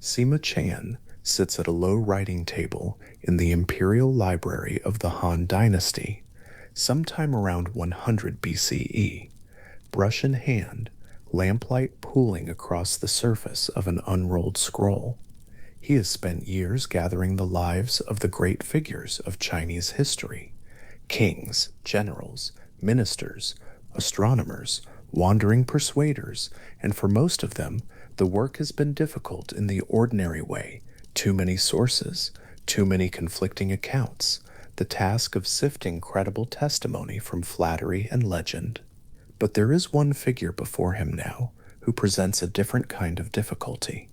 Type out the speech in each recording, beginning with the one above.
Sima Qian sits at a low writing table in the Imperial Library of the Han Dynasty, sometime around 100 BCE, brush in hand, lamplight pooling across the surface of an unrolled scroll. He has spent years gathering the lives of the great figures of Chinese history: kings, generals, ministers, astronomers, wandering persuaders, and for most of them, the work has been difficult in the ordinary way: too many sources, too many conflicting accounts, the task of sifting credible testimony from flattery and legend. But there is one figure before him now who presents a different kind of difficulty.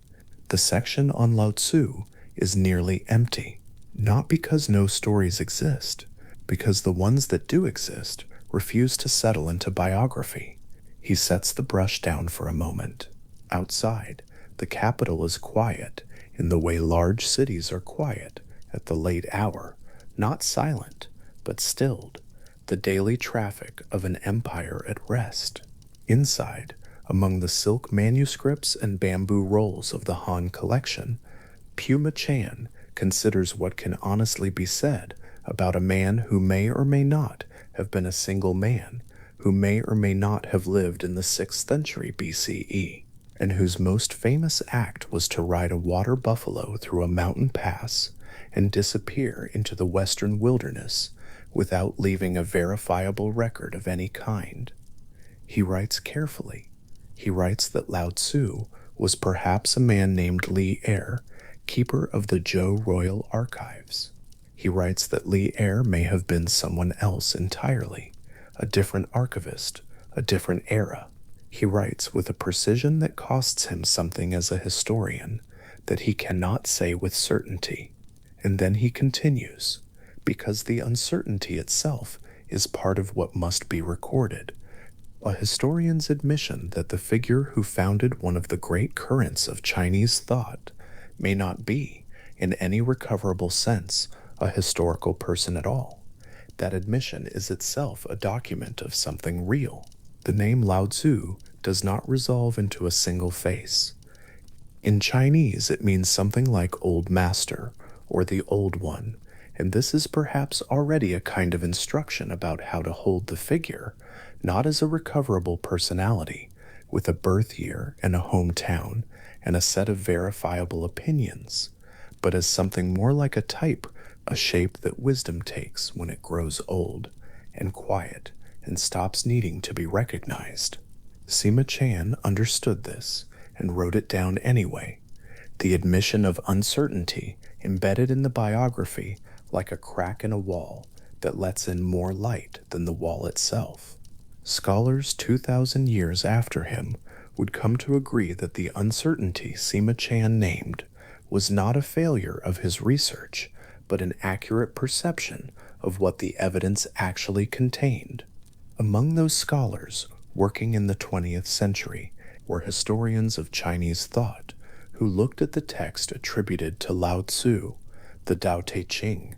The section on Lao Tzu is nearly empty, not because no stories exist, because the ones that do exist refuse to settle into biography. He sets the brush down for a moment. Outside, the capital is quiet in the way large cities are quiet at the late hour, not silent, but stilled, the daily traffic of an empire at rest. Inside, among the silk manuscripts and bamboo rolls of the Han collection, Puma Chan considers what can honestly be said about a man who may or may not have been a single man, who may or may not have lived in the 6th century BCE, and whose most famous act was to ride a water buffalo through a mountain pass and disappear into the western wilderness without leaving a verifiable record of any kind. He writes carefully. He writes that Lao Tzu was perhaps a man named Li Er, keeper of the Zhou royal archives. He writes that Li Er may have been someone else entirely, a different archivist, a different era. He writes with a precision that costs him something as a historian, that he cannot say with certainty. And then he continues, because the uncertainty itself is part of what must be recorded. A historian's admission that the figure who founded one of the great currents of Chinese thought may not be, in any recoverable sense, a historical person at all. That admission is itself a document of something real. The name Lao Tzu does not resolve into a single face. In Chinese, it means something like old master or the old one, and this is perhaps already a kind of instruction about how to hold the figure, not as a recoverable personality, with a birth year and a hometown and a set of verifiable opinions, but as something more like a type, a shape that wisdom takes when it grows old and quiet and stops needing to be recognized. Sima Chan understood this and wrote it down anyway, the admission of uncertainty embedded in the biography like a crack in a wall that lets in more light than the wall itself. Scholars 2,000 years after him would come to agree that the uncertainty Sima Chan named was not a failure of his research, but an accurate perception of what the evidence actually contained. Among those scholars working in the 20th century were historians of Chinese thought who looked at the text attributed to Lao Tzu, the Tao Te Ching,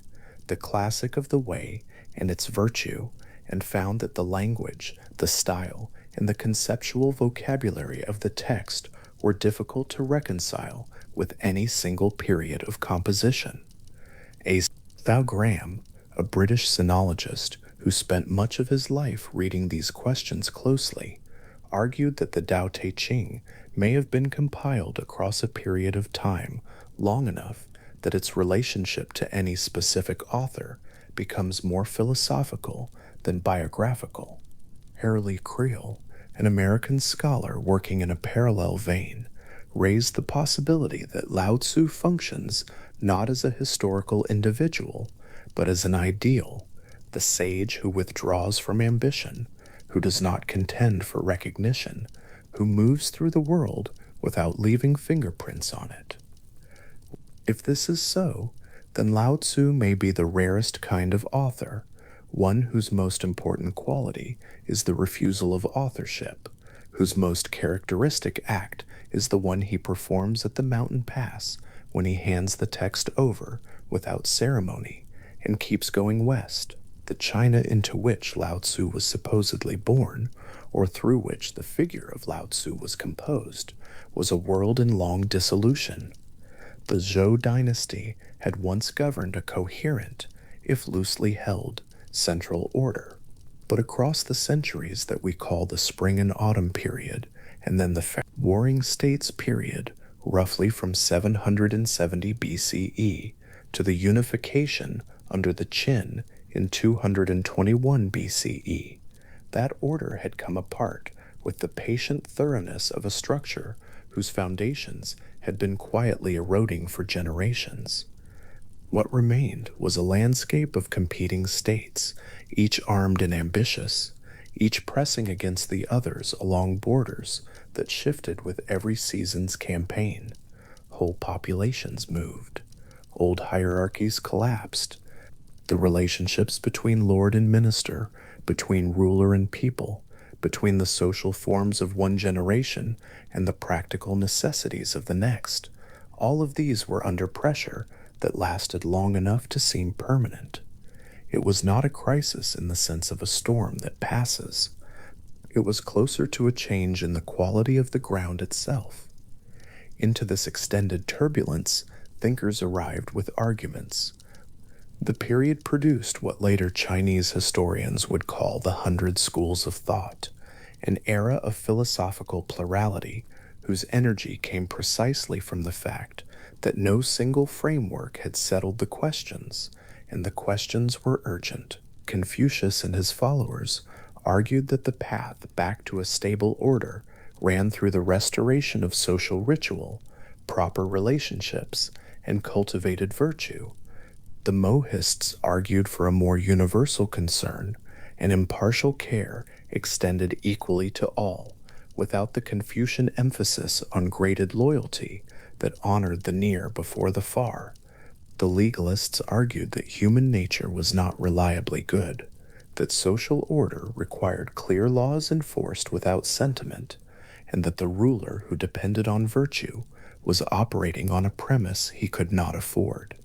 the classic of the way and its virtue, and found that the language, the style, and the conceptual vocabulary of the text were difficult to reconcile with any single period of composition. A. Thou Graham, a British sinologist who spent much of his life reading these questions closely, argued that the Tao Te Ching may have been compiled across a period of time long enough that its relationship to any specific author becomes more philosophical than biographical. Hurley Creel, an American scholar working in a parallel vein, raised the possibility that Lao Tzu functions not as a historical individual, but as an ideal, the sage who withdraws from ambition, who does not contend for recognition, who moves through the world without leaving fingerprints on it. If this is so, then Lao Tzu may be the rarest kind of author, one whose most important quality is the refusal of authorship, whose most characteristic act is the one he performs at the mountain pass when he hands the text over without ceremony and keeps going west. The China into which Lao Tzu was supposedly born, or through which the figure of Lao Tzu was composed, was a world in long dissolution. The Zhou dynasty had once governed a coherent, if loosely held, central order. But across the centuries that we call the Spring and Autumn period, and then the Warring States period, roughly from 770 BCE to the unification under the Qin in 221 BCE, that order had come apart with the patient thoroughness of a structure whose foundations had been quietly eroding for generations. What remained was a landscape of competing states, each armed and ambitious, each pressing against the others along borders that shifted with every season's campaign. Whole populations moved. Old hierarchies collapsed. The relationships between lord and minister, between ruler and people, between the social forms of one generation and the practical necessities of the next, all of these were under pressure that lasted long enough to seem permanent. It was not a crisis in the sense of a storm that passes. It was closer to a change in the quality of the ground itself. Into this extended turbulence, thinkers arrived with arguments. The period produced what later Chinese historians would call the 100 Schools of Thought, an era of philosophical plurality whose energy came precisely from the fact that no single framework had settled the questions, and the questions were urgent. Confucius and his followers argued that the path back to a stable order ran through the restoration of social ritual, proper relationships, and cultivated virtue. The Mohists argued for a more universal concern, an impartial care extended equally to all, without the Confucian emphasis on graded loyalty that honored the near before the far. The legalists argued that human nature was not reliably good, that social order required clear laws enforced without sentiment, and that the ruler who depended on virtue was operating on a premise he could not afford.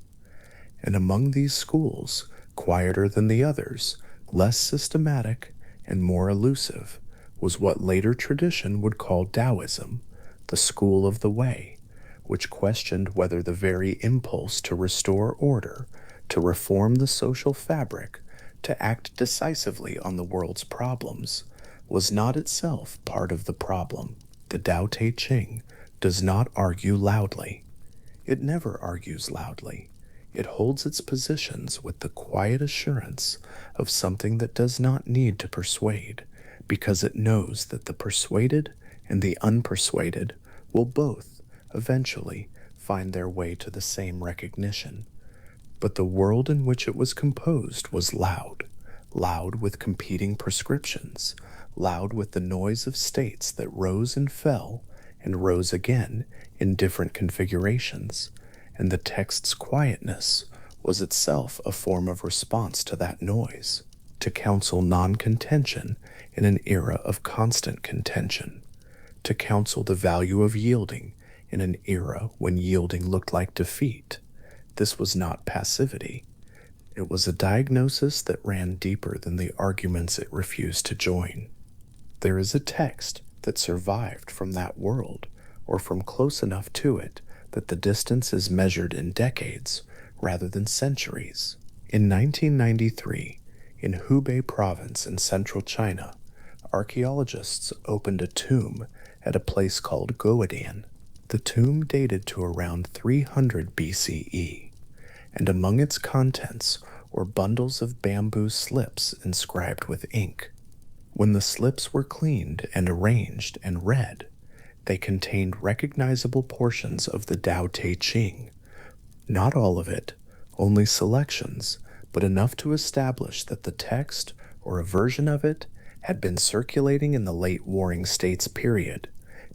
And among these schools, quieter than the others, less systematic, and more elusive, was what later tradition would call Taoism, the school of the way, which questioned whether the very impulse to restore order, to reform the social fabric, to act decisively on the world's problems, was not itself part of the problem. The Tao Te Ching does not argue loudly. It never argues loudly. It holds its positions with the quiet assurance of something that does not need to persuade, because it knows that the persuaded and the unpersuaded will both, eventually, find their way to the same recognition. But the world in which it was composed was loud, loud with competing prescriptions, loud with the noise of states that rose and fell and rose again in different configurations, and the text's quietness was itself a form of response to that noise, to counsel non-contention in an era of constant contention, to counsel the value of yielding in an era when yielding looked like defeat. This was not passivity. It was a diagnosis that ran deeper than the arguments it refused to join. There is a text that survived from that world, or from close enough to it that the distance is measured in decades rather than centuries. In 1993, in Hubei province in central China, archaeologists opened a tomb at a place called Goadian. The tomb dated to around 300 BCE, and among its contents were bundles of bamboo slips inscribed with ink. When the slips were cleaned and arranged and read, they contained recognizable portions of the Tao Te Ching. Not all of it, only selections, but enough to establish that the text, or a version of it, had been circulating in the late Warring States period,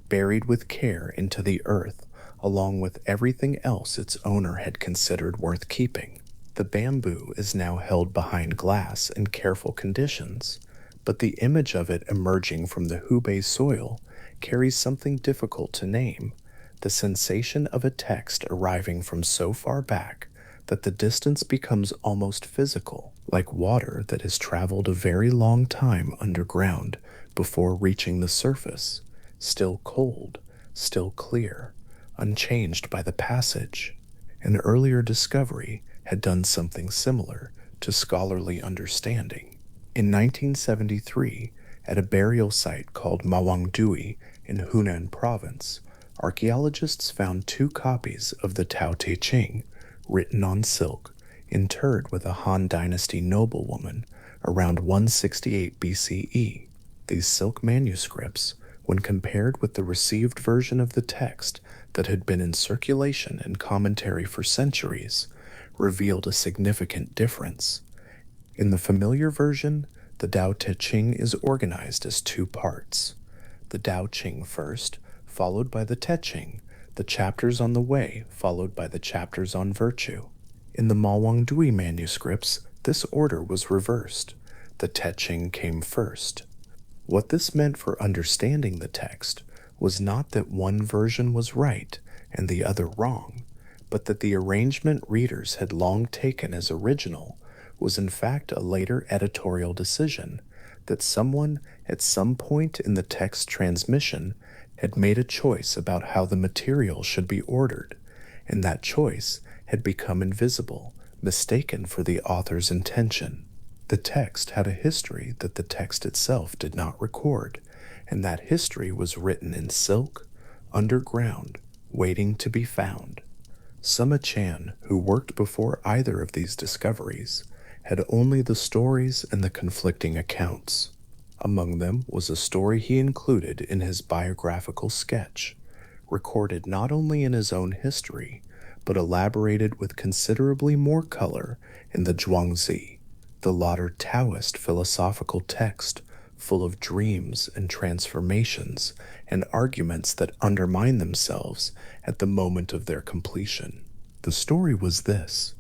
buried with care into the earth, along with everything else its owner had considered worth keeping. The bamboo is now held behind glass in careful conditions, but the image of it emerging from the Hubei soil carries something difficult to name, the sensation of a text arriving from so far back that the distance becomes almost physical, like water that has traveled a very long time underground before reaching the surface, still cold, still clear, unchanged by the passage. An earlier discovery had done something similar to scholarly understanding. In 1973, at a burial site called Mawangdui in Hunan province, archaeologists found two copies of the Tao Te Ching written on silk, interred with a Han Dynasty noblewoman around 168 BCE. These silk manuscripts, when compared with the received version of the text that had been in circulation and commentary for centuries, revealed a significant difference. In the familiar version, the Tao Te Ching is organized as two parts. The Tao Ching first, followed by the Te Ching, the chapters on the way followed by the chapters on virtue. In the Mawangdui manuscripts, this order was reversed. The Te Ching came first. What this meant for understanding the text was not that one version was right and the other wrong, but that the arrangement readers had long taken as original was in fact a later editorial decision that someone at some point in the text transmission had made a choice about how the material should be ordered, and that choice had become invisible, mistaken for the author's intention. The text had a history that the text itself did not record, and that history was written in silk, underground, waiting to be found. Sima Chan, who worked before either of these discoveries, had only the stories and the conflicting accounts. Among them was a story he included in his biographical sketch, recorded not only in his own history, but elaborated with considerably more color in the Zhuangzi, the latter Taoist philosophical text full of dreams and transformations and arguments that undermine themselves at the moment of their completion. The story was this: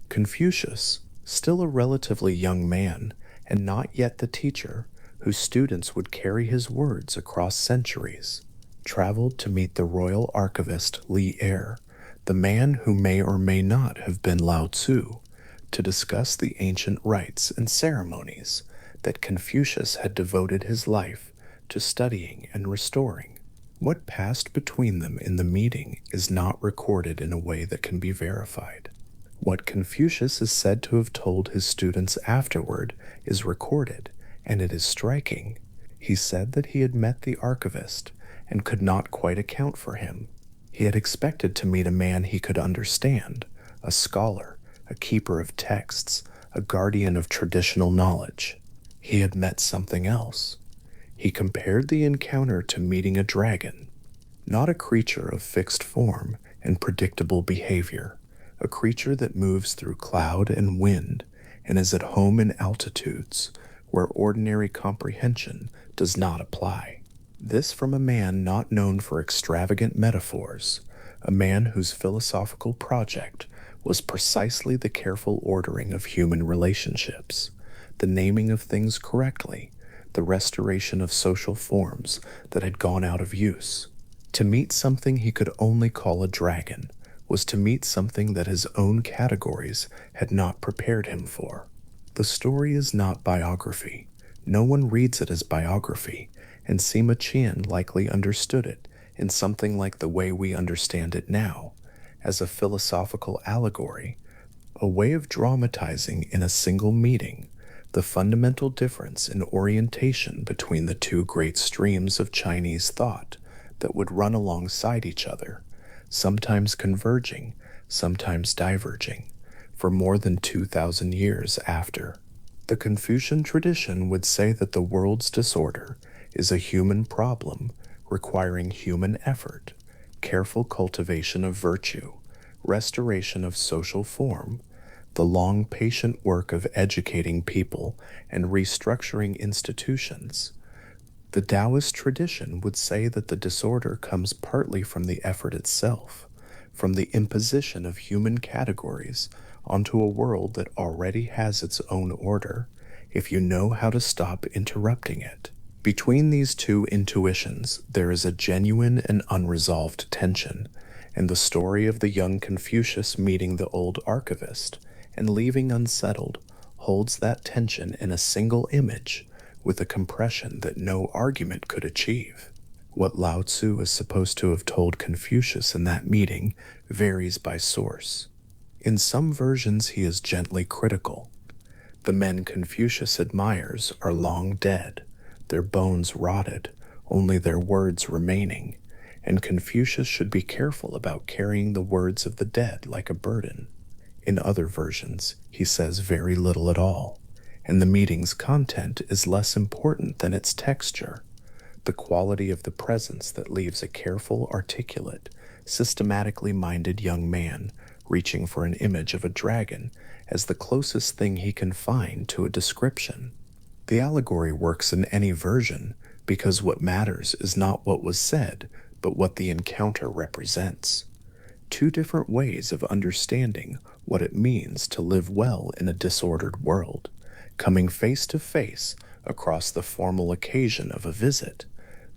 Confucius, still a relatively young man and not yet the teacher whose students would carry his words across centuries, traveled to meet the royal archivist Li Er, the man who may or may not have been Lao Tzu, to discuss the ancient rites and ceremonies that Confucius had devoted his life to studying and restoring. What passed between them in the meeting is not recorded in a way that can be verified. What Confucius is said to have told his students afterward is recorded, and it is striking. He said that he had met the archivist and could not quite account for him. He had expected to meet a man he could understand, a scholar, a keeper of texts, a guardian of traditional knowledge. He had met something else. He compared the encounter to meeting a dragon, not a creature of fixed form and predictable behavior, a creature that moves through cloud and wind and is at home in altitudes where ordinary comprehension does not apply. This from a man not known for extravagant metaphors, a man whose philosophical project was precisely the careful ordering of human relationships, the naming of things correctly, the restoration of social forms that had gone out of use. To meet something he could only call a dragon was to meet something that his own categories had not prepared him for. The story is not biography. No one reads it as biography, and Sima Qian likely understood it in something like the way we understand it now, as a philosophical allegory, a way of dramatizing in a single meeting the fundamental difference in orientation between the two great streams of Chinese thought that would run alongside each other, sometimes converging, sometimes diverging, for more than 2,000 years after. The Confucian tradition would say that the world's disorder is a human problem requiring human effort, careful cultivation of virtue, restoration of social form, the long, patient work of educating people and restructuring institutions. The Taoist tradition would say that the disorder comes partly from the effort itself, from the imposition of human categories onto a world that already has its own order, if you know how to stop interrupting it. Between these two intuitions, there is a genuine and unresolved tension, and the story of the young Confucius meeting the old archivist and leaving unsettled holds that tension in a single image with a compression that no argument could achieve. What Lao Tzu is supposed to have told Confucius in that meeting varies by source. In some versions, he is gently critical. The men Confucius admires are long dead, their bones rotted, only their words remaining, and Confucius should be careful about carrying the words of the dead like a burden. In other versions, he says very little at all, and the meeting's content is less important than its texture, the quality of the presence that leaves a careful, articulate, systematically minded young man reaching for an image of a dragon as the closest thing he can find to a description. The allegory works in any version because what matters is not what was said, but what the encounter represents. Two different ways of understanding what it means to live well in a disordered world, coming face to face across the formal occasion of a visit,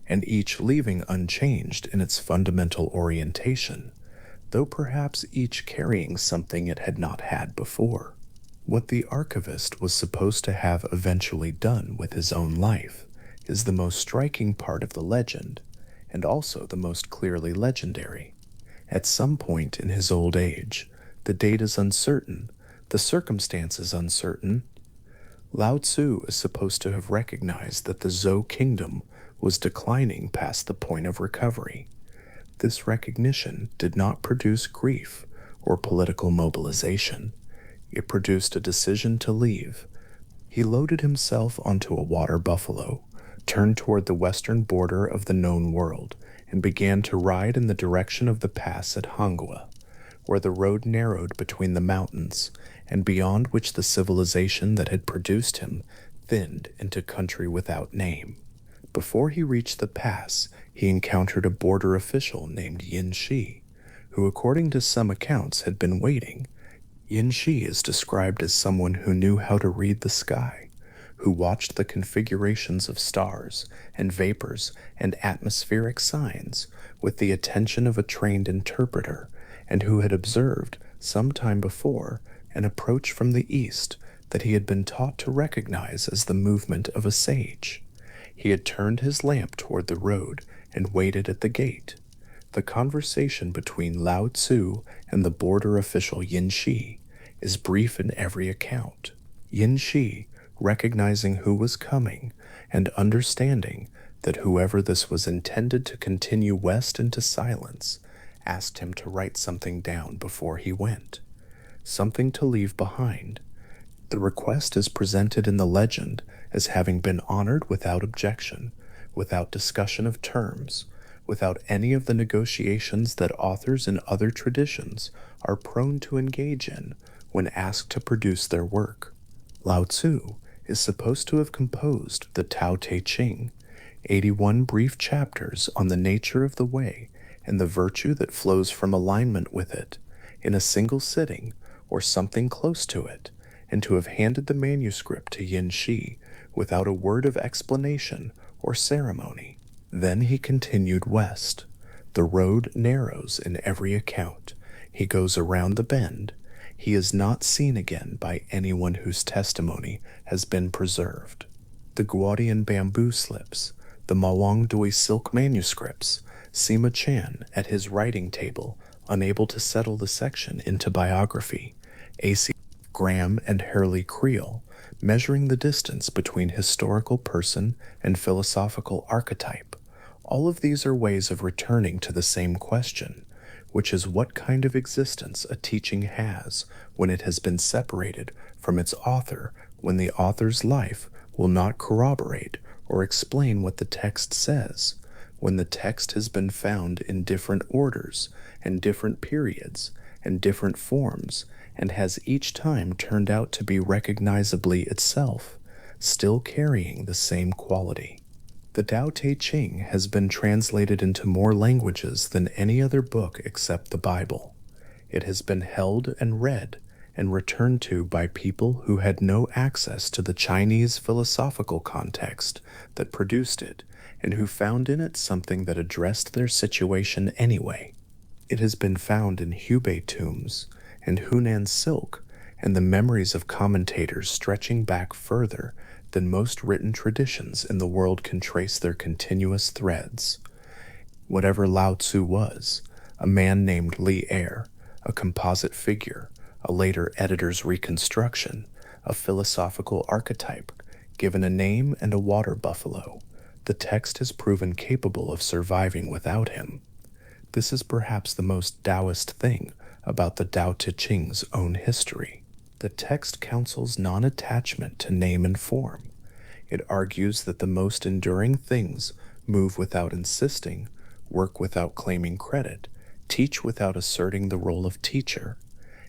and each leaving unchanged in its fundamental orientation, though perhaps each carrying something it had not had before. What the archivist was supposed to have eventually done with his own life is the most striking part of the legend, and also the most clearly legendary. At some point in his old age, the date is uncertain, the circumstances uncertain. Lao Tzu is supposed to have recognized that the Zhou kingdom was declining past the point of recovery. This recognition did not produce grief or political mobilization. It produced a decision to leave. He loaded himself onto a water buffalo, turned toward the western border of the known world, and began to ride in the direction of the pass at Hangua, where the road narrowed between the mountains, and beyond which the civilization that had produced him thinned into country without name. Before he reached the pass, he encountered a border official named Yin Shi, who, according to some accounts, had been waiting. Yin Shi is described as someone who knew how to read the sky, who watched the configurations of stars and vapors and atmospheric signs with the attention of a trained interpreter, and who had observed, some time before, an approach from the east that he had been taught to recognize as the movement of a sage. He had turned his lamp toward the road and waited at the gate. The conversation between Lao Tzu and the border official Yin Shi is brief in every account. Yin Shi, recognizing who was coming and understanding that whoever this was intended to continue west into silence, asked him to write something down before he went, something to leave behind. The request is presented in the legend as having been honored without objection, without discussion of terms, without any of the negotiations that authors in other traditions are prone to engage in when asked to produce their work. Lao Tzu is supposed to have composed the Tao Te Ching, 81 brief chapters on the nature of the way and the virtue that flows from alignment with it, in a single sitting or something close to it, and to have handed the manuscript to Yin Shi without a word of explanation or ceremony. Then he continued west. The road narrows in every account. He goes around the bend. He is not seen again by anyone whose testimony has been preserved. The Guodian bamboo slips, the Mawang Dui silk manuscripts, Sima Chan at his writing table, unable to settle the section into biography, A.C. Graham and Hurley Creel, measuring the distance between historical person and philosophical archetype. All of these are ways of returning to the same question, which is what kind of existence a teaching has when it has been separated from its author, when the author's life will not corroborate or explain what the text says, when the text has been found in different orders and different periods and different forms, and has each time turned out to be recognizably itself, still carrying the same quality. The Tao Te Ching has been translated into more languages than any other book except the Bible. It has been held and read and returned to by people who had no access to the Chinese philosophical context that produced it, and who found in it something that addressed their situation anyway. It has been found in Hubei tombs and Hunan silk, and the memories of commentators stretching back further than most written traditions in the world can trace their continuous threads. Whatever Lao Tzu was, a man named Li Er, a composite figure, a later editor's reconstruction, a philosophical archetype, given a name and a water buffalo, the text has proven capable of surviving without him. This is perhaps the most Taoist thing about the Tao Te Ching's own history. The text counsels non-attachment to name and form. It argues that the most enduring things move without insisting, work without claiming credit, teach without asserting the role of teacher.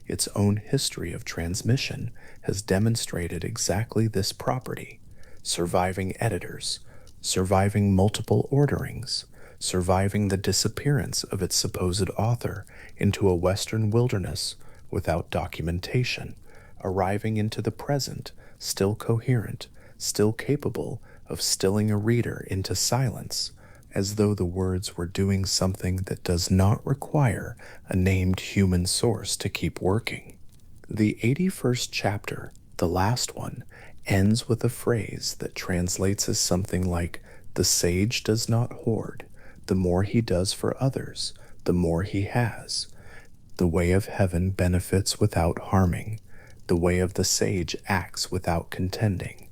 Its own history of transmission has demonstrated exactly this property: surviving editors, surviving multiple orderings, surviving the disappearance of its supposed author into a Western wilderness without documentation, arriving into the present, still coherent, still capable of stilling a reader into silence, as though the words were doing something that does not require a named human source to keep working. The 81st chapter, the last one, ends with a phrase that translates as something like, "The sage does not hoard. The more he does for others, the more he has. The way of heaven benefits without harming. The way of the sage acts without contending."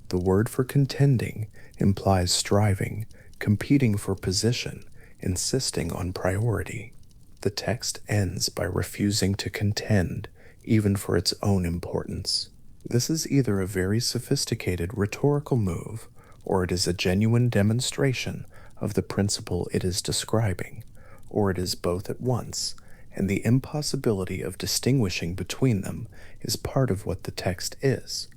The word for contending implies striving, competing for position, insisting on priority. The text ends by refusing to contend, even for its own importance. This is either a very sophisticated rhetorical move, or it is a genuine demonstration of the principle it is describing, or it is both at once, and the impossibility of distinguishing between them is part of what the text is.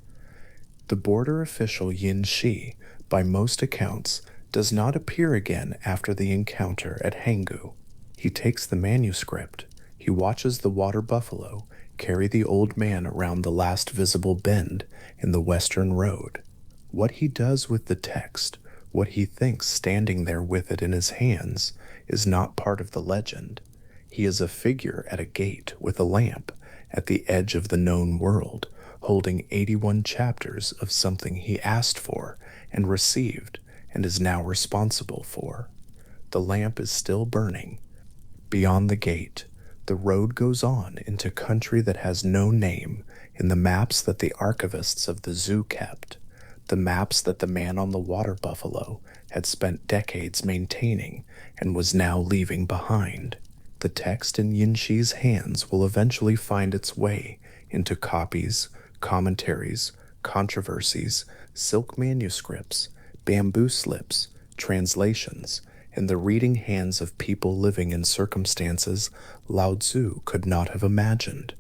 The border official Yin Shi, by most accounts, does not appear again after the encounter at Hangu. He takes the manuscript. He watches the water buffalo carry the old man around the last visible bend in the western road. What he does with the text, what he thinks standing there with it in his hands, is not part of the legend. He is a figure at a gate with a lamp at the edge of the known world, holding 81 chapters of something he asked for and received and is now responsible for. The lamp is still burning. Beyond the gate, the road goes on into country that has no name in the maps that the archivists of the zoo kept, the maps that the man on the water buffalo had spent decades maintaining and was now leaving behind. The text in Yinshi's hands will eventually find its way into copies, commentaries, controversies, silk manuscripts, bamboo slips, translations, in the reading hands of people living in circumstances Lao Tzu could not have imagined.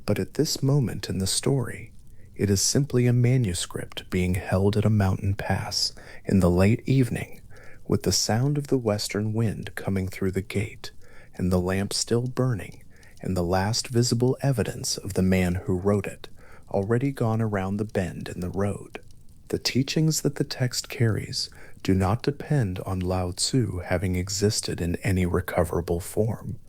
But at this moment in the story, it is simply a manuscript being held at a mountain pass in the late evening, with the sound of the western wind coming through the gate, and the lamp still burning, and the last visible evidence of the man who wrote it already gone around the bend in the road. The teachings that the text carries do not depend on Lao Tzu having existed in any recoverable form.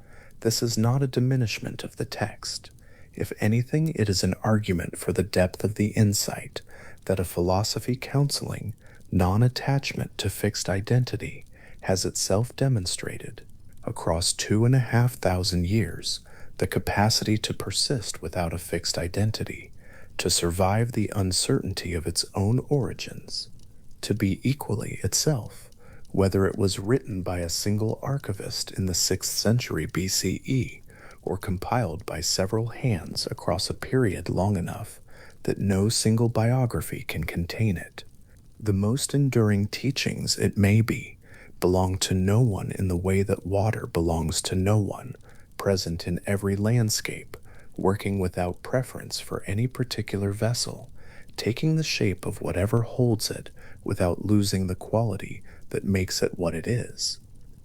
This is not a diminishment of the text. If anything, it is an argument for the depth of the insight that a philosophy counseling non-attachment to fixed identity has itself demonstrated across 2,500 years, the capacity to persist without a fixed identity, to survive the uncertainty of its own origins, to be equally itself, whether it was written by a single archivist in the 6th century BCE or compiled by several hands across a period long enough that no single biography can contain it. The most enduring teachings, it may be, belong to no one in the way that water belongs to no one, present in every landscape, working without preference for any particular vessel, taking the shape of whatever holds it without losing the quality that makes it what it is.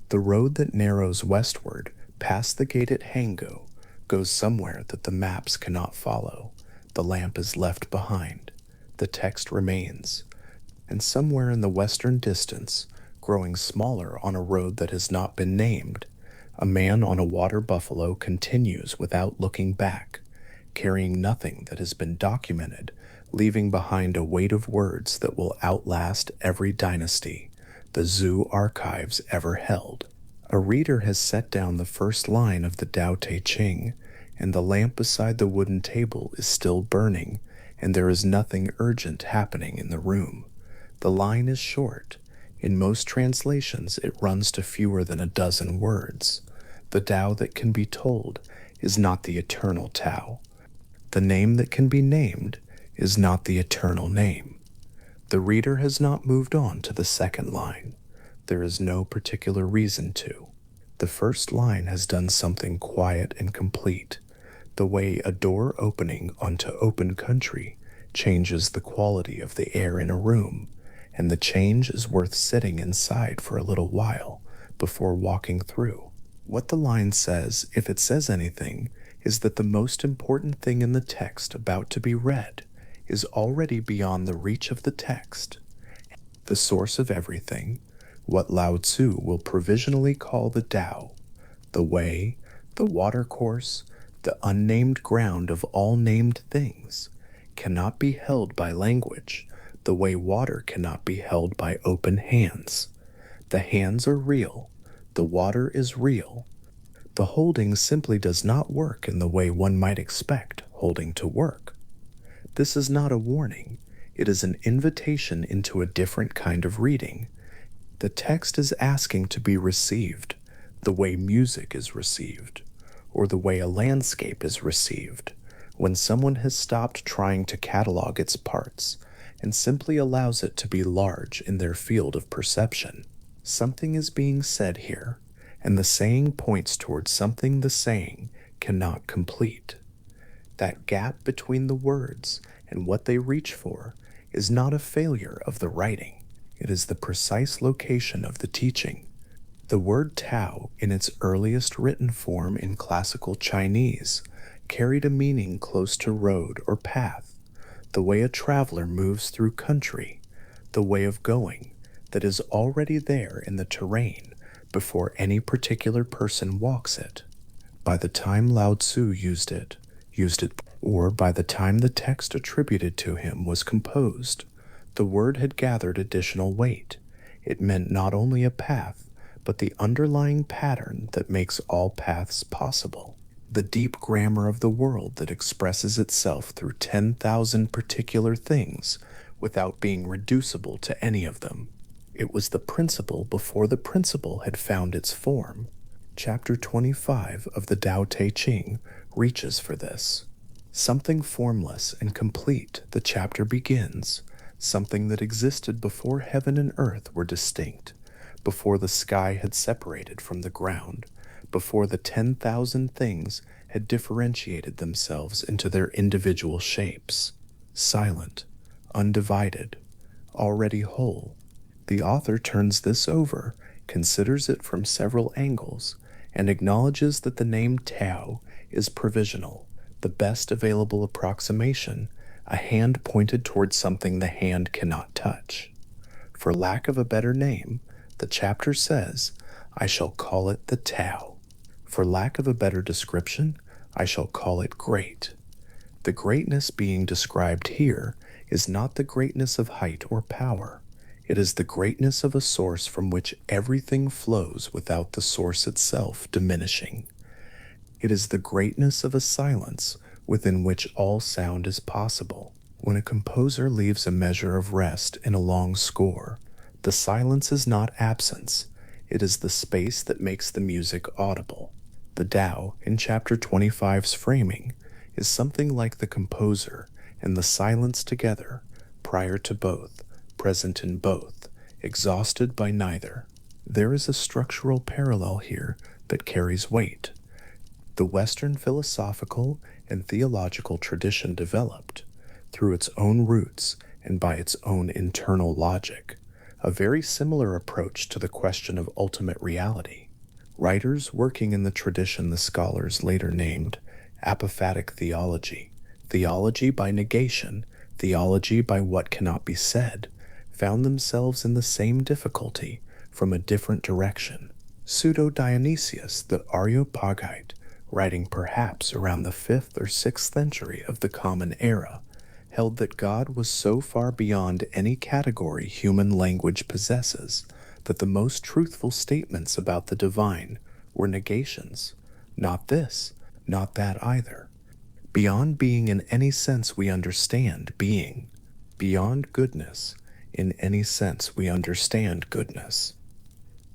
The road that narrows westward past the gate at Hango goes somewhere that the maps cannot follow. The lamp is left behind. The text remains. And somewhere in the western distance, growing smaller on a road that has not been named, a man on a water buffalo continues without looking back, carrying nothing that has been documented, leaving behind a weight of words that will outlast every dynasty, the Zoo archives ever held. A reader has set down the first line of the Tao Te Ching, and the lamp beside the wooden table is still burning, and there is nothing urgent happening in the room. The line is short. In most translations, it runs to fewer than a dozen words. The Tao that can be told is not the eternal Tao. The name that can be named is not the eternal name. The reader has not moved on to the second line. There is no particular reason to. The first line has done something quiet and complete, the way a door opening onto open country changes the quality of the air in a room, and the change is worth sitting inside for a little while before walking through. What the line says, if it says anything, is that the most important thing in the text about to be read is already beyond the reach of the text. The source of everything, what Lao Tzu will provisionally call the Tao, the way, the watercourse, the unnamed ground of all named things, cannot be held by language, the way water cannot be held by open hands. The hands are real, the water is real. The holding simply does not work in the way one might expect holding to work. This is not a warning, it is an invitation into a different kind of reading. The text is asking to be received, the way music is received, or the way a landscape is received, when someone has stopped trying to catalog its parts and simply allows it to be large in their field of perception. Something is being said here, and the saying points towards something the saying cannot complete. That gap between the words and what they reach for is not a failure of the writing. It is the precise location of the teaching. The word Tao, in its earliest written form in classical Chinese, carried a meaning close to road or path, the way a traveler moves through country, the way of going that is already there in the terrain before any particular person walks it. By the time Lao Tzu used it, or by the time the text attributed to him was composed, the word had gathered additional weight. It meant not only a path, but the underlying pattern that makes all paths possible. The deep grammar of the world that expresses itself through 10,000 particular things without being reducible to any of them. It was the principle before the principle had found its form. Chapter 25 of the Tao Te Ching reaches for this. Something formless and complete, the chapter begins, something that existed before heaven and earth were distinct, before the sky had separated from the ground, before the 10,000 things had differentiated themselves into their individual shapes. Silent, undivided, already whole. The author turns this over, considers it from several angles, and acknowledges that the name Tao is provisional, the best available approximation, a hand pointed towards something the hand cannot touch. For lack of a better name, the chapter says, I shall call it the Tao. For lack of a better description, I shall call it great. The greatness being described here is not the greatness of height or power. It is the greatness of a source from which everything flows without the source itself diminishing. It is the greatness of a silence within which all sound is possible. When a composer leaves a measure of rest in a long score, the silence is not absence. It is the space that makes the music audible. The Tao, in chapter 25's framing, is something like the composer and the silence together, prior to both, present in both, exhausted by neither. There is a structural parallel here that carries weight. The Western philosophical and theological tradition developed, through its own roots and by its own internal logic, a very similar approach to the question of ultimate reality. Writers working in the tradition the scholars later named apophatic theology, theology by negation, theology by what cannot be said, found themselves in the same difficulty from a different direction. Pseudo-Dionysius the Areopagite, writing perhaps around the 5th or 6th century of the Common Era, held that God was so far beyond any category human language possesses that the most truthful statements about the divine were negations. Not this, not that either. Beyond being in any sense we understand being. Beyond goodness, in any sense we understand goodness.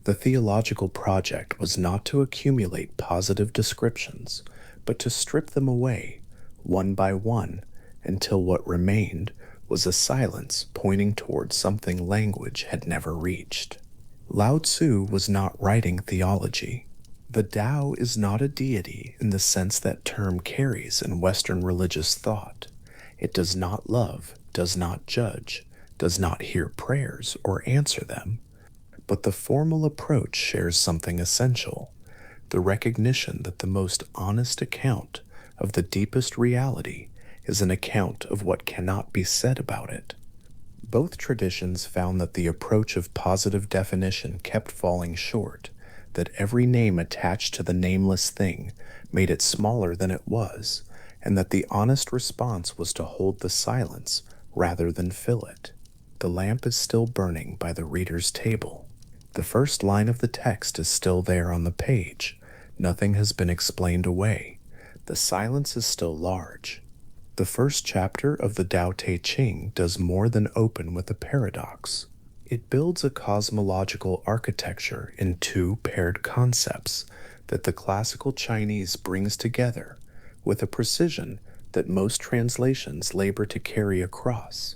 The theological project was not to accumulate positive descriptions, but to strip them away, one by one, until what remained was a silence pointing towards something language had never reached. Lao Tzu was not writing theology. The Tao is not a deity in the sense that term carries in Western religious thought. It does not love, does not judge, does not hear prayers or answer them. But the formal approach shares something essential, the recognition that the most honest account of the deepest reality is an account of what cannot be said about it. Both traditions found that the approach of positive definition kept falling short, that every name attached to the nameless thing made it smaller than it was, and that the honest response was to hold the silence rather than fill it. The lamp is still burning by the reader's table. The first line of the text is still there on the page. Nothing has been explained away. The silence is still large. The first chapter of the Tao Te Ching does more than open with a paradox. It builds a cosmological architecture in two paired concepts that the classical Chinese brings together with a precision that most translations labor to carry across.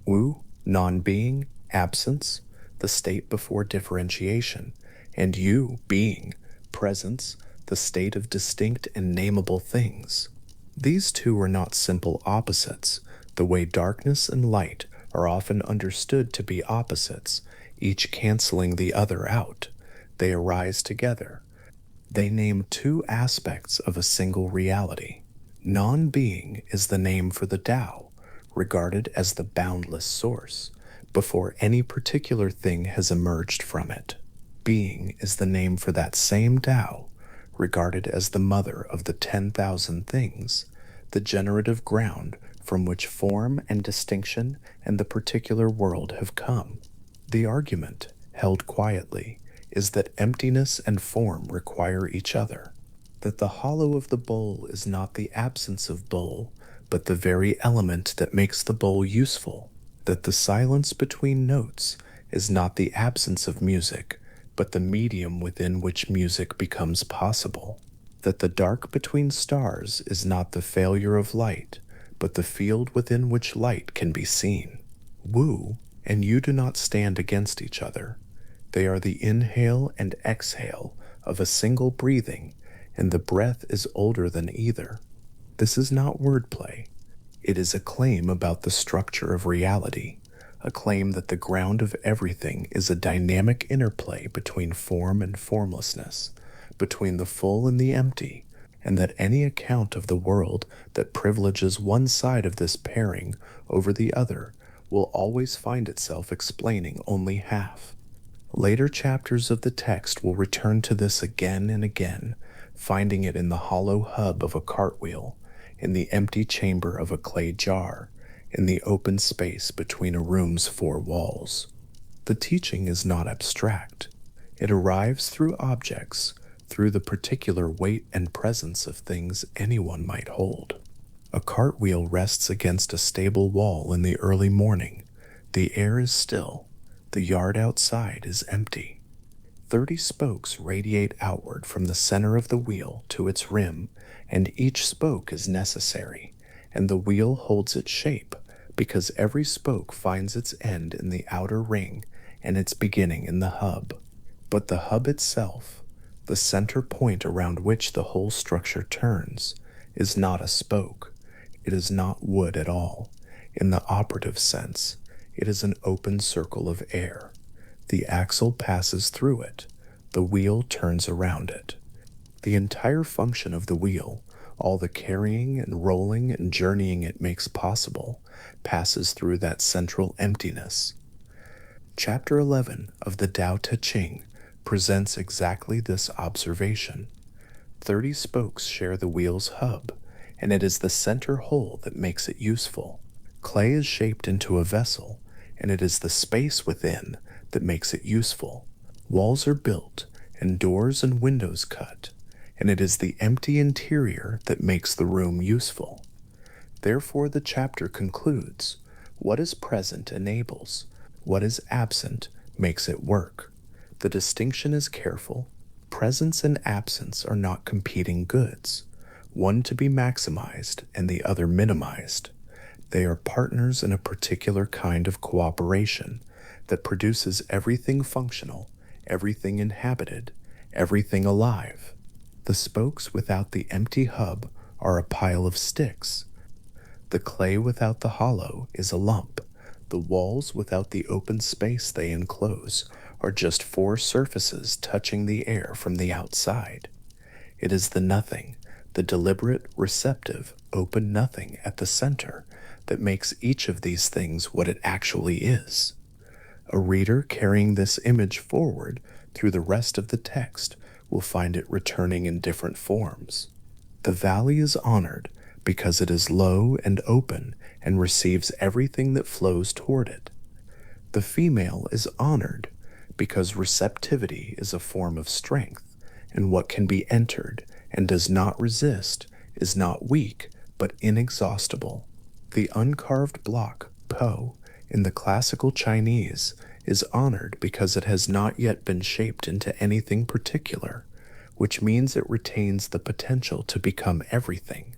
Wu, non-being, absence, the state before differentiation, and you, being, presence, the state of distinct and nameable things. These two are not simple opposites, the way darkness and light are often understood to be opposites, each canceling the other out. They arise together. They name two aspects of a single reality. Non-being is the name for the Tao, regarded as the boundless source, before any particular thing has emerged from it. Being is the name for that same Tao, regarded as the mother of the 10,000 things, the generative ground from which form and distinction and the particular world have come. The argument, held quietly, is that emptiness and form require each other, that the hollow of the bowl is not the absence of bowl, but the very element that makes the bowl useful, that the silence between notes is not the absence of music, but the medium within which music becomes possible, that the dark between stars is not the failure of light, but the field within which light can be seen. Wu and you do not stand against each other. They are the inhale and exhale of a single breathing, and the breath is older than either. This is not wordplay. It is a claim about the structure of reality, a claim that the ground of everything is a dynamic interplay between form and formlessness, between the full and the empty, and that any account of the world that privileges one side of this pairing over the other will always find itself explaining only half. Later chapters of the text will return to this again and again, finding it in the hollow hub of a cartwheel, in the empty chamber of a clay jar, in the open space between a room's four walls. The teaching is not abstract. It arrives through objects, through the particular weight and presence of things anyone might hold. A cartwheel rests against a stable wall in the early morning. The air is still. The yard outside is empty. 30 spokes radiate outward from the center of the wheel to its rim, and each spoke is necessary, and the wheel holds its shape, because every spoke finds its end in the outer ring and its beginning in the hub. But the hub itself, the center point around which the whole structure turns, is not a spoke. It is not wood at all. In the operative sense, it is an open circle of air. The axle passes through it. The wheel turns around it. The entire function of the wheel, all the carrying and rolling and journeying it makes possible, passes through that central emptiness. Chapter 11 of the Tao Te Ching presents exactly this observation. 30 spokes share the wheel's hub, and it is the center hole that makes it useful. Clay is shaped into a vessel, and it is the space within that makes it useful. Walls are built and doors and windows cut, and it is the empty interior that makes the room useful. Therefore, the chapter concludes, what is present enables, what is absent makes it work. The distinction is careful. Presence and absence are not competing goods, one to be maximized and the other minimized. They are partners in a particular kind of cooperation that produces everything functional, everything inhabited, everything alive. The spokes without the empty hub are a pile of sticks. The clay without the hollow is a lump. The walls without the open space they enclose are just four surfaces touching the air from the outside. It is the nothing, the deliberate, receptive, open nothing at the center that makes each of these things what it actually is. A reader carrying this image forward through the rest of the text will find it returning in different forms. The valley is honored because it is low and open and receives everything that flows toward it. The female is honored because receptivity is a form of strength, and what can be entered and does not resist is not weak but inexhaustible. The uncarved block, Po, in the classical Chinese is honored because it has not yet been shaped into anything particular, which means it retains the potential to become everything.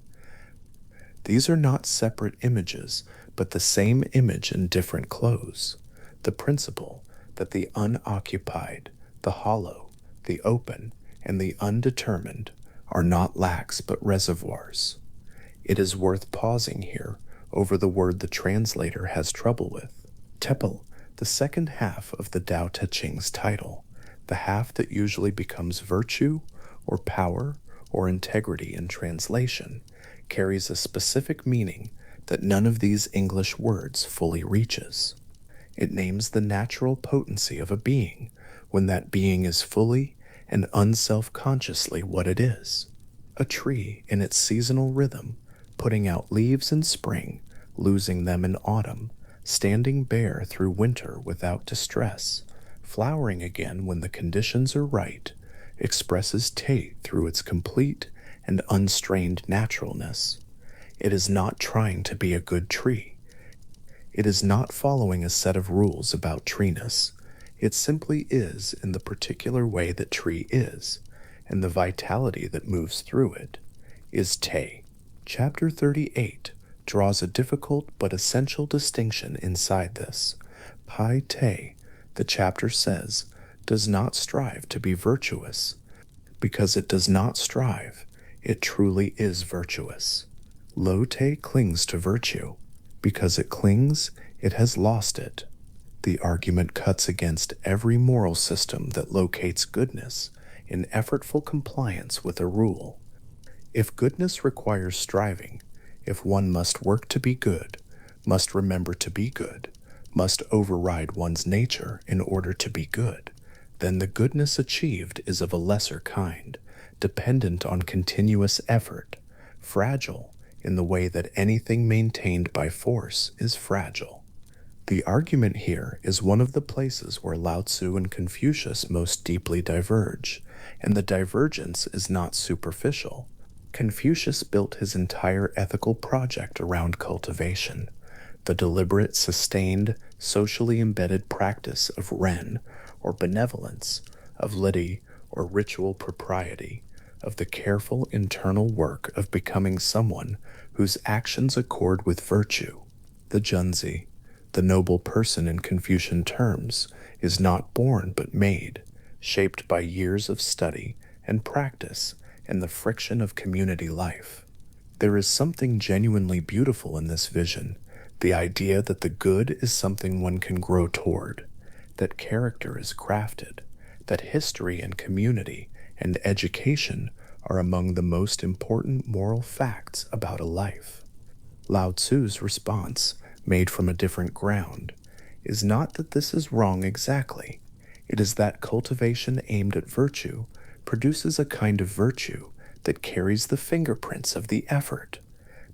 These are not separate images, but the same image in different clothes. The principle that the unoccupied, the hollow, the open, and the undetermined are not lacks but reservoirs. It is worth pausing here over the word the translator has trouble with. Tepel, the second half of the Tao Te Ching's title, the half that usually becomes virtue or power or integrity in translation, carries a specific meaning that none of these English words fully reaches. It names the natural potency of a being when that being is fully and unself-consciously what it is. A tree in its seasonal rhythm, putting out leaves in spring, losing them in autumn, standing bare through winter without distress, flowering again when the conditions are right, expresses Te through its complete and unstrained naturalness. It is not trying to be a good tree. It is not following a set of rules about treeness. It simply is in the particular way that tree is, and the vitality that moves through it is Te. Chapter 38 draws a difficult but essential distinction inside this. Pai Te, the chapter says, does not strive to be virtuous. Because it does not strive, it truly is virtuous. Lo Te clings to virtue. Because it clings, it has lost it. The argument cuts against every moral system that locates goodness in effortful compliance with a rule. If goodness requires striving, if one must work to be good, must remember to be good, must override one's nature in order to be good, then the goodness achieved is of a lesser kind, dependent on continuous effort, fragile in the way that anything maintained by force is fragile. The argument here is one of the places where Lao Tzu and Confucius most deeply diverge, and the divergence is not superficial. Confucius built his entire ethical project around cultivation, the deliberate, sustained, socially embedded practice of ren, or benevolence, of lidi, or ritual propriety, of the careful internal work of becoming someone whose actions accord with virtue. The Junzi, the noble person in Confucian terms, is not born but made, shaped by years of study and practice and the friction of community life. There is something genuinely beautiful in this vision, the idea that the good is something one can grow toward, that character is crafted, that history and community and education are among the most important moral facts about a life. Lao Tzu's response, made from a different ground, is not that this is wrong exactly. It is that cultivation aimed at virtue produces a kind of virtue that carries the fingerprints of the effort,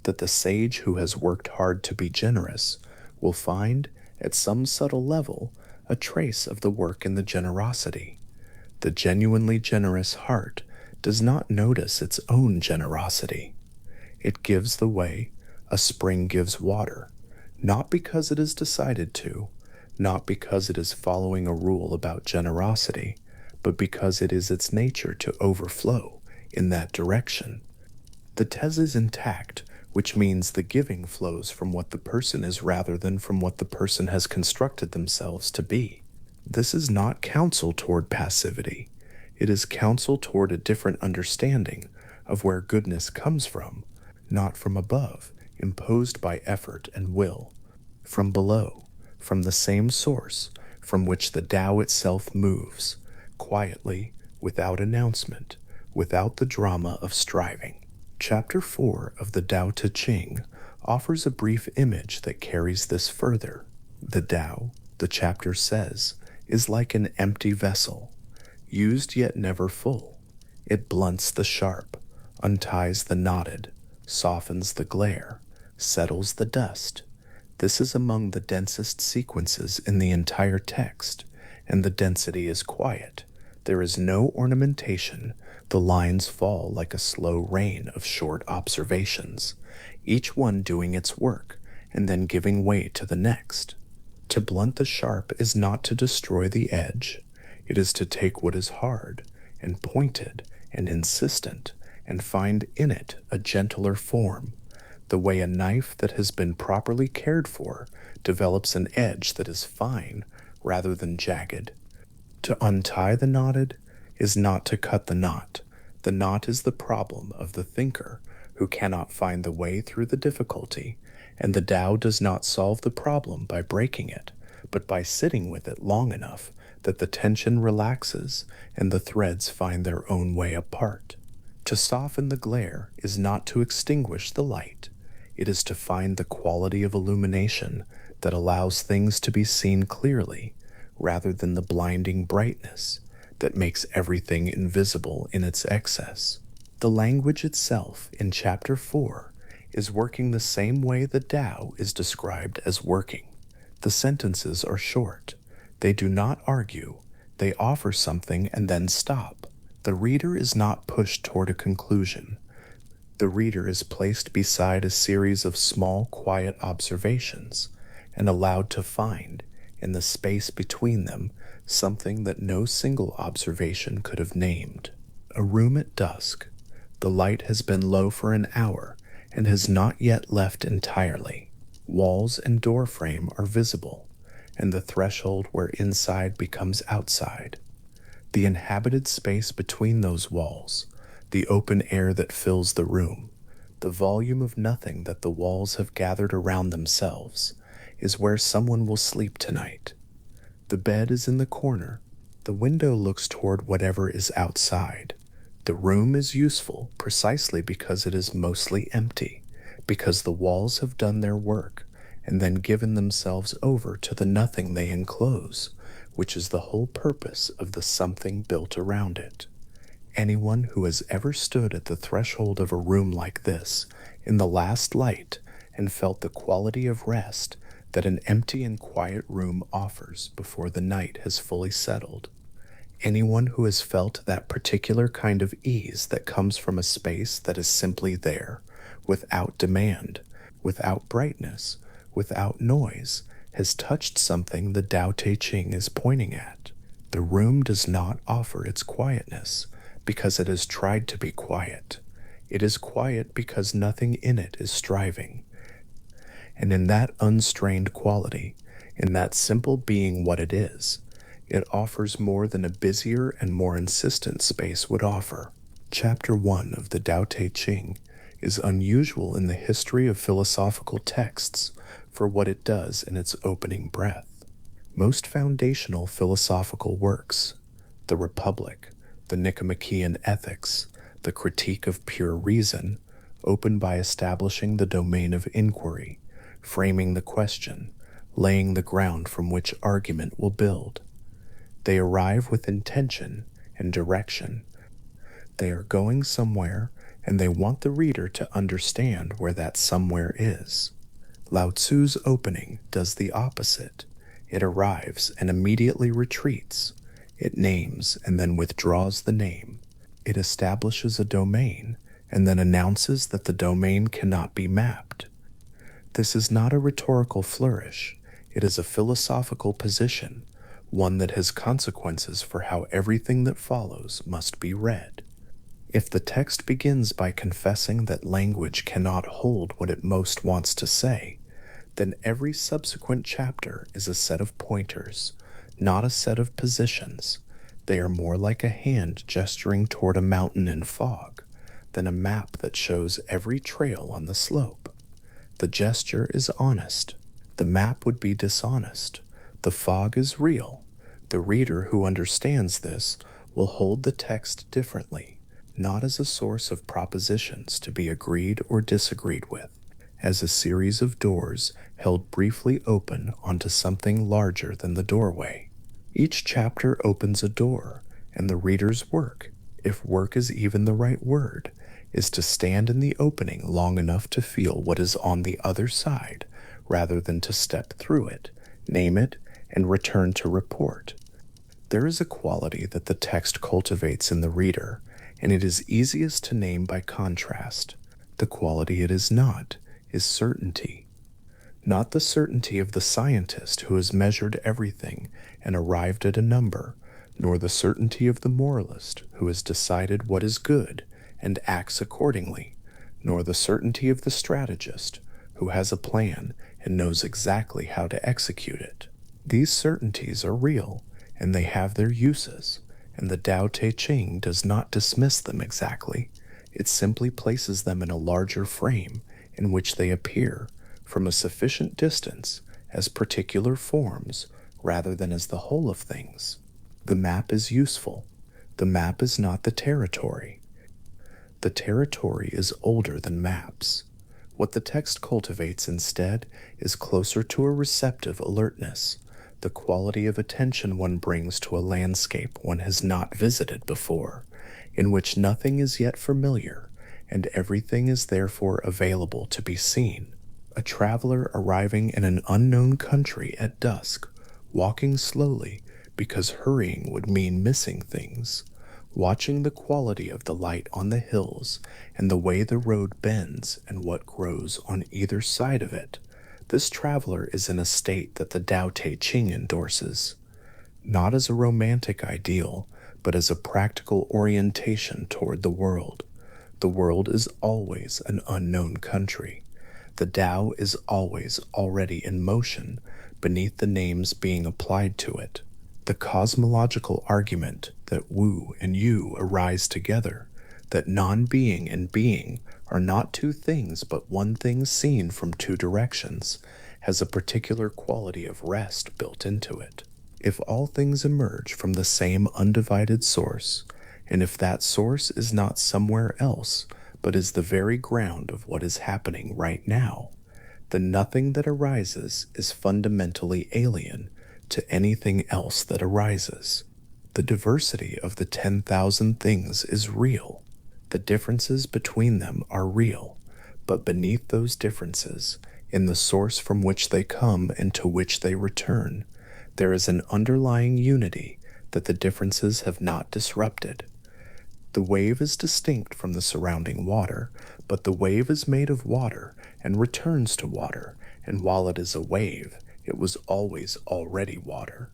that the sage who has worked hard to be generous will find, at some subtle level, a trace of the work in the generosity. The genuinely generous heart does not notice its own generosity. It gives the way a spring gives water, not because it has decided to, not because it is following a rule about generosity, but because it is its nature to overflow in that direction. The tes is intact, which means the giving flows from what the person is rather than from what the person has constructed themselves to be. This is not counsel toward passivity. It is counsel toward a different understanding of where goodness comes from, not from above, imposed by effort and will, from below, from the same source from which the Tao itself moves, quietly, without announcement, without the drama of striving. Chapter 4 of the Tao Te Ching offers a brief image that carries this further. The Tao, the chapter says, is like an empty vessel, used yet never full. It blunts the sharp, unties the knotted, softens the glare, settles the dust. This is among the densest sequences in the entire text, and the density is quiet. There is no ornamentation. The lines fall like a slow rain of short observations, each one doing its work and then giving way to the next. To blunt the sharp is not to destroy the edge. It is to take what is hard and pointed and insistent and find in it a gentler form, the way a knife that has been properly cared for develops an edge that is fine rather than jagged. To untie the knotted is not to cut the knot. The knot is the problem of the thinker who cannot find the way through the difficulty, and the Tao does not solve the problem by breaking it, but by sitting with it long enough that the tension relaxes and the threads find their own way apart. To soften the glare is not to extinguish the light. It is to find the quality of illumination that allows things to be seen clearly, rather than the blinding brightness that makes everything invisible in its excess. The language itself in Chapter 4 is working the same way the Tao is described as working. The sentences are short. They do not argue. They offer something and then stop. The reader is not pushed toward a conclusion. The reader is placed beside a series of small, quiet observations and allowed to find, in the space between them, something that no single observation could have named. A room at dusk. The light has been low for an hour and has not yet left entirely. Walls and door frame are visible, and the threshold where inside becomes outside. The inhabited space between those walls, the open air that fills the room, the volume of nothing that the walls have gathered around themselves, is where someone will sleep tonight. The bed is in the corner. The window looks toward whatever is outside. The room is useful precisely because it is mostly empty, because the walls have done their work and then given themselves over to the nothing they enclose, which is the whole purpose of the something built around it. Anyone who has ever stood at the threshold of a room like this, in the last light, and felt the quality of rest that an empty and quiet room offers before the night has fully settled, anyone who has felt that particular kind of ease that comes from a space that is simply there, without demand, without brightness, without noise, has touched something the Tao Te Ching is pointing at. The room does not offer its quietness because it has tried to be quiet. It is quiet because nothing in it is striving. And in that unstrained quality, in that simple being what it is, it offers more than a busier and more insistent space would offer. Chapter 1 of the Tao Te Ching is unusual in the history of philosophical texts for what it does in its opening breath. Most foundational philosophical works, the Republic, the Nicomachean Ethics, the Critique of Pure Reason, open by establishing the domain of inquiry, framing the question, laying the ground from which argument will build. They arrive with intention and direction. They are going somewhere, and they want the reader to understand where that somewhere is. Lao Tzu's opening does the opposite. It arrives and immediately retreats. It names and then withdraws the name. It establishes a domain and then announces that the domain cannot be mapped. This is not a rhetorical flourish, it is a philosophical position, one that has consequences for how everything that follows must be read. If the text begins by confessing that language cannot hold what it most wants to say, then every subsequent chapter is a set of pointers, not a set of positions. They are more like a hand gesturing toward a mountain in fog than a map that shows every trail on the slope. The gesture is honest. The map would be dishonest. The fog is real. The reader who understands this will hold the text differently, not as a source of propositions to be agreed or disagreed with, as a series of doors held briefly open onto something larger than the doorway. Each chapter opens a door, and the reader's work, if work is even the right word, is to stand in the opening long enough to feel what is on the other side, rather than to step through it, name it, and return to report. There is a quality that the text cultivates in the reader, and it is easiest to name by contrast. The quality it is not is certainty. Not the certainty of the scientist who has measured everything and arrived at a number, nor the certainty of the moralist who has decided what is good and acts accordingly, nor the certainty of the strategist who has a plan and knows exactly how to execute it. These certainties are real, and they have their uses, and the Tao Te Ching does not dismiss them exactly. It simply places them in a larger frame in which they appear from a sufficient distance as particular forms rather than as the whole of things. The map is useful. The map is not the territory. The territory is older than maps. What the text cultivates instead is closer to a receptive alertness, the quality of attention one brings to a landscape one has not visited before, in which nothing is yet familiar, and everything is therefore available to be seen. A traveler arriving in an unknown country at dusk, walking slowly because hurrying would mean missing things, watching the quality of the light on the hills and the way the road bends and what grows on either side of it. This traveler is in a state that the Tao Te Ching endorses, not as a romantic ideal, but as a practical orientation toward the world. The world is always an unknown country. The Tao is always already in motion beneath the names being applied to it. The cosmological argument that Wu and Yu arise together, that non-being and being are not two things but one thing seen from two directions, has a particular quality of rest built into it. If all things emerge from the same undivided source, and if that source is not somewhere else, but is the very ground of what is happening right now, then nothing that arises is fundamentally alien to anything else that arises. The diversity of the 10,000 things is real. The differences between them are real, but beneath those differences, in the source from which they come and to which they return, there is an underlying unity that the differences have not disrupted. The wave is distinct from the surrounding water, but the wave is made of water and returns to water, and while it is a wave, it was always already water.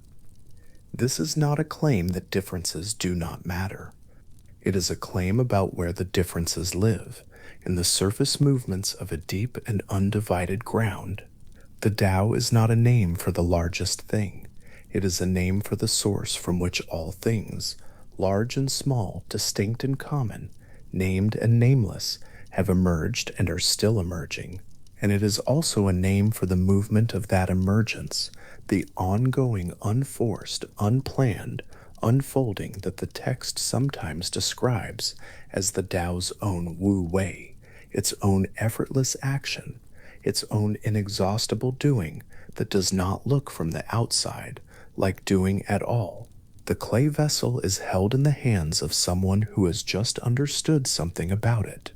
This is not a claim that differences do not matter. It is a claim about where the differences live, in the surface movements of a deep and undivided ground. The Tao is not a name for the largest thing. It is a name for the source from which all things, large and small, distinct and common, named and nameless, have emerged and are still emerging. And it is also a name for the movement of that emergence, the ongoing, unforced, unplanned unfolding that the text sometimes describes as the Tao's own Wu Wei, its own effortless action, its own inexhaustible doing that does not look from the outside like doing at all. The clay vessel is held in the hands of someone who has just understood something about it.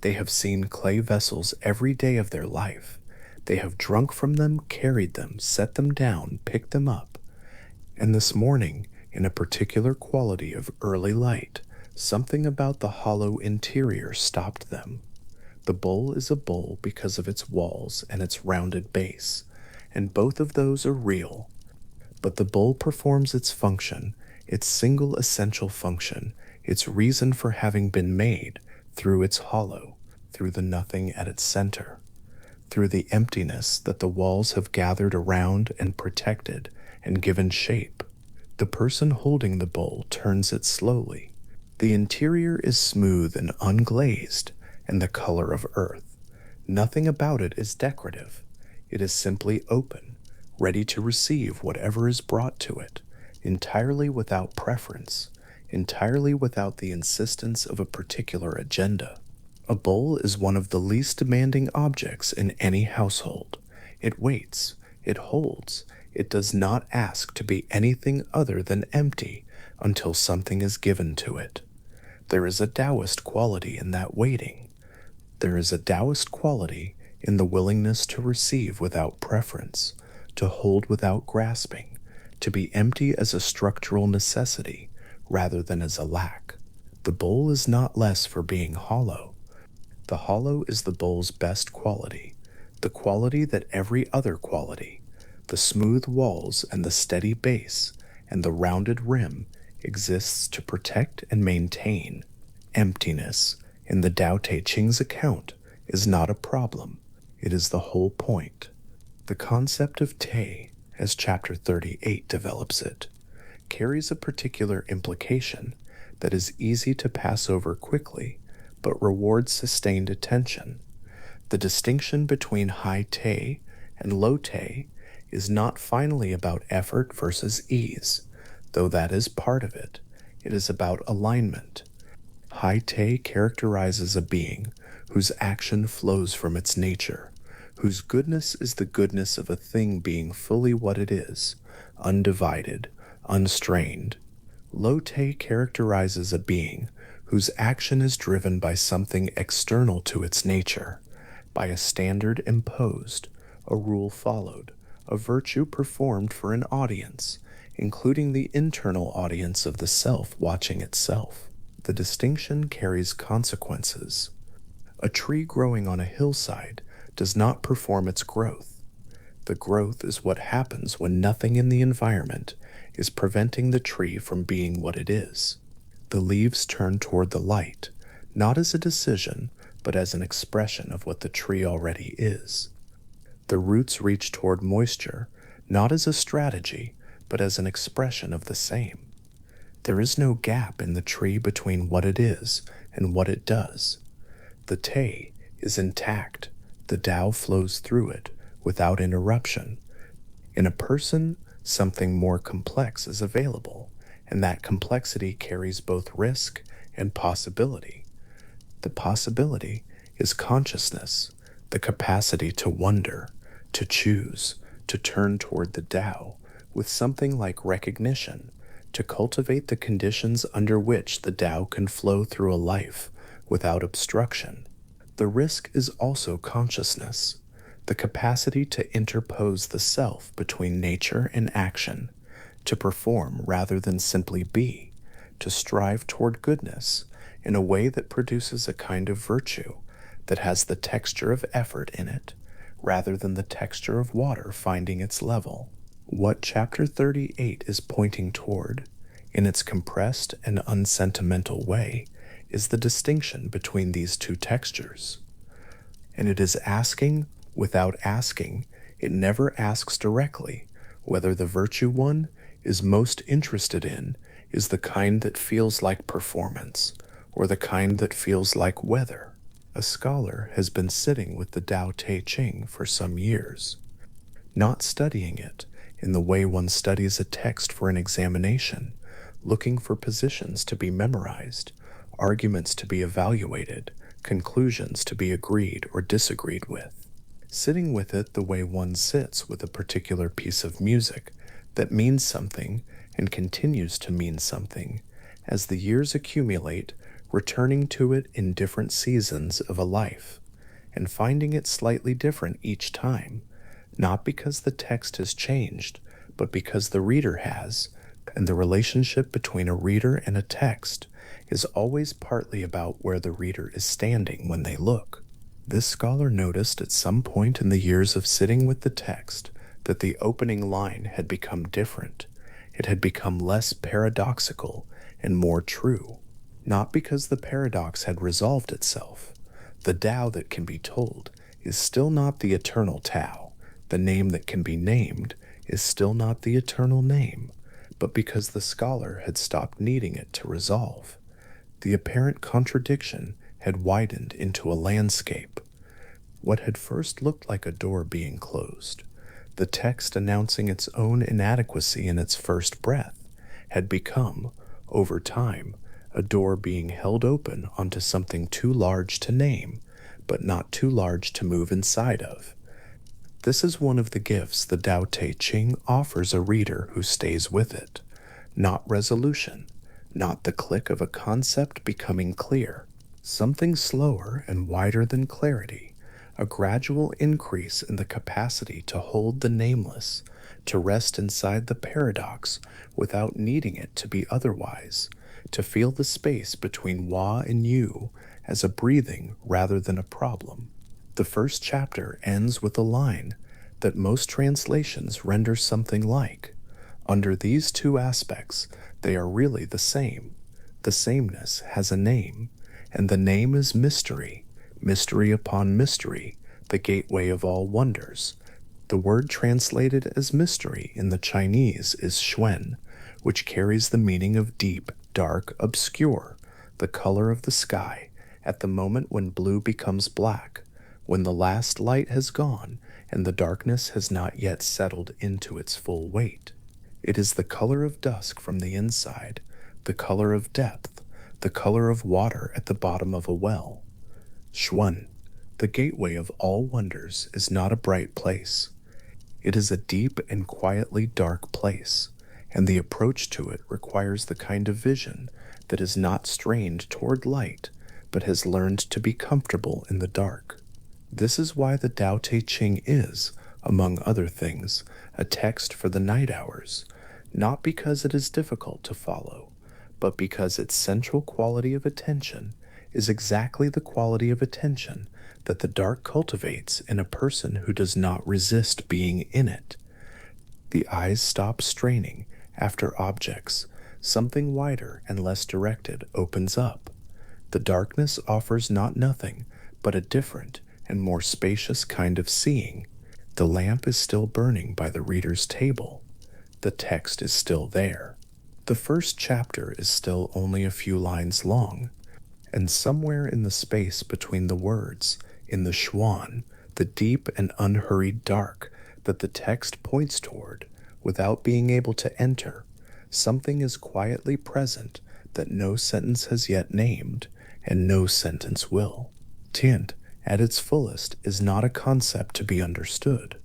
They have seen clay vessels every day of their life. They have drunk from them, carried them, set them down, picked them up. And this morning, in a particular quality of early light. Something about the hollow interior stopped them. The bowl is a bowl because of its walls and its rounded base, and both of those are real. But the bowl performs its function, its single essential function, its reason for having been made, through its hollow, through the nothing at its center, through the emptiness that the walls have gathered around and protected and given shape. The person holding the bowl turns it slowly. The interior is smooth and unglazed, and the color of earth. Nothing about it is decorative. It is simply open, ready to receive whatever is brought to it, entirely without preference, entirely without the insistence of a particular agenda. A bowl is one of the least demanding objects in any household. It waits, it holds, it does not ask to be anything other than empty until something is given to it. There is a Taoist quality in that waiting. There is a Taoist quality in the willingness to receive without preference, to hold without grasping, to be empty as a structural necessity rather than as a lack. The bowl is not less for being hollow. The hollow is the bowl's best quality, the quality that every other quality, the smooth walls and the steady base and the rounded rim, exists to protect and maintain. Emptiness, in the Tao Te Ching's account, is not a problem. It is the whole point. The concept of Te, as chapter 38 develops it, carries a particular implication that is easy to pass over quickly, but rewards sustained attention. The distinction between high Te and low Te is not finally about effort versus ease, though that is part of it. It is about alignment. High Te characterizes a being whose action flows from its nature, whose goodness is the goodness of a thing being fully what it is, undivided, unstrained. Low Te characterizes a being whose action is driven by something external to its nature, by a standard imposed, a rule followed, a virtue performed for an audience, including the internal audience of the self watching itself. The distinction carries consequences. A tree growing on a hillside does not perform its growth. The growth is what happens when nothing in the environment is preventing the tree from being what it is. The leaves turn toward the light, not as a decision, but as an expression of what the tree already is. The roots reach toward moisture, not as a strategy, but as an expression of the same. There is no gap in the tree between what it is and what it does. The Te is intact. The Tao flows through it without interruption. In a person, something more complex is available, and that complexity carries both risk and possibility. The possibility is consciousness, the capacity to wonder, to choose, to turn toward the Tao with something like recognition, to cultivate the conditions under which the Tao can flow through a life without obstruction. The risk is also consciousness, the capacity to interpose the self between nature and action, to perform rather than simply be, to strive toward goodness in a way that produces a kind of virtue that has the texture of effort in it, rather than the texture of water finding its level. What chapter 38 is pointing toward, in its compressed and unsentimental way, is the distinction between these two textures. And it is asking without asking. It never asks directly whether the virtue one is most interested in is the kind that feels like performance, or the kind that feels like weather. A scholar has been sitting with the Tao Te Ching for some years, not studying it in the way one studies a text for an examination, looking for positions to be memorized, arguments to be evaluated, conclusions to be agreed or disagreed with. Sitting with it the way one sits with a particular piece of music that means something and continues to mean something as the years accumulate, returning to it in different seasons of a life, and finding it slightly different each time, not because the text has changed, but because the reader has, And the relationship between a reader and a text is always partly about where the reader is standing when they look. This scholar noticed at some point in the years of sitting with the text that the opening line had become different. It had become less paradoxical and more true, not because the paradox had resolved itself. The Tao that can be told is still not the eternal Tao. The name that can be named is still not the eternal name, but because the scholar had stopped needing it to resolve. The apparent contradiction had widened into a landscape. What had first looked like a door being closed, the text announcing its own inadequacy in its first breath, had become, over time, a door being held open onto something too large to name, but not too large to move inside of. This is one of the gifts the Tao Te Ching offers a reader who stays with it. Not resolution, not the click of a concept becoming clear, something slower and wider than clarity, a gradual increase in the capacity to hold the nameless, to rest inside the paradox without needing it to be otherwise, to feel the space between Wa and You as a breathing rather than a problem. The first chapter ends with a line that most translations render something like, under these two aspects, they are really the same. The sameness has a name, and the name is mystery, mystery upon mystery, the gateway of all wonders. The word translated as mystery in the Chinese is xuan, which carries the meaning of deep, dark, obscure, the color of the sky, at the moment when blue becomes black, when the last light has gone and the darkness has not yet settled into its full weight. It is the color of dusk from the inside, the color of depth, the color of water at the bottom of a well. Xuan, the gateway of all wonders, is not a bright place. It is a deep and quietly dark place, and the approach to it requires the kind of vision that is not strained toward light, but has learned to be comfortable in the dark. This is why the Tao Te Ching is, among other things, a text for the night hours, not because it is difficult to follow, but because its central quality of attention is exactly the quality of attention that the dark cultivates in a person who does not resist being in it. The eyes stop straining after objects, something wider and less directed opens up. The darkness offers not nothing, but a different and more spacious kind of seeing. The lamp is still burning by the reader's table. The text is still there. The first chapter is still only a few lines long, and somewhere in the space between the words, in the xuan, the deep and unhurried dark that the text points toward, without being able to enter, something is quietly present that no sentence has yet named, and no sentence will. Tient, at its fullest, is not a concept to be understood.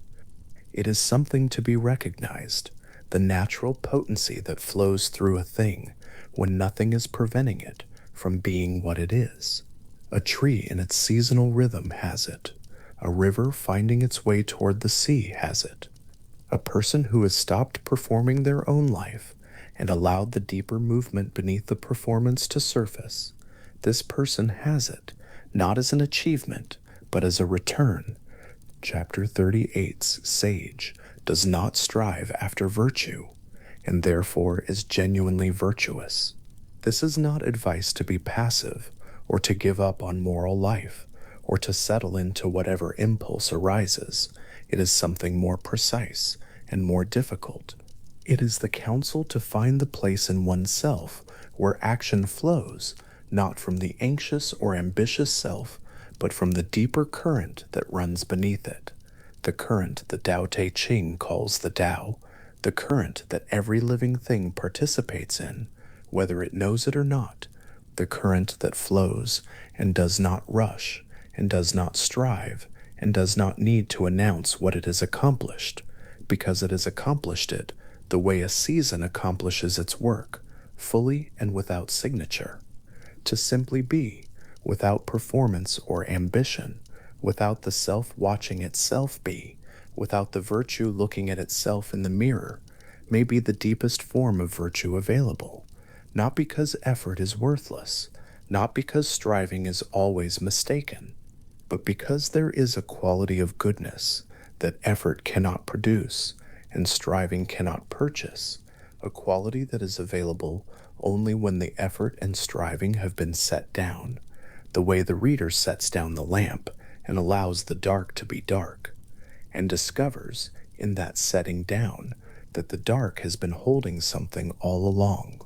It is something to be recognized, the natural potency that flows through a thing when nothing is preventing it from being what it is. A tree in its seasonal rhythm has it. A river finding its way toward the sea has it. A person who has stopped performing their own life and allowed the deeper movement beneath the performance to surface, this person has it, not as an achievement, but as a return. Chapter 38's sage does not strive after virtue, and therefore is genuinely virtuous. This is not advice to be passive, or to give up on moral life, or to settle into whatever impulse arises. It is something more precise and more difficult. It is the counsel to find the place in oneself where action flows, not from the anxious or ambitious self, but from the deeper current that runs beneath it, the current the Tao Te Ching calls the Tao, the current that every living thing participates in, whether it knows it or not, the current that flows and does not rush, and does not strive, and does not need to announce what it has accomplished, because it has accomplished it the way a season accomplishes its work, fully and without signature. To simply be, without performance or ambition, without the self watching itself be, without the virtue looking at itself in the mirror, may be the deepest form of virtue available, not because effort is worthless, not because striving is always mistaken, but because there is a quality of goodness that effort cannot produce and striving cannot purchase, a quality that is available only when the effort and striving have been set down, the way the reader sets down the lamp and allows the dark to be dark, and discovers in that setting down that the dark has been holding something all along.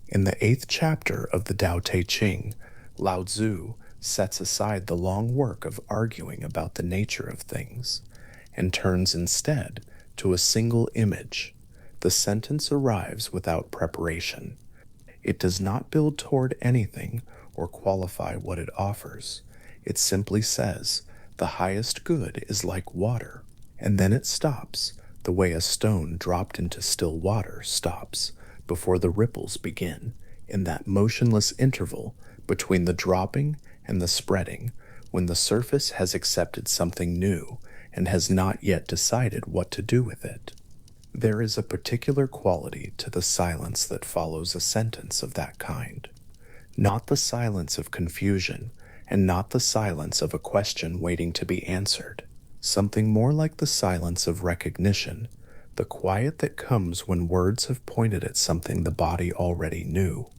In the 8th chapter of the Tao Te Ching, Lao Tzu sets aside the long work of arguing about the nature of things and turns instead to a single image. The sentence arrives without preparation. It does not build toward anything or qualify what it offers. It simply says, "The highest good is like water," and then it stops, the way a stone dropped into still water stops before the ripples begin, in that motionless interval between the dropping and the spreading, when the surface has accepted something new and has not yet decided what to do with it. There is a particular quality to the silence that follows a sentence of that kind. Not the silence of confusion, and not the silence of a question waiting to be answered. Something more like the silence of recognition, the quiet that comes when words have pointed at something the body already knew,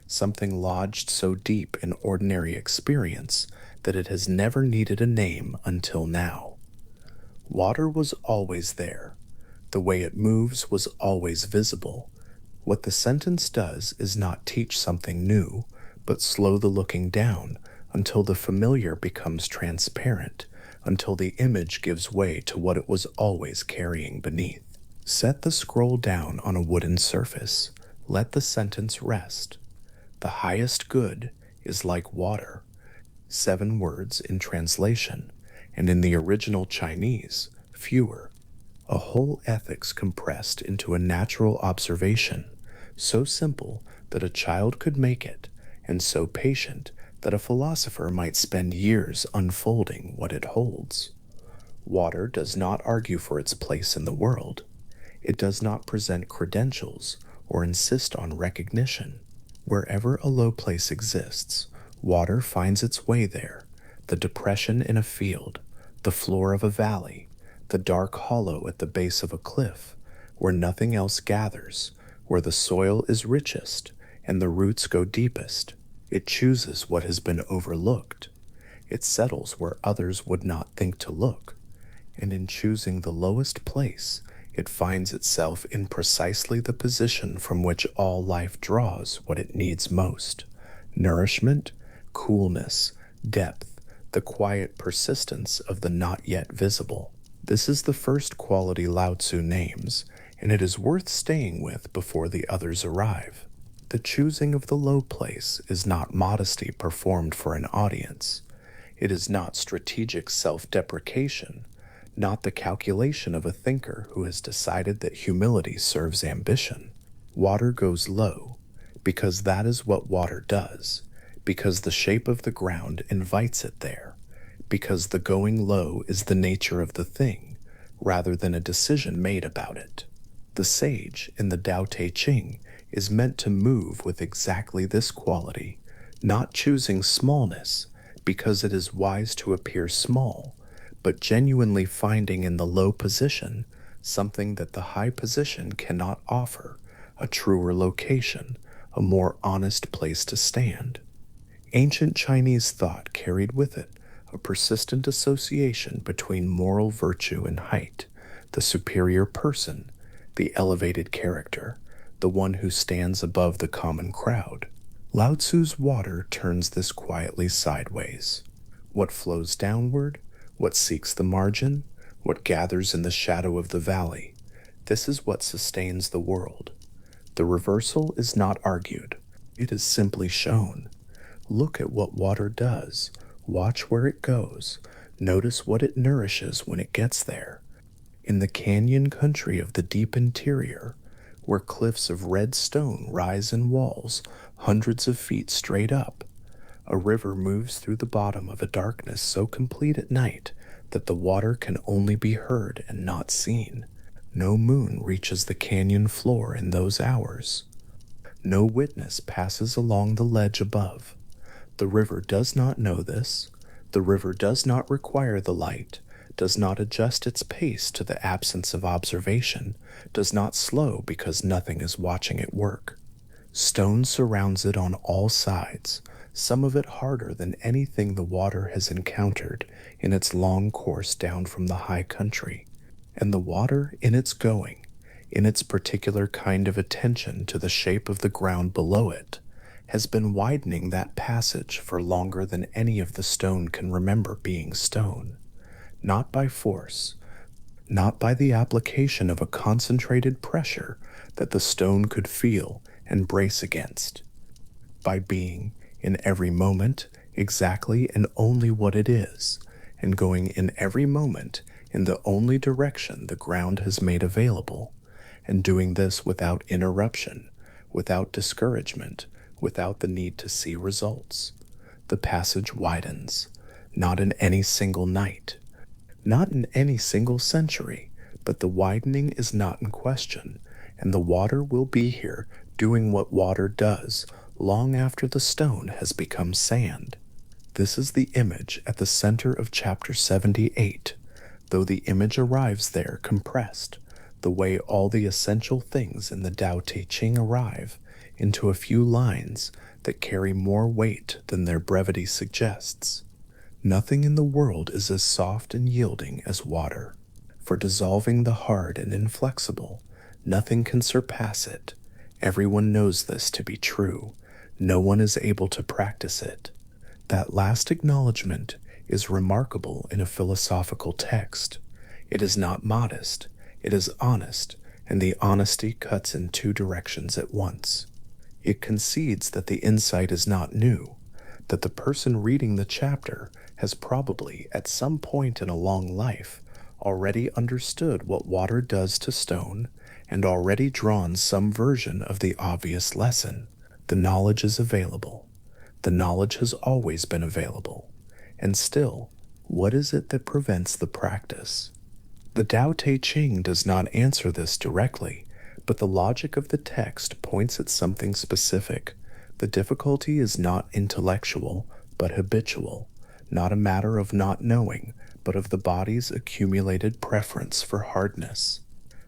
something lodged so deep in ordinary experience that it has never needed a name until now. Water was always there. The way it moves was always visible. What the sentence does is not teach something new, but slow the looking down until the familiar becomes transparent, until the image gives way to what it was always carrying beneath. Set the scroll down on a wooden surface. Let the sentence rest. The highest good is like water. 7 words in translation, and in the original Chinese, fewer. A whole ethics compressed into a natural observation, so simple that a child could make it, and so patient that a philosopher might spend years unfolding what it holds. Water does not argue for its place in the world. It does not present credentials or insist on recognition. Wherever a low place exists, water finds its way there. The depression in a field, the floor of a valley, the dark hollow at the base of a cliff, where nothing else gathers, where the soil is richest and the roots go deepest. It chooses what has been overlooked. It settles where others would not think to look. And in choosing the lowest place, it finds itself in precisely the position from which all life draws what it needs most: nourishment, coolness, depth, the quiet persistence of the not yet visible. This is the first quality Lao Tzu names, and it is worth staying with before the others arrive. The choosing of the low place is not modesty performed for an audience. It is not strategic self-deprecation, not the calculation of a thinker who has decided that humility serves ambition. Water goes low, because that is what water does, because the shape of the ground invites it there, because the going low is the nature of the thing, rather than a decision made about it. The sage in the Tao Te Ching is meant to move with exactly this quality, not choosing smallness because it is wise to appear small, but genuinely finding in the low position something that the high position cannot offer, a truer location, a more honest place to stand. Ancient Chinese thought carried with it a persistent association between moral virtue and height, the superior person, the elevated character, the one who stands above the common crowd. Lao Tzu's water turns this quietly sideways. What flows downward, what seeks the margin, what gathers in the shadow of the valley, this is what sustains the world. The reversal is not argued, it is simply shown. Look at what water does, watch where it goes, notice what it nourishes when it gets there. In the canyon country of the deep interior, where cliffs of red stone rise in walls hundreds of feet straight up, a river moves through the bottom of a darkness so complete at night that the water can only be heard and not seen. No moon reaches the canyon floor in those hours. No witness passes along the ledge above. The river does not know this. The river does not require the light, does not adjust its pace to the absence of observation, does not slow because nothing is watching it work. Stone surrounds it on all sides, some of it harder than anything the water has encountered in its long course down from the high country. And the water, in its going, in its particular kind of attention to the shape of the ground below it, has been widening that passage for longer than any of the stone can remember being stone, not by force, not by the application of a concentrated pressure that the stone could feel and brace against, by being, in every moment, exactly and only what it is, and going in every moment in the only direction the ground has made available, and doing this without interruption, without discouragement, without the need to see results. The passage widens, not in any single night, not in any single century, but the widening is not in question, and the water will be here doing what water does long after the stone has become sand. This is the image at the center of chapter 78, though the image arrives there compressed, the way all the essential things in the Tao Te Ching arrive, into a few lines that carry more weight than their brevity suggests. Nothing in the world is as soft and yielding as water. For dissolving the hard and inflexible, nothing can surpass it. Everyone knows this to be true. No one is able to practice it. That last acknowledgement is remarkable in a philosophical text. It is not modest, it is honest, and the honesty cuts in two directions at once. It concedes that the insight is not new, that the person reading the chapter has probably, at some point in a long life, already understood what water does to stone and already drawn some version of the obvious lesson. The knowledge is available. The knowledge has always been available. And still, what is it that prevents the practice? The Tao Te Ching does not answer this directly, but the logic of the text points at something specific. The difficulty is not intellectual, but habitual, not a matter of not knowing, but of the body's accumulated preference for hardness,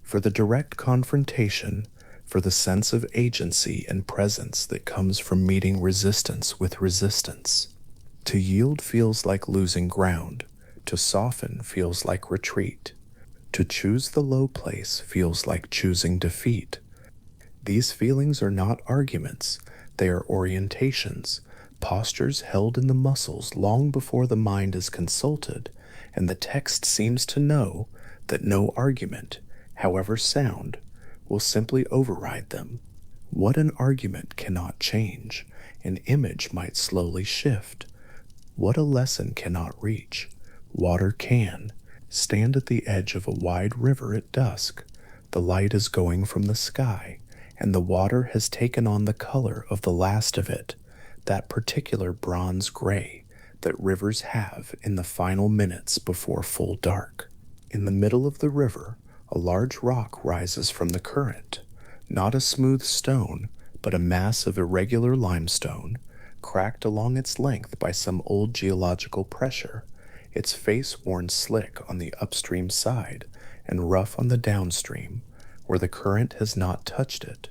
for the direct confrontation, for the sense of agency and presence that comes from meeting resistance with resistance. To yield feels like losing ground. To soften feels like retreat. To choose the low place feels like choosing defeat. These feelings are not arguments, they are orientations, postures held in the muscles long before the mind is consulted, and the text seems to know that no argument, however sound, will simply override them. What an argument cannot change, an image might slowly shift. What a lesson cannot reach, water can. Stand at the edge of a wide river at dusk. The light is going from the sky, and the water has taken on the color of the last of it, that particular bronze gray that rivers have in the final minutes before full dark. In the middle of the river, a large rock rises from the current, not a smooth stone, but a mass of irregular limestone, cracked along its length by some old geological pressure, its face worn slick on the upstream side and rough on the downstream, where the current has not touched it.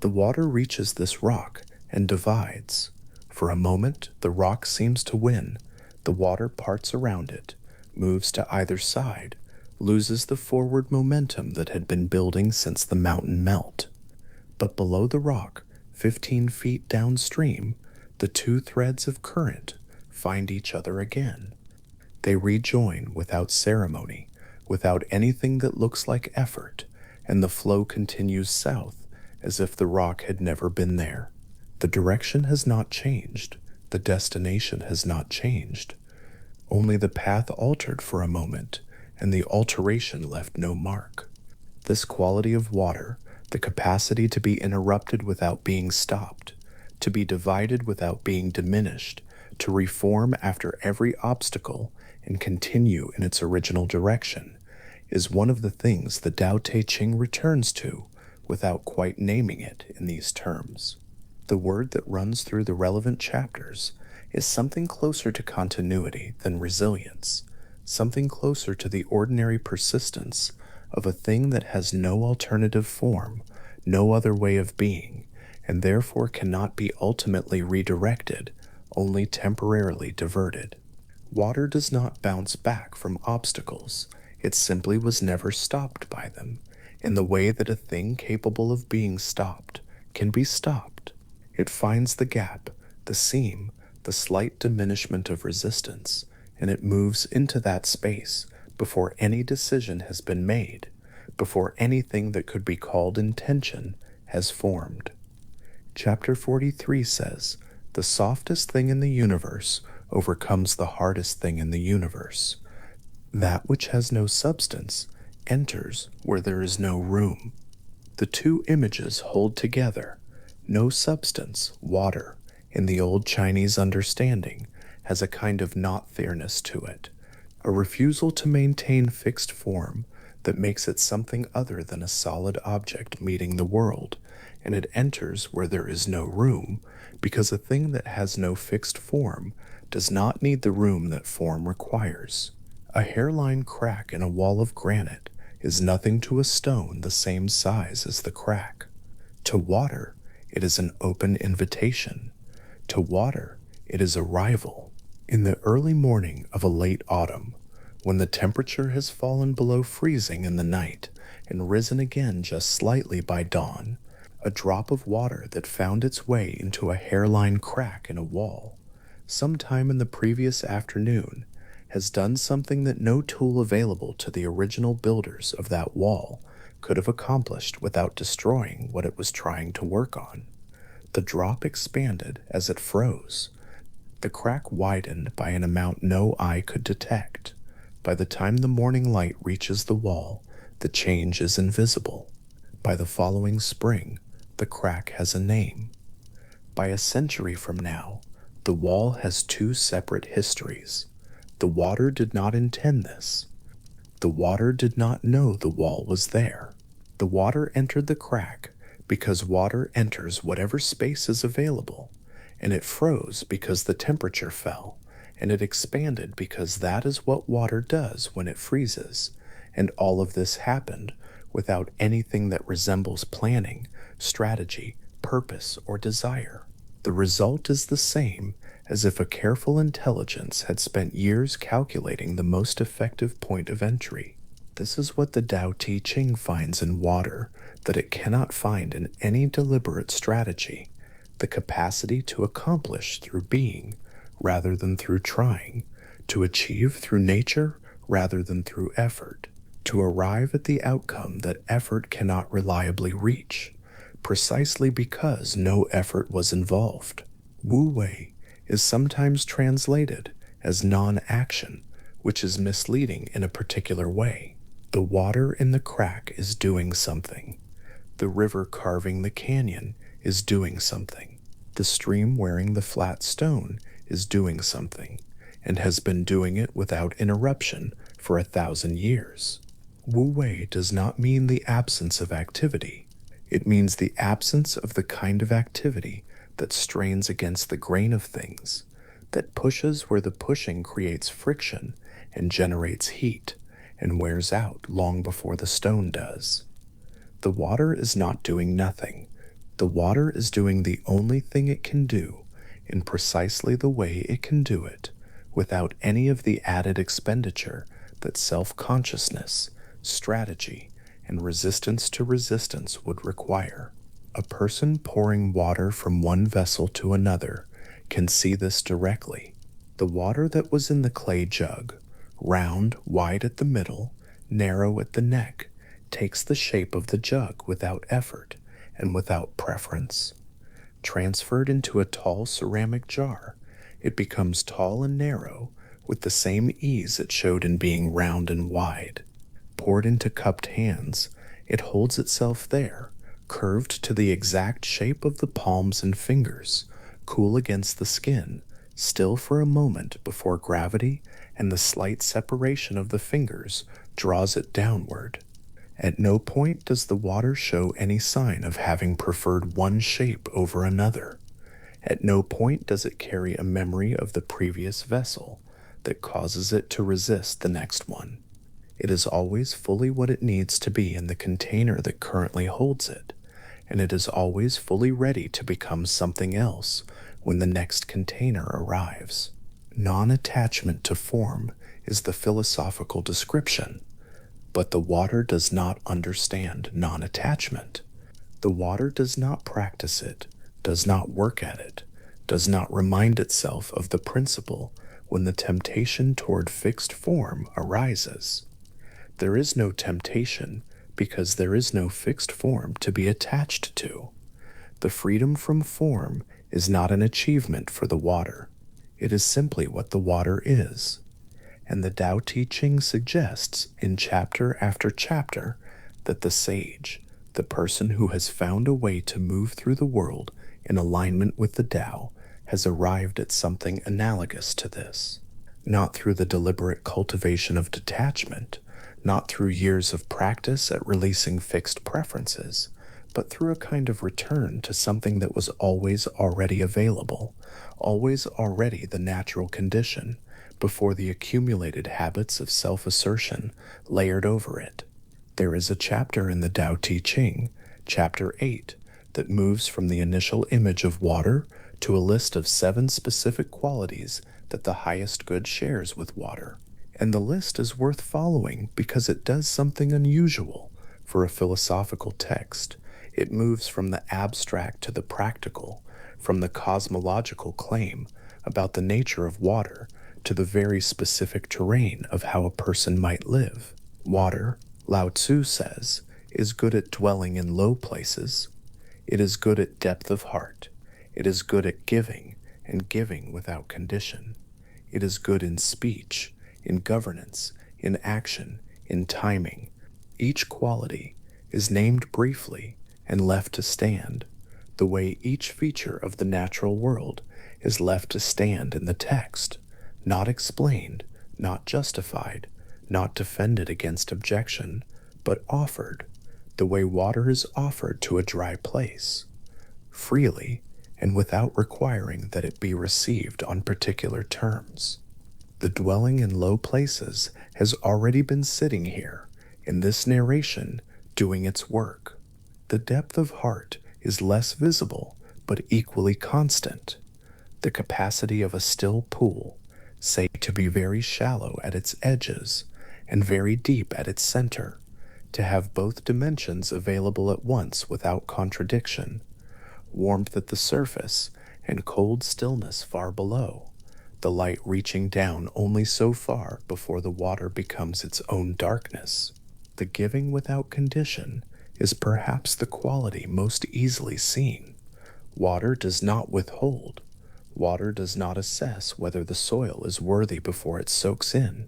The water reaches this rock and divides. For a moment, the rock seems to win. The water parts around it, moves to either side, loses the forward momentum that had been building since the mountain melt. But below the rock, 15 feet downstream, the two threads of current find each other again. They rejoin without ceremony, without anything that looks like effort, and the flow continues south as if the rock had never been there. The direction has not changed, the destination has not changed. Only the path altered for a moment, and the alteration left no mark. This quality of water, the capacity to be interrupted without being stopped, to be divided without being diminished, to reform after every obstacle and continue in its original direction, is one of the things the Tao Te Ching returns to without quite naming it in these terms. The word that runs through the relevant chapters is something closer to continuity than resilience, something closer to the ordinary persistence of a thing that has no alternative form, no other way of being, and therefore cannot be ultimately redirected, only temporarily diverted. Water does not bounce back from obstacles, it simply was never stopped by them, in the way that a thing capable of being stopped can be stopped. It finds the gap, the seam, the slight diminishment of resistance, and it moves into that space before any decision has been made, before anything that could be called intention has formed. Chapter 43 says, "The softest thing in the universe overcomes the hardest thing in the universe. That which has no substance enters where there is no room." The two images hold together. No substance, water, in the old Chinese understanding, has a kind of not-there-ness to it, a refusal to maintain fixed form that makes it something other than a solid object meeting the world, and it enters where there is no room, because a thing that has no fixed form does not need the room that form requires. A hairline crack in a wall of granite is nothing to a stone the same size as the crack. To water, it is an open invitation. To water, it is a rival. In the early morning of a late autumn, when the temperature has fallen below freezing in the night and risen again just slightly by dawn, a drop of water that found its way into a hairline crack in a wall, sometime in the previous afternoon, has done something that no tool available to the original builders of that wall could have accomplished without destroying what it was trying to work on. The drop expanded as it froze. The crack widened by an amount no eye could detect. By the time the morning light reaches the wall, the change is invisible. By the following spring, the crack has a name. By a century from now, the wall has two separate histories. The water did not intend this. The water did not know the wall was there. The water entered the crack because water enters whatever space is available, and it froze because the temperature fell, and it expanded because that is what water does when it freezes, and all of this happened without anything that resembles planning, strategy, purpose, or desire. The result is the same as if a careful intelligence had spent years calculating the most effective point of entry. This is what the Tao Te Ching finds in water that it cannot find in any deliberate strategy, the capacity to accomplish through being rather than through trying, to achieve through nature rather than through effort, to arrive at the outcome that effort cannot reliably reach, precisely because no effort was involved. Wu Wei is sometimes translated as non-action, which is misleading in a particular way. The water in the crack is doing something. The river carving the canyon is doing something. The stream wearing the flat stone is doing something, and has been doing it without interruption for 1,000 years. Wu Wei does not mean the absence of activity. It means the absence of the kind of activity that strains against the grain of things, that pushes where the pushing creates friction and generates heat, and wears out long before the stone does. The water is not doing nothing. The water is doing the only thing it can do in precisely the way it can do it, without any of the added expenditure that self-consciousness, strategy, and resistance to resistance would require. A person pouring water from one vessel to another can see this directly. The water that was in the clay jug, round, wide at the middle, narrow at the neck, takes the shape of the jug without effort and without preference. Transferred into a tall ceramic jar, it becomes tall and narrow with the same ease it showed in being round and wide. Poured into cupped hands, it holds itself there, curved to the exact shape of the palms and fingers, cool against the skin, still for a moment before gravity and the slight separation of the fingers draws it downward. At no point does the water show any sign of having preferred one shape over another. At no point does it carry a memory of the previous vessel that causes it to resist the next one. It is always fully what it needs to be in the container that currently holds it, and it is always fully ready to become something else when the next container arrives. Non-attachment to form is the philosophical description, but the water does not understand non-attachment. The water does not practice it, does not work at it, does not remind itself of the principle when the temptation toward fixed form arises. There is no temptation because there is no fixed form to be attached to. The freedom from form is not an achievement for the water. It is simply what the water is. And the Tao Te Ching suggests in chapter after chapter that the sage, the person who has found a way to move through the world in alignment with the Tao, has arrived at something analogous to this. Not through the deliberate cultivation of detachment, not through years of practice at releasing fixed preferences, but through a kind of return to something that was always already available, always already the natural condition, before the accumulated habits of self-assertion layered over it. There is a chapter in the Tao Te Ching, chapter 8, that moves from the initial image of water to a list of 7 specific qualities that the highest good shares with water. And the list is worth following because it does something unusual for a philosophical text. It moves from the abstract to the practical, from the cosmological claim about the nature of water to the very specific terrain of how a person might live. Water, Lao Tzu says, is good at dwelling in low places. It is good at depth of heart. It is good at giving, and giving without condition. It is good in speech, in governance, in action, in timing. Each quality is named briefly and left to stand, the way each feature of the natural world is left to stand in the text, not explained, not justified, not defended against objection, but offered, the way water is offered to a dry place, freely and without requiring that it be received on particular terms. The dwelling in low places has already been sitting here, in this narration, doing its work. The depth of heart is less visible, but equally constant. The capacity of a still pool, say to be very shallow at its edges and very deep at its center, to have both dimensions available at once without contradiction, warmth at the surface and cold stillness far below, the light reaching down only so far before the water becomes its own darkness. The giving without condition is perhaps the quality most easily seen. Water does not withhold. Water does not assess whether the soil is worthy before it soaks in.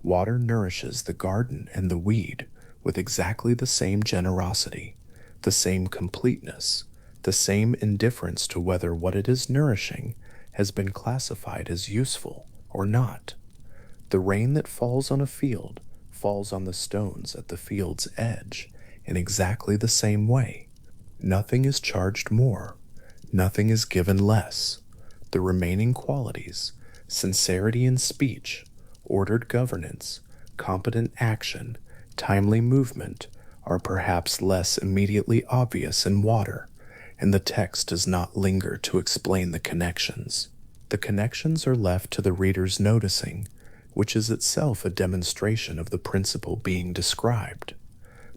Water nourishes the garden and the weed with exactly the same generosity, the same completeness, the same indifference to whether what it is nourishing has been classified as useful or not. The rain that falls on a field falls on the stones at the field's edge in exactly the same way. Nothing is charged more, nothing is given less. The remaining qualities, sincerity in speech, ordered governance, competent action, timely movement, are perhaps less immediately obvious in water, and the text does not linger to explain the connections. The connections are left to the reader's noticing, which is itself a demonstration of the principle being described.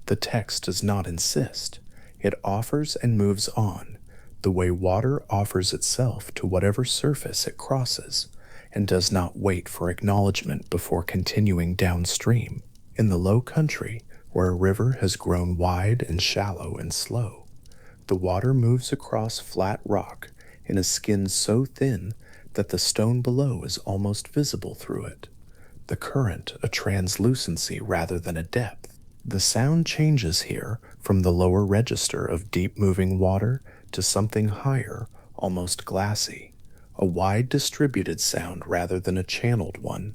The text does not insist. It offers and moves on, the way water offers itself to whatever surface it crosses, and does not wait for acknowledgement before continuing downstream. In the low country, where a river has grown wide and shallow and slow, the water moves across flat rock in a skin so thin that the stone below is almost visible through it. The current a translucency rather than a depth. The sound changes here from the lower register of deep-moving water to something higher, almost glassy, a wide distributed sound rather than a channeled one,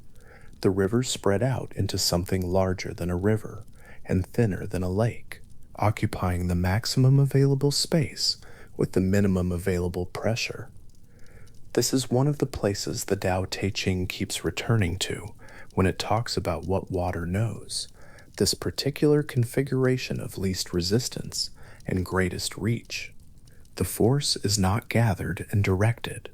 The rivers spread out into something larger than a river and thinner than a lake, occupying the maximum available space with the minimum available pressure. This is one of the places the Tao Te Ching keeps returning to when it talks about what water knows, this particular configuration of least resistance and greatest reach. The force is not gathered and directed.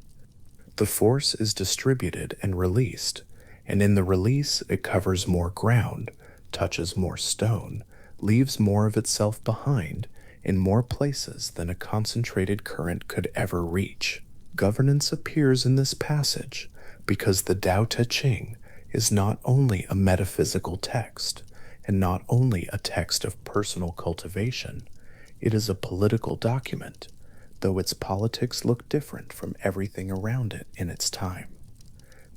The force is distributed and released, and in the release it covers more ground, touches more stone, leaves more of itself behind in more places than a concentrated current could ever reach. Governance appears in this passage because the Tao Te Ching is not only a metaphysical text and not only a text of personal cultivation, it is a political document, though its politics look different from everything around it in its time.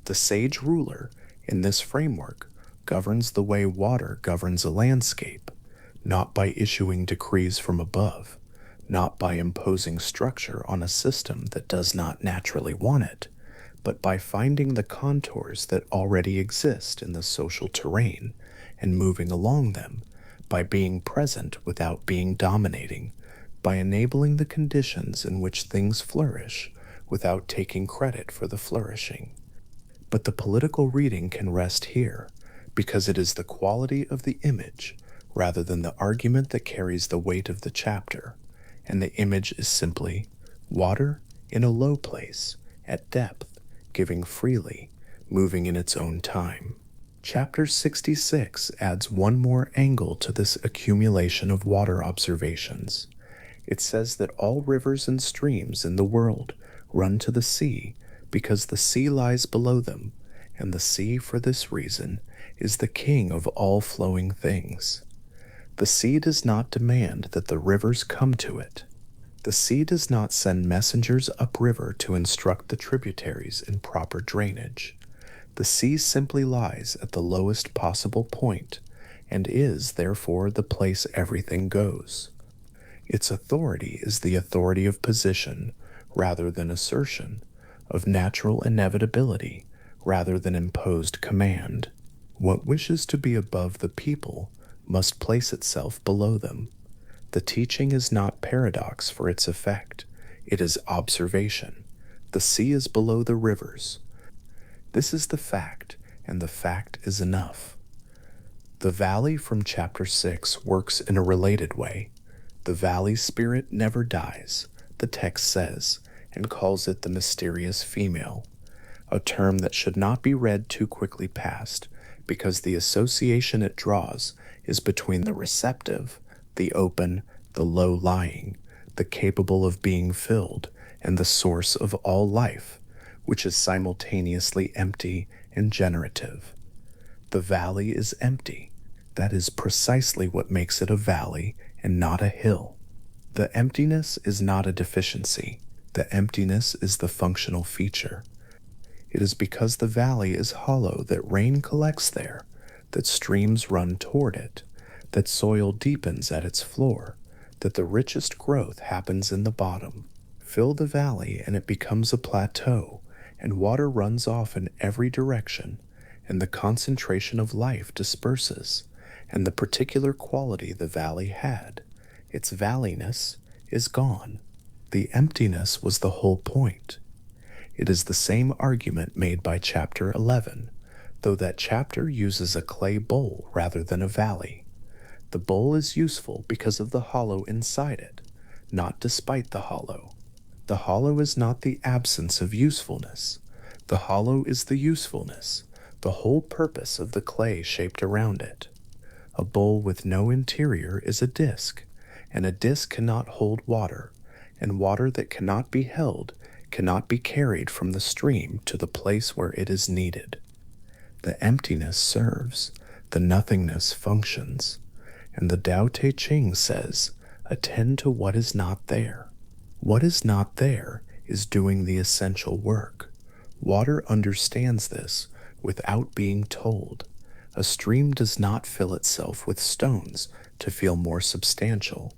The sage ruler in this framework governs the way water governs a landscape, not by issuing decrees from above, not by imposing structure on a system that does not naturally want it, but by finding the contours that already exist in the social terrain and moving along them, by being present without being dominating, by enabling the conditions in which things flourish without taking credit for the flourishing. But the political reading can rest here, because it is the quality of the image rather than the argument that carries the weight of the chapter, and the image is simply water in a low place, at depth, giving freely, moving in its own time. Chapter 66 adds one more angle to this accumulation of water observations. It says that all rivers and streams in the world run to the sea because the sea lies below them, and the sea, for this reason, is the king of all flowing things. The sea does not demand that the rivers come to it. The sea does not send messengers upriver to instruct the tributaries in proper drainage. The sea simply lies at the lowest possible point, and is, therefore, the place everything goes. Its authority is the authority of position, rather than assertion, of natural inevitability, rather than imposed command. What wishes to be above the people must place itself below them. The teaching is not paradox for its effect, it is observation. The sea is below the rivers. This is the fact, and the fact is enough. The valley from chapter 6 works in a related way. The valley spirit never dies, the text says, and calls it the mysterious female, a term that should not be read too quickly past, because the association it draws is between the receptive, the open, the low-lying, the capable of being filled, and the source of all life, which is simultaneously empty and generative. The valley is empty. That is precisely what makes it a valley and not a hill. The emptiness is not a deficiency. The emptiness is the functional feature. It is because the valley is hollow that rain collects there, that streams run toward it, that soil deepens at its floor, that the richest growth happens in the bottom. Fill the valley and it becomes a plateau, and water runs off in every direction, and the concentration of life disperses, and the particular quality the valley had, its valleyness, is gone. The emptiness was the whole point. It is the same argument made by chapter 11, though that chapter uses a clay bowl rather than a valley. The bowl is useful because of the hollow inside it, not despite the hollow. The hollow is not the absence of usefulness. The hollow is the usefulness, the whole purpose of the clay shaped around it. A bowl with no interior is a disk, and a disk cannot hold water, and water that cannot be held cannot be carried from the stream to the place where it is needed. The emptiness serves, the nothingness functions, and the Tao Te Ching says, attend to what is not there. What is not there is doing the essential work. Water understands this without being told. A stream does not fill itself with stones to feel more substantial.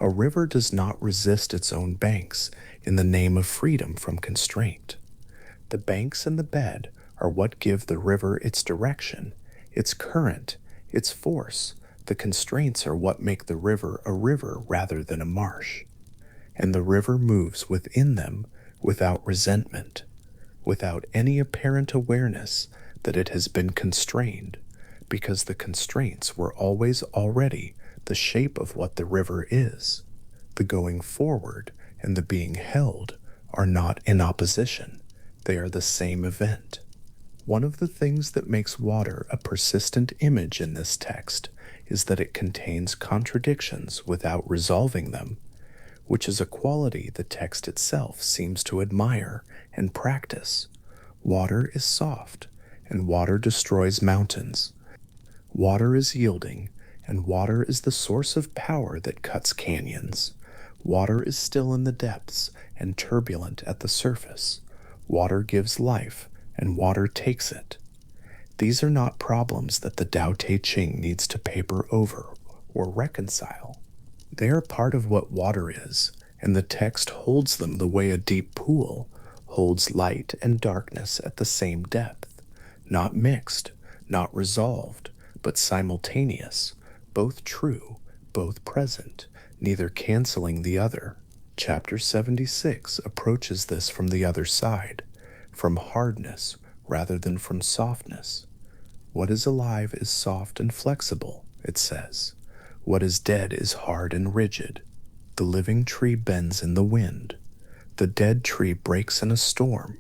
A river does not resist its own banks in the name of freedom from constraint. The banks and the bed are what give the river its direction, its current, its force. The constraints are what make the river a river rather than a marsh. And the river moves within them without resentment, without any apparent awareness that it has been constrained, because the constraints were always already the shape of what the river is. The going forward and the being held are not in opposition, they are the same event. One of the things that makes water a persistent image in this text is that it contains contradictions without resolving them, which is a quality the text itself seems to admire and practice. Water is soft, and water destroys mountains. Water is yielding, and water is the source of power that cuts canyons. Water is still in the depths and turbulent at the surface. Water gives life, and water takes it. These are not problems that the Tao Te Ching needs to paper over or reconcile. They are part of what water is, and the text holds them the way a deep pool holds light and darkness at the same depth, not mixed, not resolved, but simultaneous, both true, both present, neither canceling the other. Chapter 76 approaches this from the other side, from hardness rather than from softness. What is alive is soft and flexible, it says. What is dead is hard and rigid. The living tree bends in the wind. The dead tree breaks in a storm.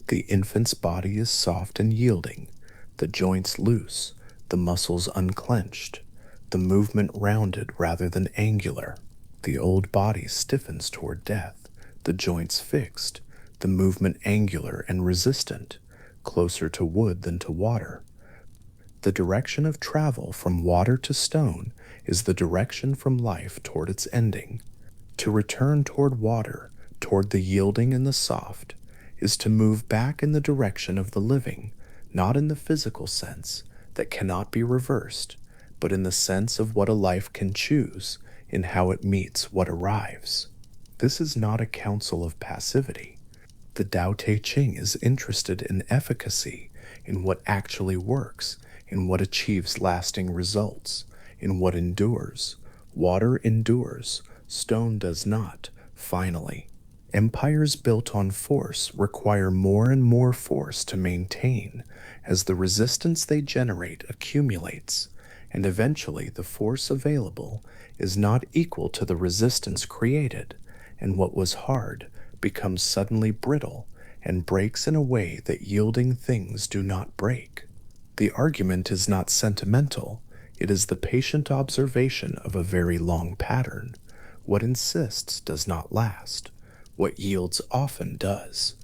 The infant's body is soft and yielding, the joints loose, the muscles unclenched, the movement rounded rather than angular. The old body stiffens toward death, the joints fixed, the movement angular and resistant, closer to wood than to water. The direction of travel from water to stone is the direction from life toward its ending. To return toward water, toward the yielding and the soft, is to move back in the direction of the living, not in the physical sense that cannot be reversed, but in the sense of what a life can choose, in how it meets what arrives. This is not a counsel of passivity. The Tao Te Ching is interested in efficacy, in what actually works, in what achieves lasting results, in what endures. Water endures, stone does not, finally. Empires built on force require more and more force to maintain as the resistance they generate accumulates, and eventually the force available is not equal to the resistance created, and what was hard becomes suddenly brittle and breaks in a way that yielding things do not break. The argument is not sentimental, it is the patient observation of a very long pattern. What insists does not last. What yields often does.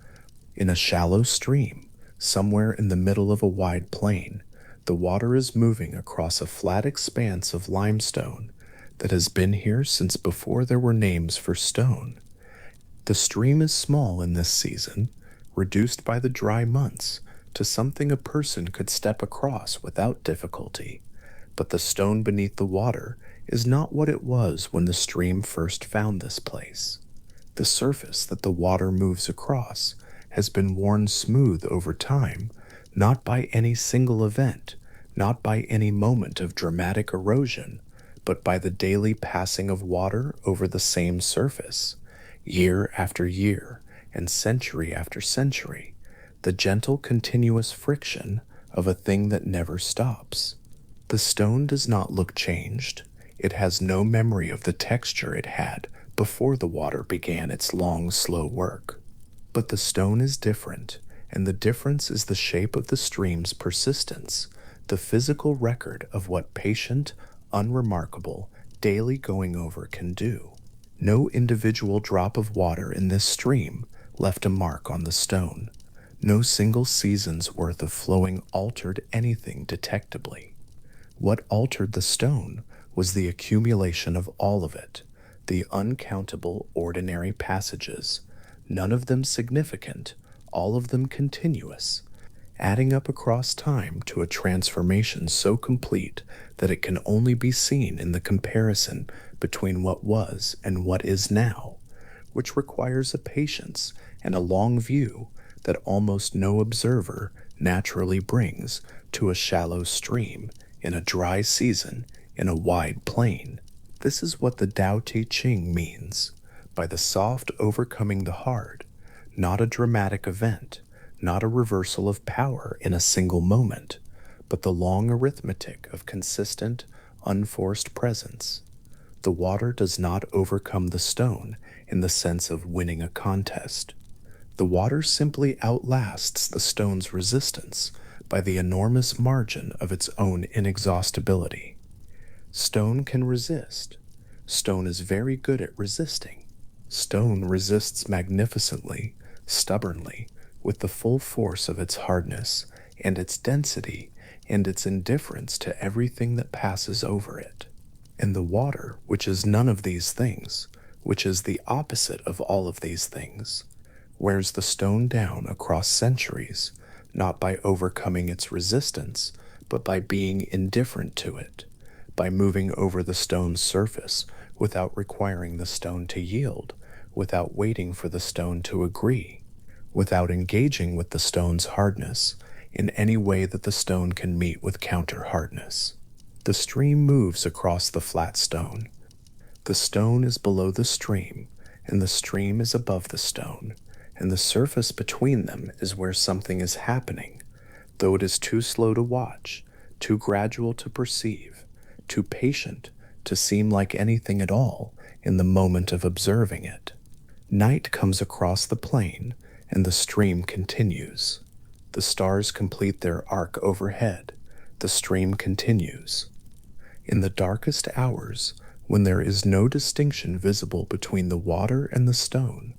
In a shallow stream, somewhere in the middle of a wide plain, the water is moving across a flat expanse of limestone that has been here since before there were names for stone. The stream is small in this season, reduced by the dry months to something a person could step across without difficulty, but the stone beneath the water is not what it was when the stream first found this place. The surface that the water moves across has been worn smooth over time, not by any single event, not by any moment of dramatic erosion, but by the daily passing of water over the same surface, year after year and century after century, the gentle continuous friction of a thing that never stops. The stone does not look changed. It has no memory of the texture it had before the water began its long, slow work. But the stone is different, and the difference is the shape of the stream's persistence, the physical record of what patient, unremarkable, daily going over can do. No individual drop of water in this stream left a mark on the stone. No single season's worth of flowing altered anything detectably. What altered the stone was the accumulation of all of it, the uncountable ordinary passages, none of them significant, all of them continuous, adding up across time to a transformation so complete that it can only be seen in the comparison between what was and what is now, which requires a patience and a long view that almost no observer, naturally brings to a shallow stream in a dry season in a wide plain. This is what the Tao Te Ching means by the soft overcoming the hard, not a dramatic event, not a reversal of power in a single moment, but the long arithmetic of consistent, unforced presence. The water does not overcome the stone in the sense of winning a contest. The water simply outlasts the stone's resistance by the enormous margin of its own inexhaustibility. Stone can resist. Stone is very good at resisting. Stone resists magnificently, stubbornly, with the full force of its hardness and its density and its indifference to everything that passes over it. And the water, which is none of these things, which is the opposite of all of these things, wears the stone down across centuries, not by overcoming its resistance, but by being indifferent to it, by moving over the stone's surface without requiring the stone to yield, without waiting for the stone to agree, without engaging with the stone's hardness in any way that the stone can meet with counter hardness. The stream moves across the flat stone. The stone is below the stream, and the stream is above the stone, and the surface between them is where something is happening, though it is too slow to watch, too gradual to perceive, too patient to seem like anything at all in the moment of observing it. Night comes across the plain, and the stream continues. The stars complete their arc overhead. The stream continues. In the darkest hours, when there is no distinction visible between the water and the stone,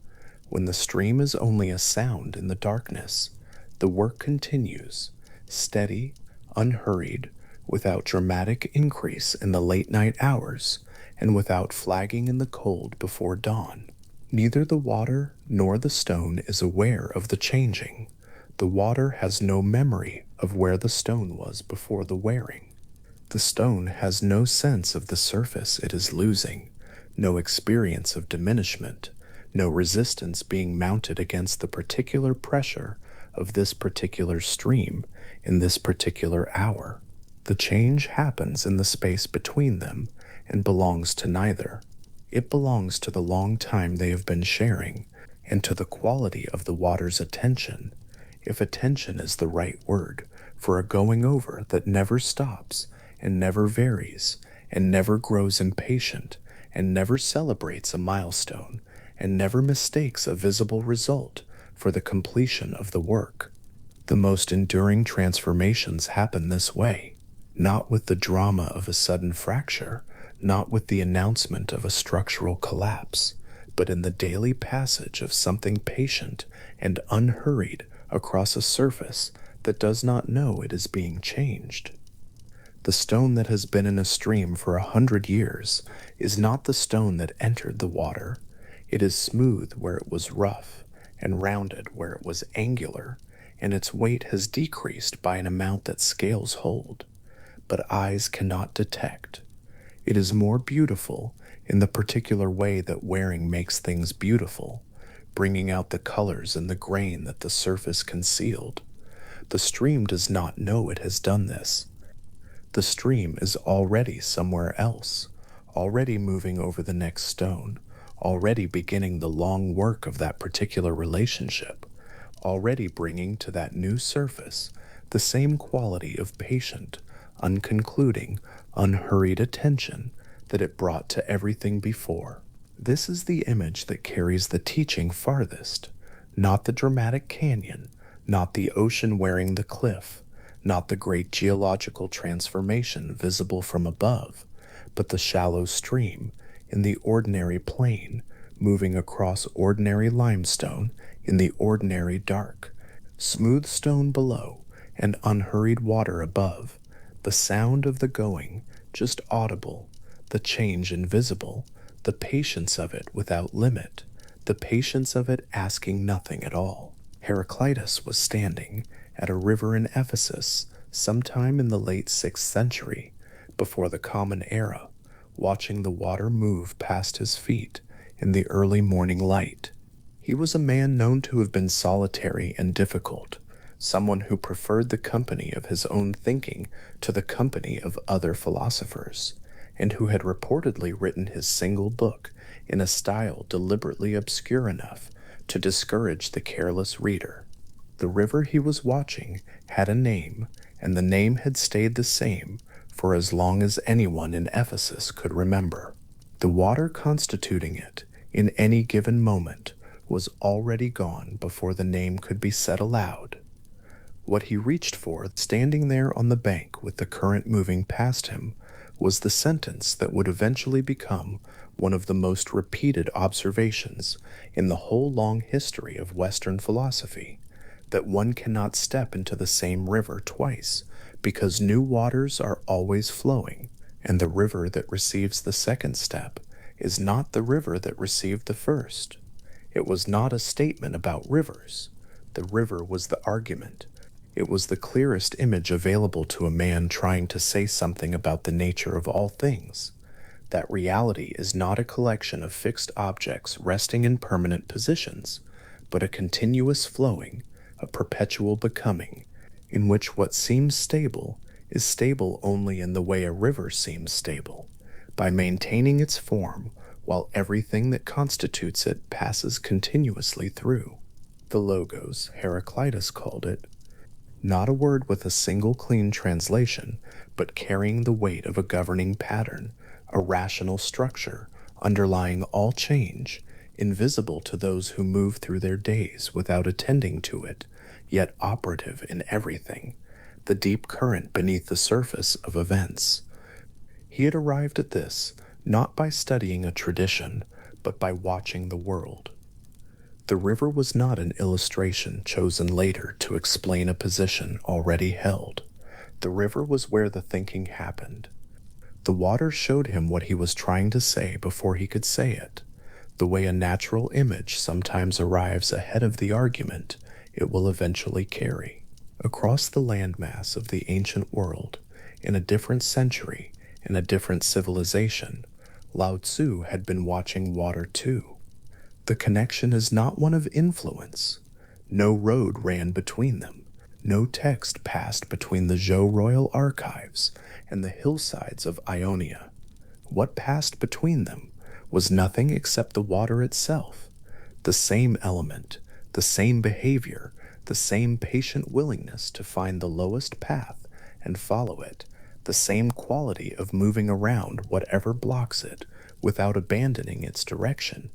when the stream is only a sound in the darkness, the work continues, steady, unhurried, without dramatic increase in the late night hours, and without flagging in the cold before dawn. Neither the water nor the stone is aware of the changing. The water has no memory of where the stone was before the wearing. The stone has no sense of the surface it is losing, no experience of diminishment, no resistance being mounted against the particular pressure of this particular stream in this particular hour. The change happens in the space between them and belongs to neither. It belongs to the long time they have been sharing and to the quality of the water's attention, if attention is the right word, for a going over that never stops and never varies and never grows impatient and never celebrates a milestone and never mistakes a visible result for the completion of the work. The most enduring transformations happen this way, not with the drama of a sudden fracture, not with the announcement of a structural collapse, but in the daily passage of something patient and unhurried across a surface that does not know it is being changed. The stone that has been in a stream for 100 years is not the stone that entered the water. It is smooth where it was rough, and rounded where it was angular, and its weight has decreased by an amount that scales hold, but eyes cannot detect. It is more beautiful in the particular way that wearing makes things beautiful, bringing out the colors and the grain that the surface concealed. The stream does not know it has done this. The stream is already somewhere else, already moving over the next stone, already beginning the long work of that particular relationship, already bringing to that new surface the same quality of patient, unconcluding, unhurried attention that it brought to everything before. This is the image that carries the teaching farthest, not the dramatic canyon, not the ocean wearing the cliff, not the great geological transformation visible from above, but the shallow stream in the ordinary plain, moving across ordinary limestone in the ordinary dark, smooth stone below and unhurried water above, the sound of the going just audible, the change invisible, the patience of it without limit, the patience of it asking nothing at all. Heraclitus was standing at a river in Ephesus sometime in the late 6th century, before the Common Era, watching the water move past his feet in the early morning light. He was a man known to have been solitary and difficult, someone who preferred the company of his own thinking to the company of other philosophers, and who had reportedly written his single book in a style deliberately obscure enough to discourage the careless reader. The river he was watching had a name, and the name had stayed the same for as long as anyone in Ephesus could remember. The water constituting it, in any given moment, was already gone before the name could be said aloud. What he reached for, standing there on the bank with the current moving past him, was the sentence that would eventually become one of the most repeated observations in the whole long history of Western philosophy, that one cannot step into the same river twice, because new waters are always flowing, and the river that receives the second step is not the river that received the first. It was not a statement about rivers. The river was the argument. It was the clearest image available to a man trying to say something about the nature of all things. That reality is not a collection of fixed objects resting in permanent positions, but a continuous flowing, a perpetual becoming, in which what seems stable is stable only in the way a river seems stable, by maintaining its form while everything that constitutes it passes continuously through. The Logos, Heraclitus called it, not a word with a single clean translation, but carrying the weight of a governing pattern, a rational structure, underlying all change, invisible to those who move through their days without attending to it, yet operative in everything, the deep current beneath the surface of events. He had arrived at this not by studying a tradition, but by watching the world. The river was not an illustration chosen later to explain a position already held. The river was where the thinking happened. The water showed him what he was trying to say before he could say it. The way a natural image sometimes arrives ahead of the argument it will eventually carry. Across the landmass of the ancient world, in a different century, in a different civilization, Lao Tzu had been watching water too. The connection is not one of influence. No road ran between them. No text passed between the Zhou royal archives and the hillsides of Ionia. What passed between them was nothing except the water itself, the same element, the same behavior, the same patient willingness to find the lowest path and follow it, the same quality of moving around whatever blocks it without abandoning its direction.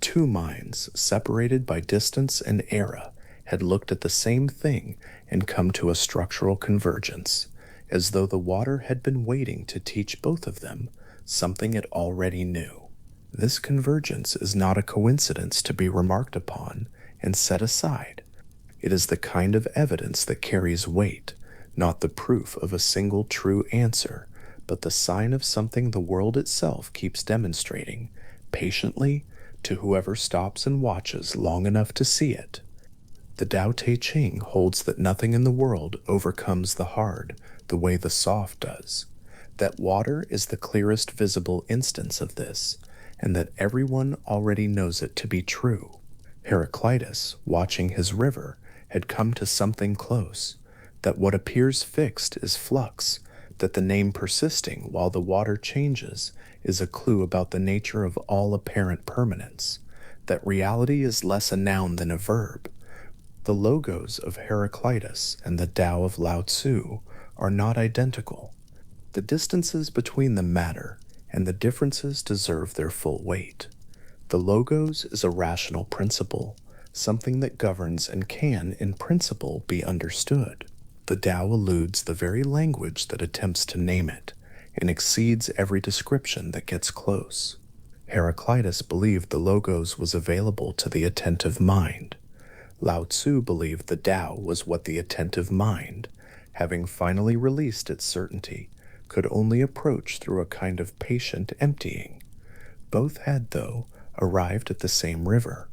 Two minds, separated by distance and era, had looked at the same thing and come to a structural convergence, as though the water had been waiting to teach both of them something it already knew. This convergence is not a coincidence to be remarked upon and set aside. It is the kind of evidence that carries weight, not the proof of a single true answer, but the sign of something the world itself keeps demonstrating, patiently, to whoever stops and watches long enough to see it. The Tao Te Ching holds that nothing in the world overcomes the hard the way the soft does, that water is the clearest visible instance of this, and that everyone already knows it to be true. Heraclitus, watching his river, had come to something close, that what appears fixed is flux, that the name persisting while the water changes is a clue about the nature of all apparent permanence, that reality is less a noun than a verb. The logos of Heraclitus and the Tao of Lao Tzu are not identical. The distances between them matter, and the differences deserve their full weight. The logos is a rational principle, something that governs and can, in principle, be understood. The Tao eludes the very language that attempts to name it, and exceeds every description that gets close. Heraclitus believed the logos was available to the attentive mind. Lao Tzu believed the Tao was what the attentive mind, having finally released its certainty, could only approach through a kind of patient emptying. Both had, though, arrived at the same river.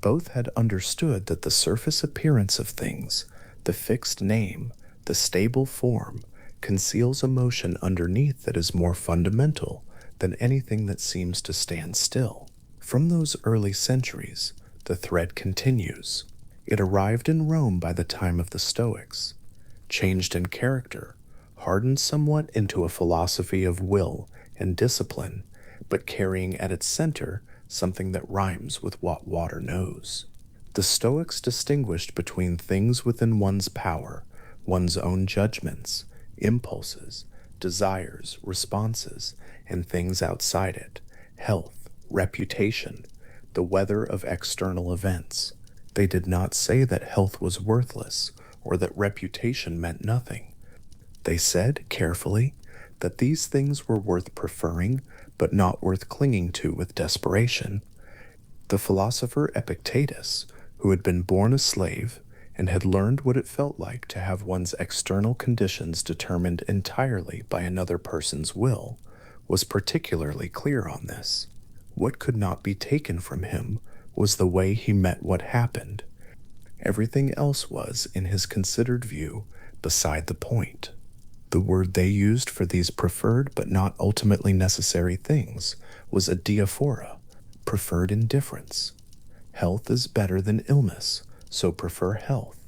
Both had understood that the surface appearance of things, the fixed name, the stable form, conceals a motion underneath that is more fundamental than anything that seems to stand still. From those early centuries, the thread continues. It arrived in Rome by the time of the Stoics, changed in character, hardened somewhat into a philosophy of will and discipline, but carrying at its center something that rhymes with what water knows. The Stoics distinguished between things within one's power, one's own judgments, impulses, desires, responses, and things outside it, health, reputation, the weather of external events. They did not say that health was worthless or that reputation meant nothing. They said, carefully, that these things were worth preferring, but not worth clinging to with desperation. The philosopher Epictetus, who had been born a slave and had learned what it felt like to have one's external conditions determined entirely by another person's will, was particularly clear on this. What could not be taken from him was the way he met what happened. Everything else was, in his considered view, beside the point. The word they used for these preferred but not ultimately necessary things was adiaphora, preferred indifference. Health is better than illness, so prefer health.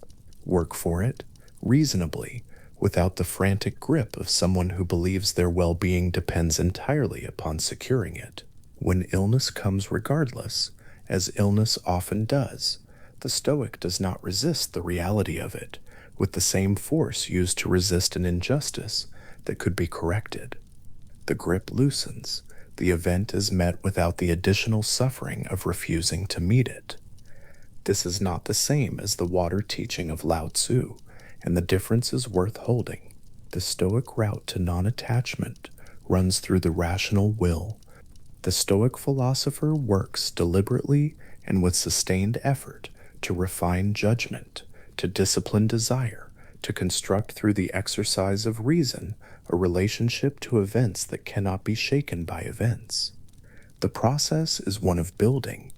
Work for it, reasonably, without the frantic grip of someone who believes their well-being depends entirely upon securing it. When illness comes regardless, as illness often does, the Stoic does not resist the reality of it with the same force used to resist an injustice that could be corrected. The grip loosens. The event is met without the additional suffering of refusing to meet it. This is not the same as the water teaching of Lao Tzu, and the difference is worth holding. The Stoic route to non-attachment runs through the rational will. The Stoic philosopher works deliberately and with sustained effort to refine judgment, to discipline desire, to construct through the exercise of reason a relationship to events that cannot be shaken by events. The process is one of building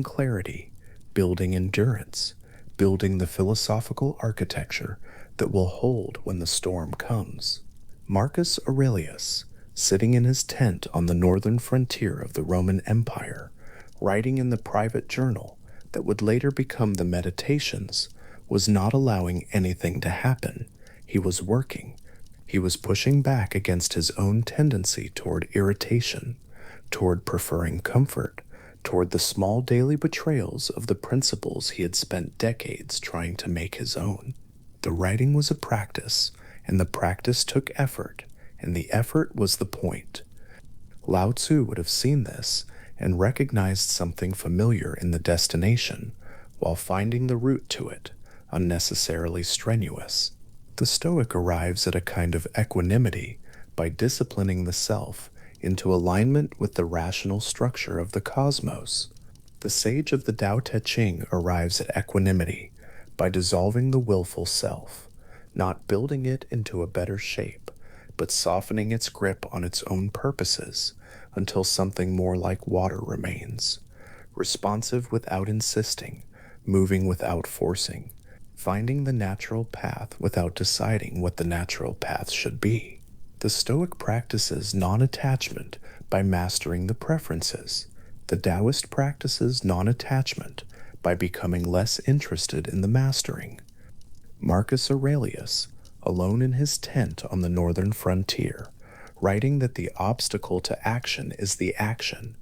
clarity, building endurance, building the philosophical architecture that will hold when the storm comes. Marcus Aurelius, sitting in his tent on the northern frontier of the Roman Empire, writing in the private journal that would later become the Meditations, was not allowing anything to happen. He was working. He was pushing back against his own tendency toward irritation, toward preferring comfort, toward the small daily betrayals of the principles he had spent decades trying to make his own. The writing was a practice, and the practice took effort, and the effort was the point. Lao Tzu would have seen this and recognized something familiar in the destination, while finding the route to it unnecessarily strenuous. The Stoic arrives at a kind of equanimity by disciplining the self into alignment with the rational structure of the cosmos. The sage of the Tao Te Ching arrives at equanimity by dissolving the willful self, not building it into a better shape, but softening its grip on its own purposes until something more like water remains, responsive without insisting, moving without forcing, finding the natural path without deciding what the natural path should be. The Stoic practices non-attachment by mastering the preferences. The Taoist practices non-attachment by becoming less interested in the mastering. Marcus Aurelius, alone in his tent on the northern frontier, writing that the obstacle to action is the action,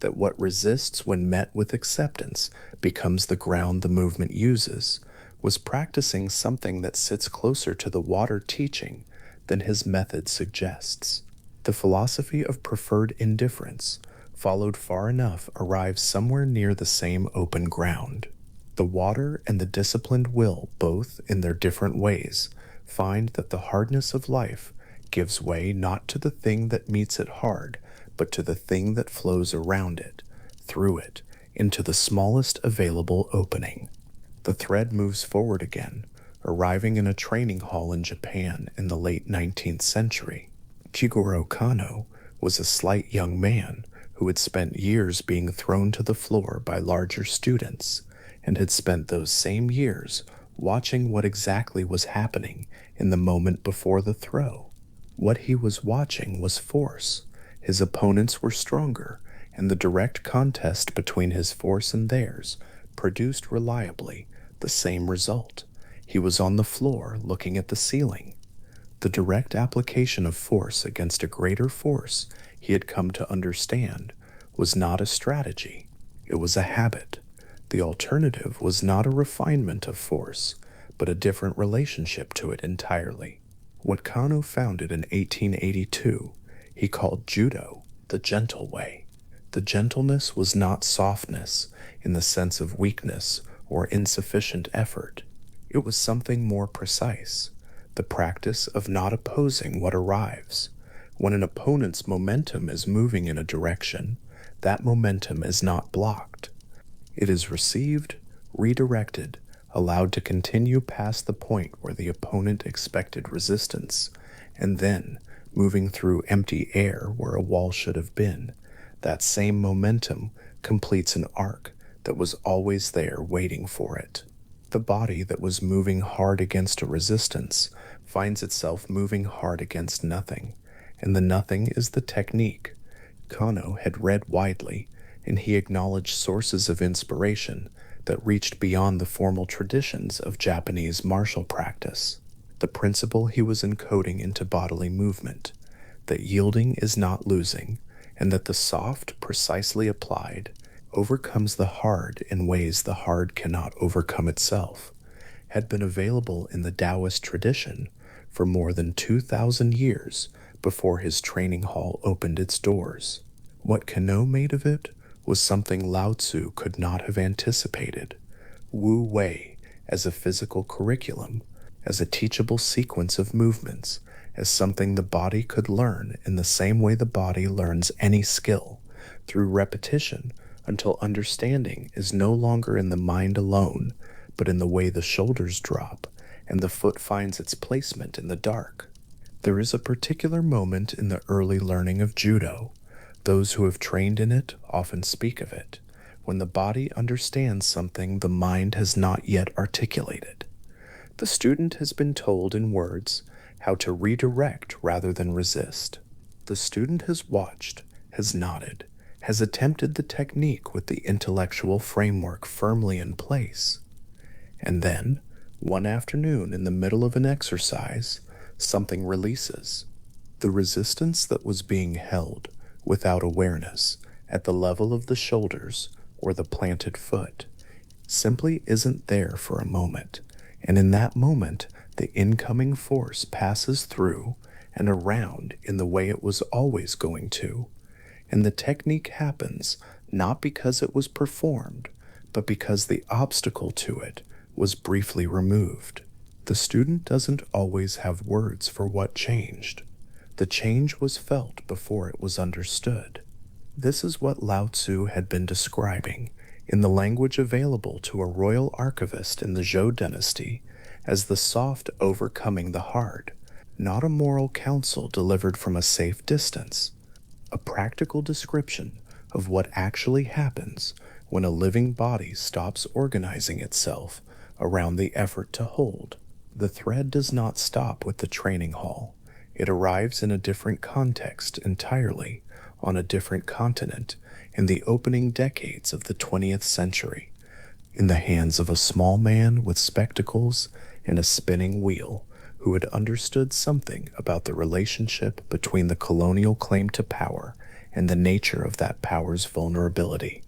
that what resists when met with acceptance becomes the ground the movement uses, was practicing something that sits closer to the water teaching than his method suggests. The philosophy of preferred indifference, followed far enough, arrives somewhere near the same open ground. The water and the disciplined will, both in their different ways, find that the hardness of life gives way not to the thing that meets it hard, but to the thing that flows around it, through it, into the smallest available opening. The thread moves forward again, arriving in a training hall in Japan in the late 19th century. Kigoro Kano was a slight young man who had spent years being thrown to the floor by larger students, and had spent those same years watching what exactly was happening in the moment before the throw. What he was watching was force. His opponents were stronger, and the direct contest between his force and theirs produced reliably The same result. He was on the floor looking at the ceiling. The direct application of force against a greater force he had come to understand was not a strategy, it was a habit. The alternative was not a refinement of force, but a different relationship to it entirely. What Kano founded in 1882, he called Judo the gentle way. The gentleness was not softness in the sense of weakness or insufficient effort. It was something more precise, the practice of not opposing what arrives. When an opponent's momentum is moving in a direction, that momentum is not blocked. It is received, redirected, allowed to continue past the point where the opponent expected resistance, and then, moving through empty air where a wall should have been, that same momentum completes an arc that was always there waiting for it. The body that was moving hard against a resistance finds itself moving hard against nothing, and the nothing is the technique. Kano had read widely, and he acknowledged sources of inspiration that reached beyond the formal traditions of Japanese martial practice. The principle he was encoding into bodily movement, that yielding is not losing, and that the soft, precisely applied, overcomes the hard in ways the hard cannot overcome itself, had been available in the Taoist tradition for more than 2,000 years before his training hall opened its doors. What Kano made of it was something Lao Tzu could not have anticipated. Wu Wei as a physical curriculum, as a teachable sequence of movements, as something the body could learn in the same way the body learns any skill, through repetition until understanding is no longer in the mind alone, but in the way the shoulders drop and the foot finds its placement in the dark. There is a particular moment in the early learning of judo. Those who have trained in it often speak of it, when the body understands something the mind has not yet articulated. The student has been told in words how to redirect rather than resist. The student has watched, has nodded, has attempted the technique with the intellectual framework firmly in place. And then, one afternoon in the middle of an exercise, something releases. The resistance that was being held without awareness at the level of the shoulders or the planted foot simply isn't there for a moment, and in that moment the incoming force passes through and around in the way it was always going to, and the technique happens not because it was performed, but because the obstacle to it was briefly removed. The student doesn't always have words for what changed. The change was felt before it was understood. This is what Lao Tzu had been describing in the language available to a royal archivist in the Zhou dynasty as the soft overcoming the hard, not a moral counsel delivered from a safe distance, a practical description of what actually happens when a living body stops organizing itself around the effort to hold. The thread does not stop with the training hall. It arrives in a different context entirely, on a different continent, in the opening decades of the 20th century, in the hands of a small man with spectacles and a spinning wheel who had understood something about the relationship between the colonial claim to power and the nature of that power's vulnerability.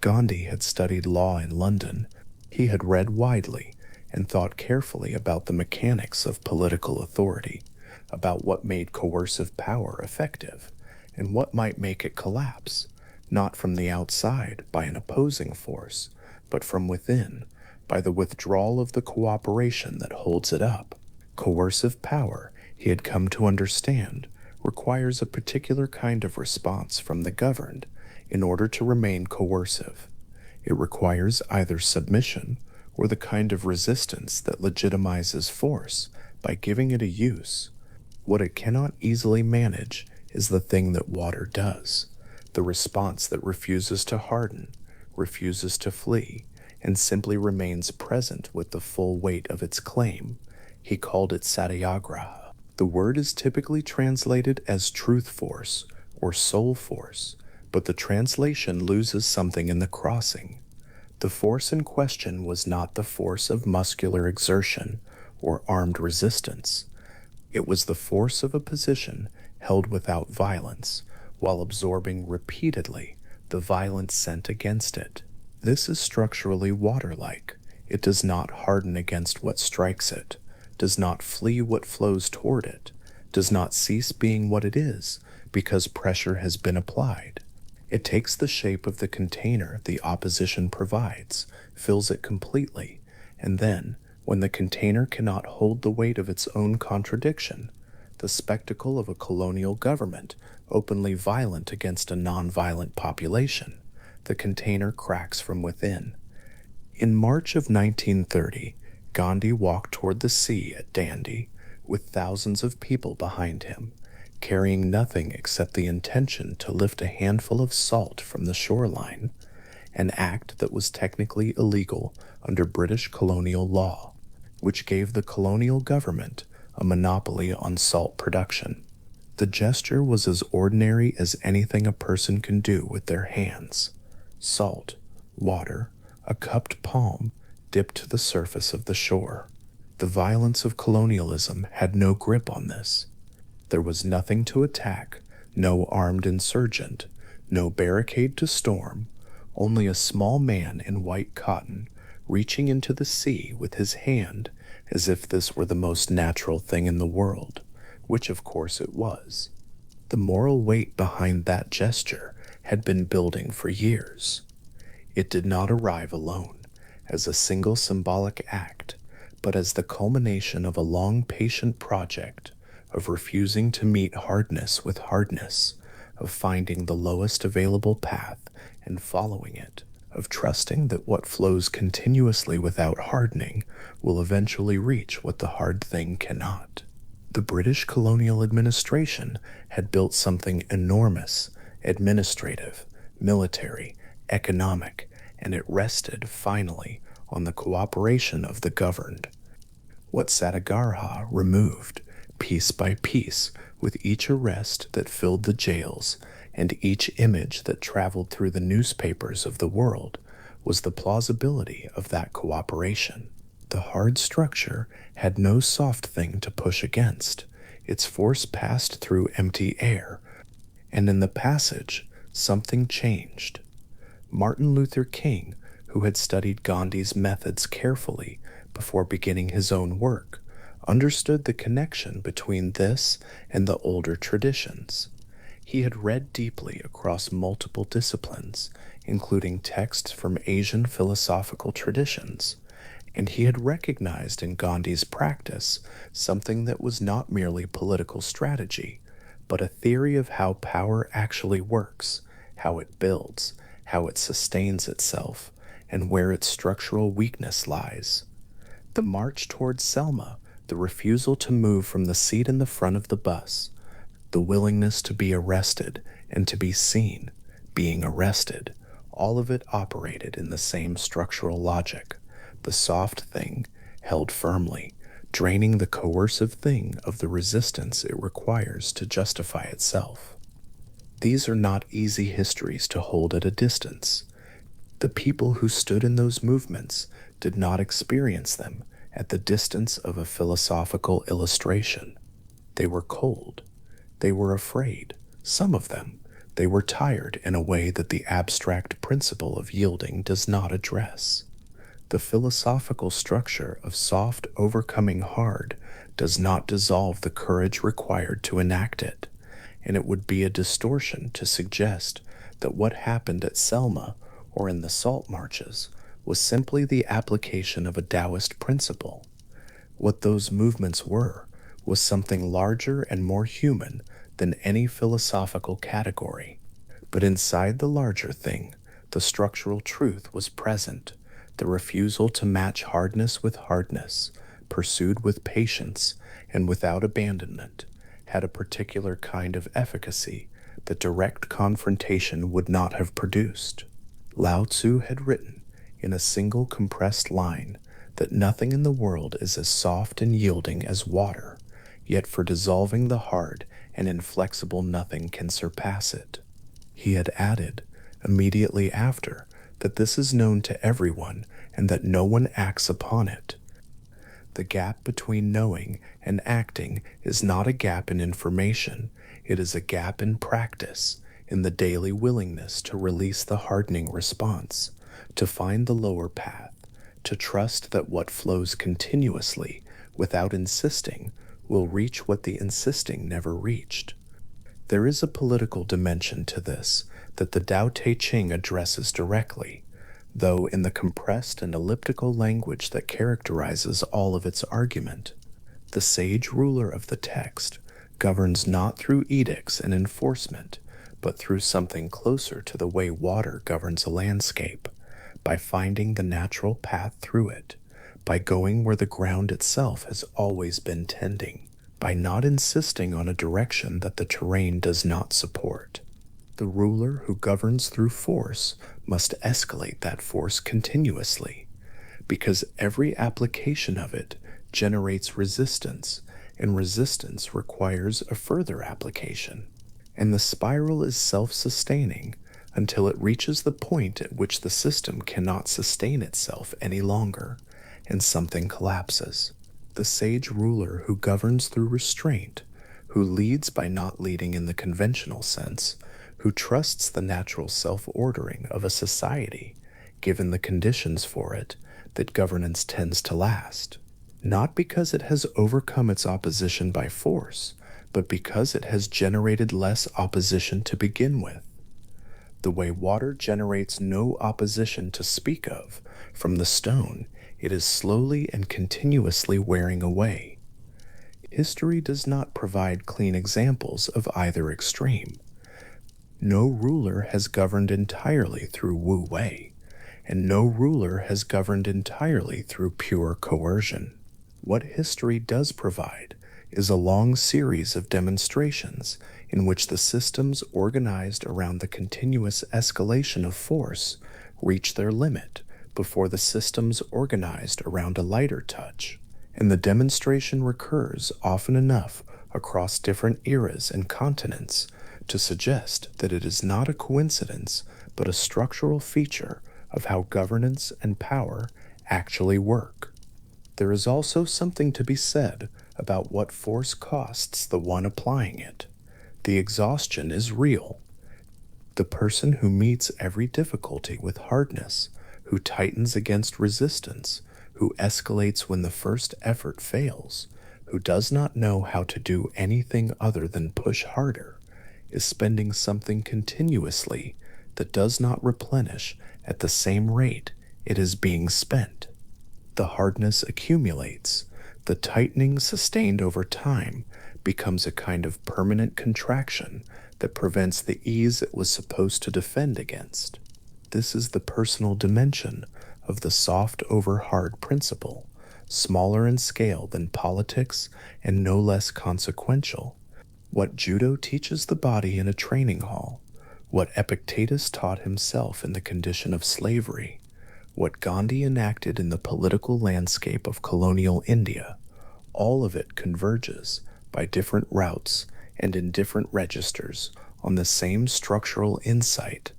Gandhi had studied law in London. He had read widely and thought carefully about the mechanics of political authority, about what made coercive power effective, and what might make it collapse, not from the outside by an opposing force, but from within, by the withdrawal of the cooperation that holds it up. Coercive power, he had come to understand, requires a particular kind of response from the governed in order to remain coercive. It requires either submission or the kind of resistance that legitimizes force by giving it a use. What it cannot easily manage is the thing that water does, the response that refuses to harden, refuses to flee, and simply remains present with the full weight of its claim. He called it satyagraha. The word is typically translated as truth force or soul force, but the translation loses something in the crossing. The force in question was not the force of muscular exertion or armed resistance. It was the force of a position held without violence, while absorbing repeatedly the violence sent against it. This is structurally water-like. It does not harden against what strikes it, does not flee what flows toward it, does not cease being what it is because pressure has been applied. It takes the shape of the container the opposition provides, fills it completely, and then, when the container cannot hold the weight of its own contradiction, the spectacle of a colonial government openly violent against a non-violent population, the container cracks from within. In March of 1930, Gandhi walked toward the sea at Dandi with thousands of people behind him, carrying nothing except the intention to lift a handful of salt from the shoreline, an act that was technically illegal under British colonial law, which gave the colonial government a monopoly on salt production. The gesture was as ordinary as anything a person can do with their hands. Salt, water, a cupped palm dipped to the surface of the shore. The violence of colonialism had no grip on this. There was nothing to attack, no armed insurgent, no barricade to storm, only a small man in white cotton reaching into the sea with his hand as if this were the most natural thing in the world, which of course it was. The moral weight behind that gesture had been building for years. It did not arrive alone, as a single symbolic act, but as the culmination of a long patient project of refusing to meet hardness with hardness, of finding the lowest available path and following it, of trusting that what flows continuously without hardening will eventually reach what the hard thing cannot. The British colonial administration had built something enormous, administrative, military, economic, and it rested, finally, on the cooperation of the governed. What Satyagraha removed, piece by piece, with each arrest that filled the jails and each image that traveled through the newspapers of the world, was the plausibility of that cooperation. The hard structure had no soft thing to push against. Its force passed through empty air, and in the passage, something changed. Martin Luther King, who had studied Gandhi's methods carefully before beginning his own work, understood the connection between this and the older traditions. He had read deeply across multiple disciplines, including texts from Asian philosophical traditions, and he had recognized in Gandhi's practice something that was not merely political strategy, but a theory of how power actually works, how it builds, how it sustains itself, and where its structural weakness lies. The march towards Selma, the refusal to move from the seat in the front of the bus, the willingness to be arrested and to be seen, being arrested, all of it operated in the same structural logic. The soft thing held firmly, draining the coercive thing of the resistance it requires to justify itself. These are not easy histories to hold at a distance. The people who stood in those movements did not experience them at the distance of a philosophical illustration. They were cold. They were afraid. Some of them. They were tired in a way that the abstract principle of yielding does not address. The philosophical structure of soft overcoming hard does not dissolve the courage required to enact it, and it would be a distortion to suggest that what happened at Selma or in the salt marches was simply the application of a Taoist principle. What those movements were was something larger and more human than any philosophical category. But inside the larger thing, the structural truth was present, the refusal to match hardness with hardness, pursued with patience and without abandonment, had a particular kind of efficacy that direct confrontation would not have produced. Lao Tzu had written, in a single compressed line, that nothing in the world is as soft and yielding as water, yet for dissolving the hard and inflexible nothing can surpass it. He had added, immediately after, that this is known to everyone and that no one acts upon it. The gap between knowing and acting is not a gap in information, it is a gap in practice, in the daily willingness to release the hardening response, to find the lower path, to trust that what flows continuously, without insisting, will reach what the insisting never reached. There is a political dimension to this that the Tao Te Ching addresses directly, though in the compressed and elliptical language that characterizes all of its argument. The sage ruler of the text governs not through edicts and enforcement, but through something closer to the way water governs a landscape, by finding the natural path through it, by going where the ground itself has always been tending, by not insisting on a direction that the terrain does not support. The ruler who governs through force must escalate that force continuously, because every application of it generates resistance, and resistance requires a further application. And the spiral is self-sustaining until it reaches the point at which the system cannot sustain itself any longer, and something collapses. The sage ruler who governs through restraint, who leads by not leading in the conventional sense, who trusts the natural self-ordering of a society, given the conditions for it, that governance tends to last, not because it has overcome its opposition by force, but because it has generated less opposition to begin with. The way water generates no opposition to speak of from the stone, it is slowly and continuously wearing away. History does not provide clean examples of either extreme. No ruler has governed entirely through Wu Wei, and no ruler has governed entirely through pure coercion. What history does provide is a long series of demonstrations in which the systems organized around the continuous escalation of force reach their limit before the systems organized around a lighter touch, and the demonstration recurs often enough across different eras and continents to suggest that it is not a coincidence but a structural feature of how governance and power actually work. There is also something to be said about what force costs the one applying it. The exhaustion is real. The person who meets every difficulty with hardness, who tightens against resistance, who escalates when the first effort fails, who does not know how to do anything other than push harder, is spending something continuously that does not replenish at the same rate it is being spent. The hardness accumulates. The tightening sustained over time becomes a kind of permanent contraction that prevents the ease it was supposed to defend against. This is the personal dimension of the soft over hard principle, smaller in scale than politics and no less consequential. What judo teaches the body in a training hall, what Epictetus taught himself in the condition of slavery, what Gandhi enacted in the political landscape of colonial India, all of it converges by different routes and in different registers on the same structural insight.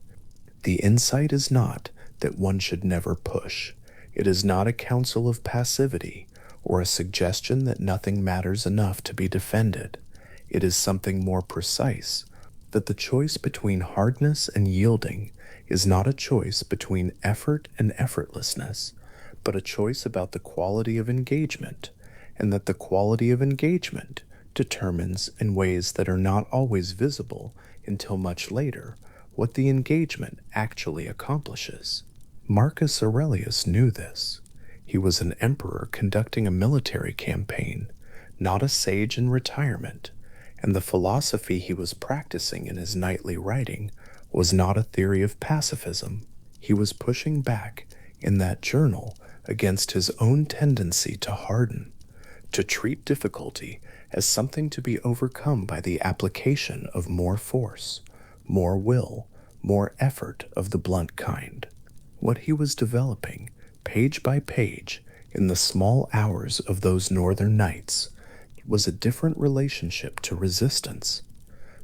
The insight is not that one should never push. It is not a counsel of passivity or a suggestion that nothing matters enough to be defended. It is something more precise, that the choice between hardness and yielding is not a choice between effort and effortlessness, but a choice about the quality of engagement, and that the quality of engagement determines in ways that are not always visible until much later what the engagement actually accomplishes. Marcus Aurelius knew this. He was an emperor conducting a military campaign, not a sage in retirement, and the philosophy he was practicing in his nightly writing was not a theory of pacifism. He was pushing back in that journal against his own tendency to harden, to treat difficulty as something to be overcome by the application of more force, more will, more effort of the blunt kind. What he was developing, page by page, in the small hours of those northern nights, was a different relationship to resistance,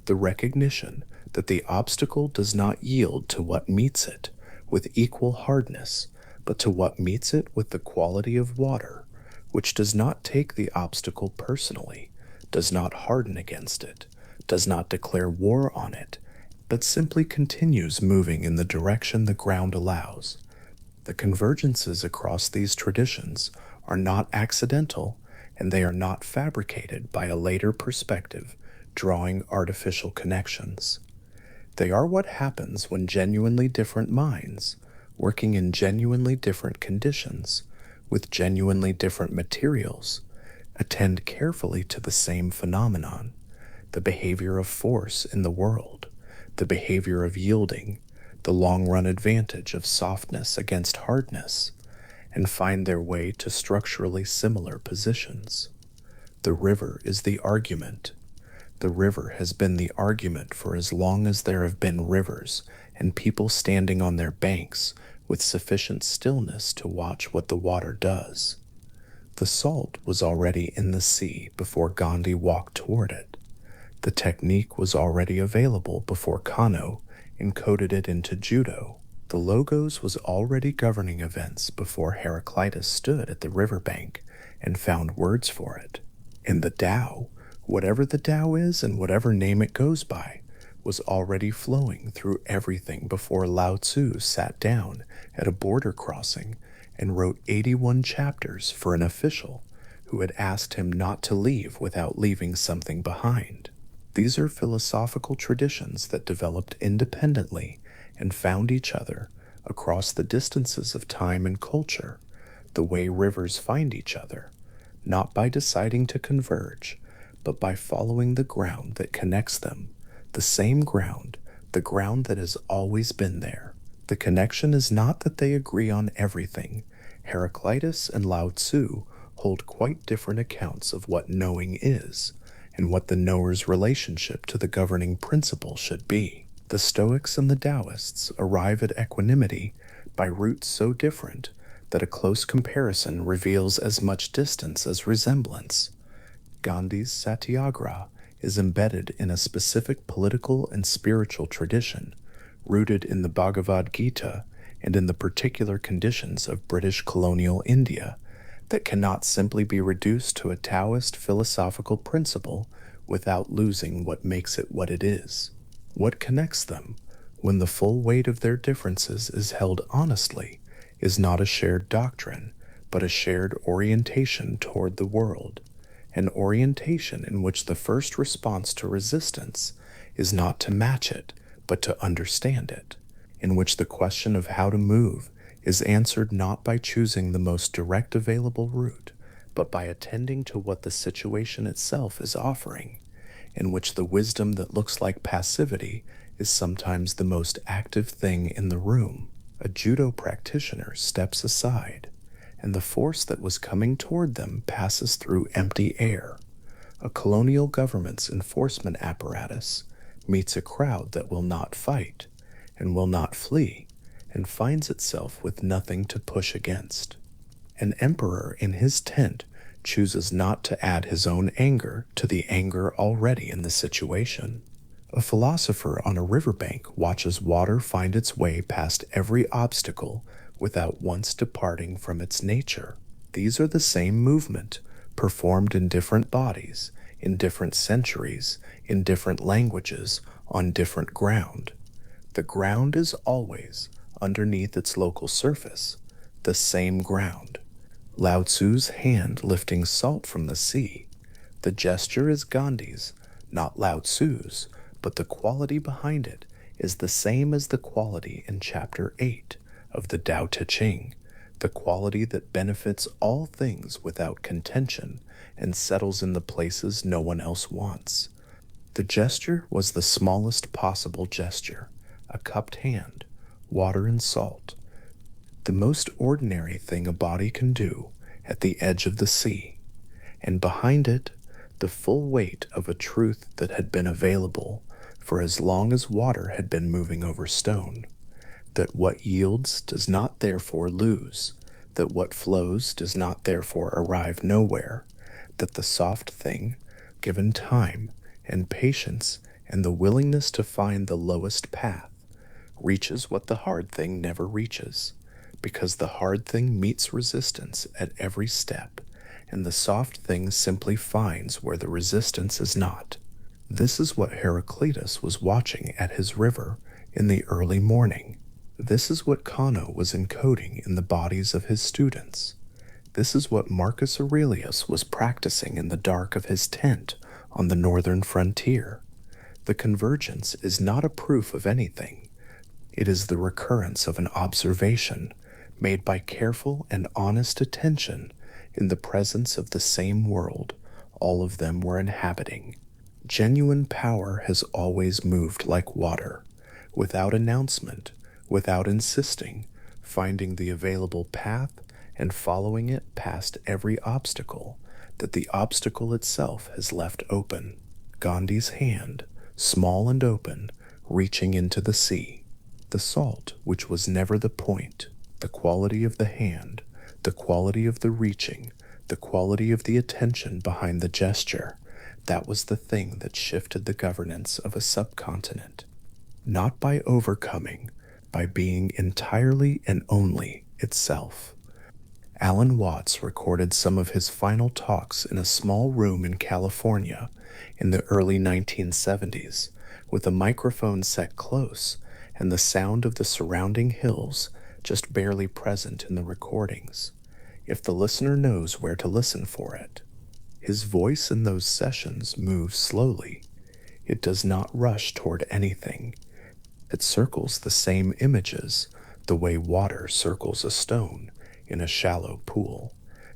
the recognition that the obstacle does not yield to what meets it, with equal hardness, but to what meets it with the quality of water, which does not take the obstacle personally, does not harden against it, does not declare war on it, but simply continues moving in the direction the ground allows. The convergences across these traditions are not accidental, and they are not fabricated by a later perspective, drawing artificial connections. They are what happens when genuinely different minds, working in genuinely different conditions, with genuinely different materials, attend carefully to the same phenomenon, the behavior of force in the world, the behavior of yielding, the long run advantage of softness against hardness, and find their way to structurally similar positions. The river is the argument. The river has been the argument for as long as there have been rivers and people standing on their banks with sufficient stillness to watch what the water does. The salt was already in the sea before Gandhi walked toward it. The technique was already available before Kano encoded it into judo. The logos was already governing events before Heraclitus stood at the riverbank and found words for it. And the Tao, whatever the Tao is and whatever name it goes by, was already flowing through everything before Lao Tzu sat down at a border crossing and wrote 81 chapters for an official who had asked him not to leave without leaving something behind. These are philosophical traditions that developed independently and found each other across the distances of time and culture, the way rivers find each other, not by deciding to converge, but by following the ground that connects them, the same ground, the ground that has always been there. The connection is not that they agree on everything. Heraclitus and Lao Tzu hold quite different accounts of what knowing is, and what the knower's relationship to the governing principle should be. The Stoics and the Taoists arrive at equanimity by routes so different that a close comparison reveals as much distance as resemblance. Gandhi's satyagraha is embedded in a specific political and spiritual tradition, rooted in the Bhagavad Gita and in the particular conditions of British colonial India, that cannot simply be reduced to a Taoist philosophical principle without losing what makes it what it is. What connects them, when the full weight of their differences is held honestly, is not a shared doctrine, but a shared orientation toward the world, an orientation in which the first response to resistance is not to match it, but to understand it, in which the question of how to move is answered not by choosing the most direct available route, but by attending to what the situation itself is offering, in which the wisdom that looks like passivity is sometimes the most active thing in the room. A judo practitioner steps aside, and the force that was coming toward them passes through empty air. A colonial government's enforcement apparatus meets a crowd that will not fight and will not flee, and finds itself with nothing to push against. An emperor in his tent chooses not to add his own anger to the anger already in the situation. A philosopher on a riverbank watches water find its way past every obstacle without once departing from its nature. These are the same movement, performed in different bodies, in different centuries, in different languages, on different ground. The ground is always, underneath its local surface, the same ground. Lao Tzu's hand lifting salt from the sea. The gesture is Gandhi's, not Lao Tzu's, but the quality behind it is the same as the quality in Chapter 8 of the Tao Te Ching, the quality that benefits all things without contention and settles in the places no one else wants. The gesture was the smallest possible gesture, a cupped hand, water and salt, the most ordinary thing a body can do at the edge of the sea, and behind it, the full weight of a truth that had been available for as long as water had been moving over stone, that what yields does not therefore lose, that what flows does not therefore arrive nowhere, that the soft thing, given time and patience and the willingness to find the lowest path, reaches what the hard thing never reaches, because the hard thing meets resistance at every step, and the soft thing simply finds where the resistance is not. This is what Heraclitus was watching at his river in the early morning. This is what Kano was encoding in the bodies of his students. This is what Marcus Aurelius was practicing in the dark of his tent on the northern frontier. The convergence is not a proof of anything. It is the recurrence of an observation made by careful and honest attention in the presence of the same world all of them were inhabiting. Genuine power has always moved like water, without announcement, without insisting, finding the available path and following it past every obstacle that the obstacle itself has left open. Gandhi's hand, small and open, reaching into the sea. The salt, which was never the point, the quality of the hand, the quality of the reaching, the quality of the attention behind the gesture, that was the thing that shifted the governance of a subcontinent. Not by overcoming, by being entirely and only itself. Alan Watts recorded some of his final talks in a small room in California in the early 1970s, with a microphone set close and the sound of the surrounding hills just barely present in the recordings, if the listener knows where to listen for it. His voice in those sessions moves slowly. It does not rush toward anything. It circles the same images, the way water circles a stone in a shallow pool,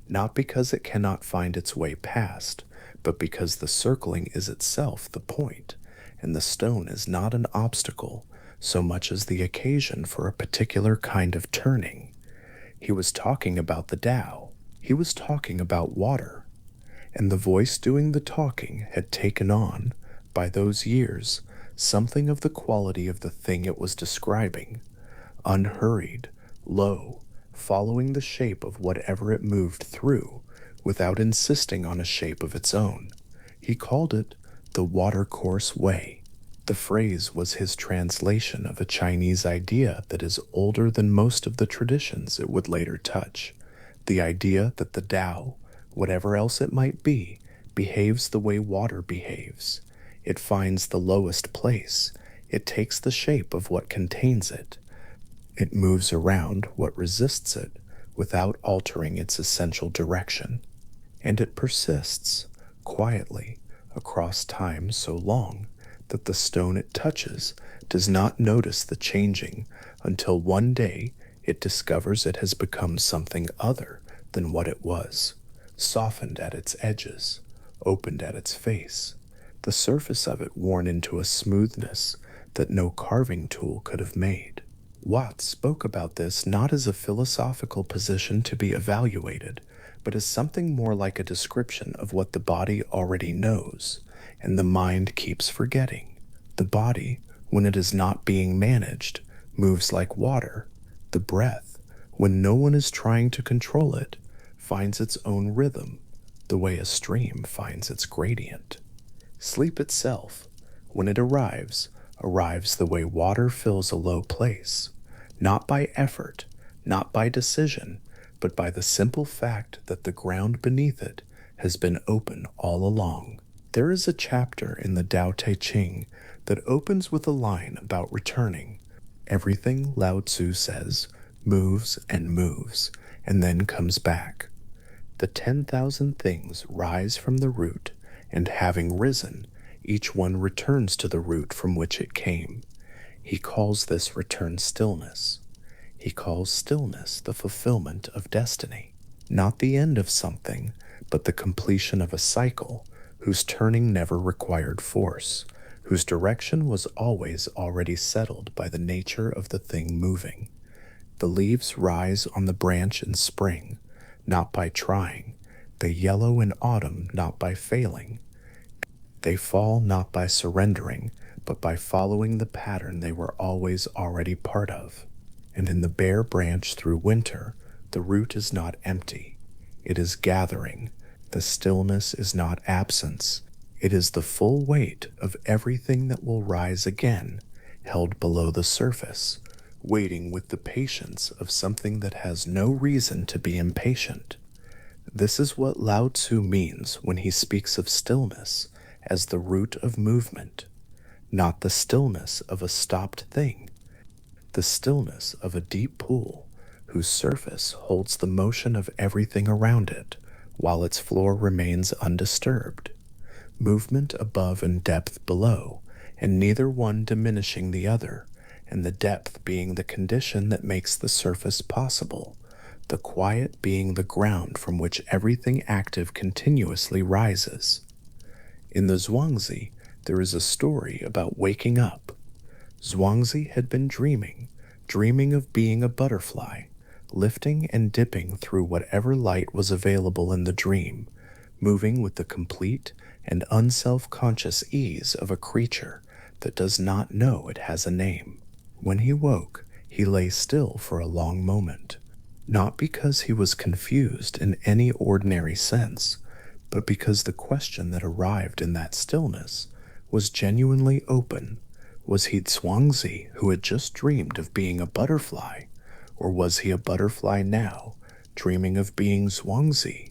not because it cannot find its way past, but because the circling is itself the point, and the stone is not an obstacle so much as the occasion for a particular kind of turning. He was talking about the Tao. He was talking about water. And the voice doing the talking had taken on, by those years, something of the quality of the thing it was describing, unhurried, low, following the shape of whatever it moved through, without insisting on a shape of its own. He called it the watercourse way. The phrase was his translation of a Chinese idea that is older than most of the traditions it would later touch, the idea that the Tao, whatever else it might be, behaves the way water behaves. It finds the lowest place. It takes the shape of what contains it. It moves around what resists it without altering its essential direction. And it persists, quietly, across time so long that the stone it touches does not notice the changing until one day it discovers it has become something other than what it was, softened at its edges, opened at its face, the surface of it worn into a smoothness that no carving tool could have made. Watts spoke about this not as a philosophical position to be evaluated, but as something more like a description of what the body already knows, and the mind keeps forgetting. The body, when it is not being managed, moves like water. The breath, when no one is trying to control it, finds its own rhythm, the way a stream finds its gradient. Sleep itself, when it arrives the way water fills a low place, not by effort, not by decision, but by the simple fact that the ground beneath it has been open all along. There is a chapter in the Tao Te Ching that opens with a line about returning. Everything, Lao Tzu says, moves and then comes back. The 10,000 things rise from the root, and having risen, each one returns to the root from which it came. He calls this return stillness. He calls stillness the fulfillment of destiny, not the end of something, but the completion of a cycle whose turning never required force, whose direction was always already settled by the nature of the thing moving. The leaves rise on the branch in spring, not by trying. They yellow in autumn, not by failing. They fall not by surrendering, but by following the pattern they were always already part of. And in the bare branch through winter, the root is not empty. It is gathering. The stillness is not absence. It is the full weight of everything that will rise again, held below the surface, waiting with the patience of something that has no reason to be impatient. This is what Lao Tzu means when he speaks of stillness as the root of movement, not the stillness of a stopped thing, the stillness of a deep pool whose surface holds the motion of everything around it while its floor remains undisturbed, movement above and depth below, and neither one diminishing the other, and the depth being the condition that makes the surface possible, the quiet being the ground from which everything active continuously rises. In the Zhuangzi, there is a story about waking up. Zhuangzi had been dreaming of being a butterfly, lifting and dipping through whatever light was available in the dream, moving with the complete and unself-conscious ease of a creature that does not know it has a name. When he woke, he lay still for a long moment, not because he was confused in any ordinary sense, but because the question that arrived in that stillness was genuinely open. Was he Zhuangzi who had just dreamed of being a butterfly, or was he a butterfly now, dreaming of being Zhuangzi?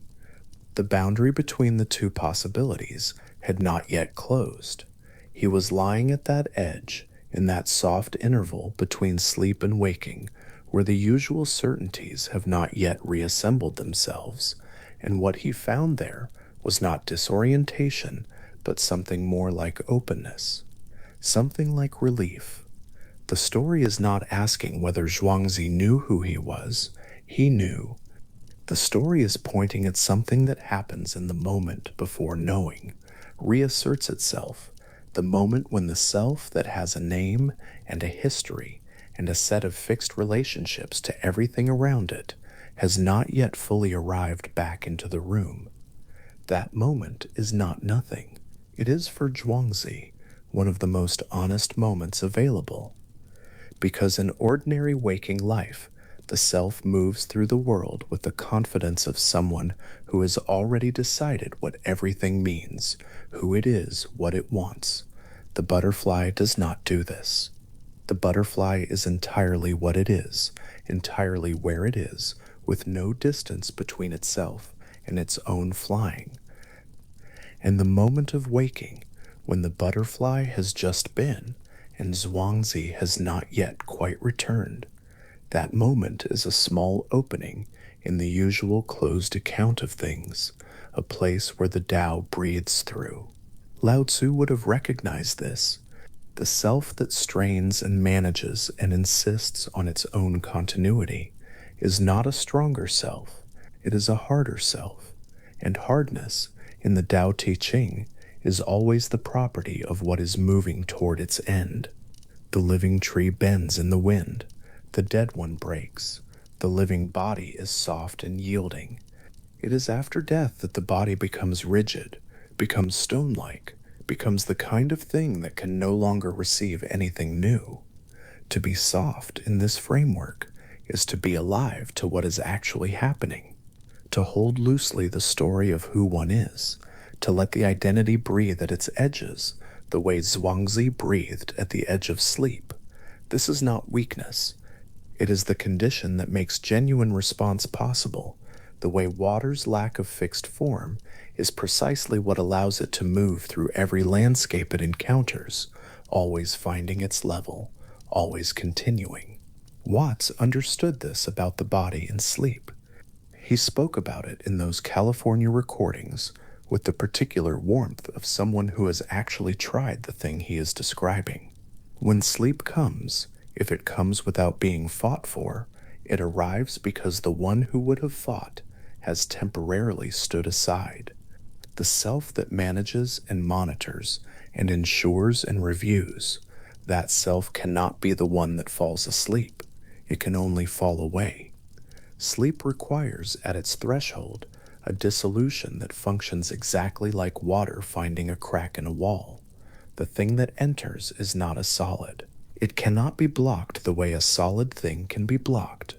The boundary between the two possibilities had not yet closed. He was lying at that edge, in that soft interval between sleep and waking, where the usual certainties have not yet reassembled themselves, and what he found there was not disorientation, but something more like openness, something like relief. The story is not asking whether Zhuangzi knew who he was. He knew. The story is pointing at something that happens in the moment before knowing, reasserts itself, the moment when the self that has a name and a history and a set of fixed relationships to everything around it has not yet fully arrived back into the room. That moment is not nothing. It is for Zhuangzi one of the most honest moments available, because in ordinary waking life, the self moves through the world with the confidence of someone who has already decided what everything means, who it is, what it wants. The butterfly does not do this. The butterfly is entirely what it is, entirely where it is, with no distance between itself and its own flying. And the moment of waking, when the butterfly has just been, and Zhuangzi has not yet quite returned, that moment is a small opening in the usual closed account of things, a place where the Tao breathes through. Lao Tzu would have recognized this. The self that strains and manages and insists on its own continuity is not a stronger self, it is a harder self, and hardness, in the Tao Te Ching, is always the property of what is moving toward its end. The living tree bends in the wind, the dead one breaks, the living body is soft and yielding. It is after death that the body becomes rigid, becomes stone-like, becomes the kind of thing that can no longer receive anything new. To be soft in this framework is to be alive to what is actually happening, to hold loosely the story of who one is, to let the identity breathe at its edges, the way Zhuangzi breathed at the edge of sleep. This is not weakness. It is the condition that makes genuine response possible. The way water's lack of fixed form is precisely what allows it to move through every landscape it encounters, always finding its level, always continuing. Watts understood this about the body in sleep. He spoke about it in those California recordings with the particular warmth of someone who has actually tried the thing he is describing. When sleep comes, if it comes without being fought for, it arrives because the one who would have fought has temporarily stood aside. The self that manages and monitors and ensures and reviews, that self cannot be the one that falls asleep. It can only fall away. Sleep requires at its threshold a dissolution that functions exactly like water finding a crack in a wall. The thing that enters is not a solid. It cannot be blocked the way a solid thing can be blocked.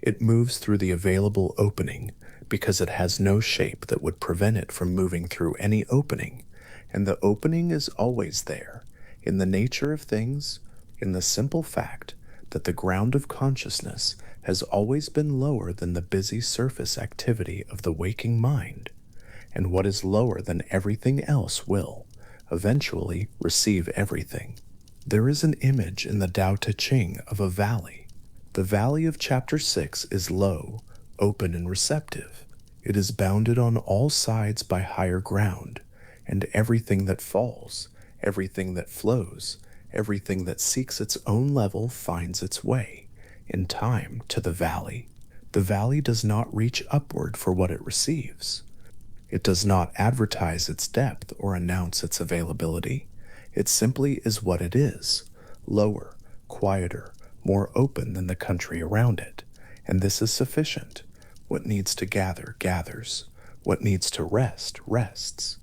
It moves through the available opening because it has no shape that would prevent it from moving through any opening, and the opening is always there. In the nature of things, in the simple fact that the ground of consciousness has always been lower than the busy surface activity of the waking mind, and what is lower than everything else will, eventually, receive everything. There is an image in the Tao Te Ching of a valley. The valley of Chapter 6 is low, open, and receptive. It is bounded on all sides by higher ground, and everything that falls, everything that flows, everything that seeks its own level finds its way, in time, to the valley. The valley does not reach upward for what it receives. It does not advertise its depth or announce its availability. It simply is what it is, lower, quieter, more open than the country around it, and this is sufficient. What needs to gather, gathers. What needs to rest, rests.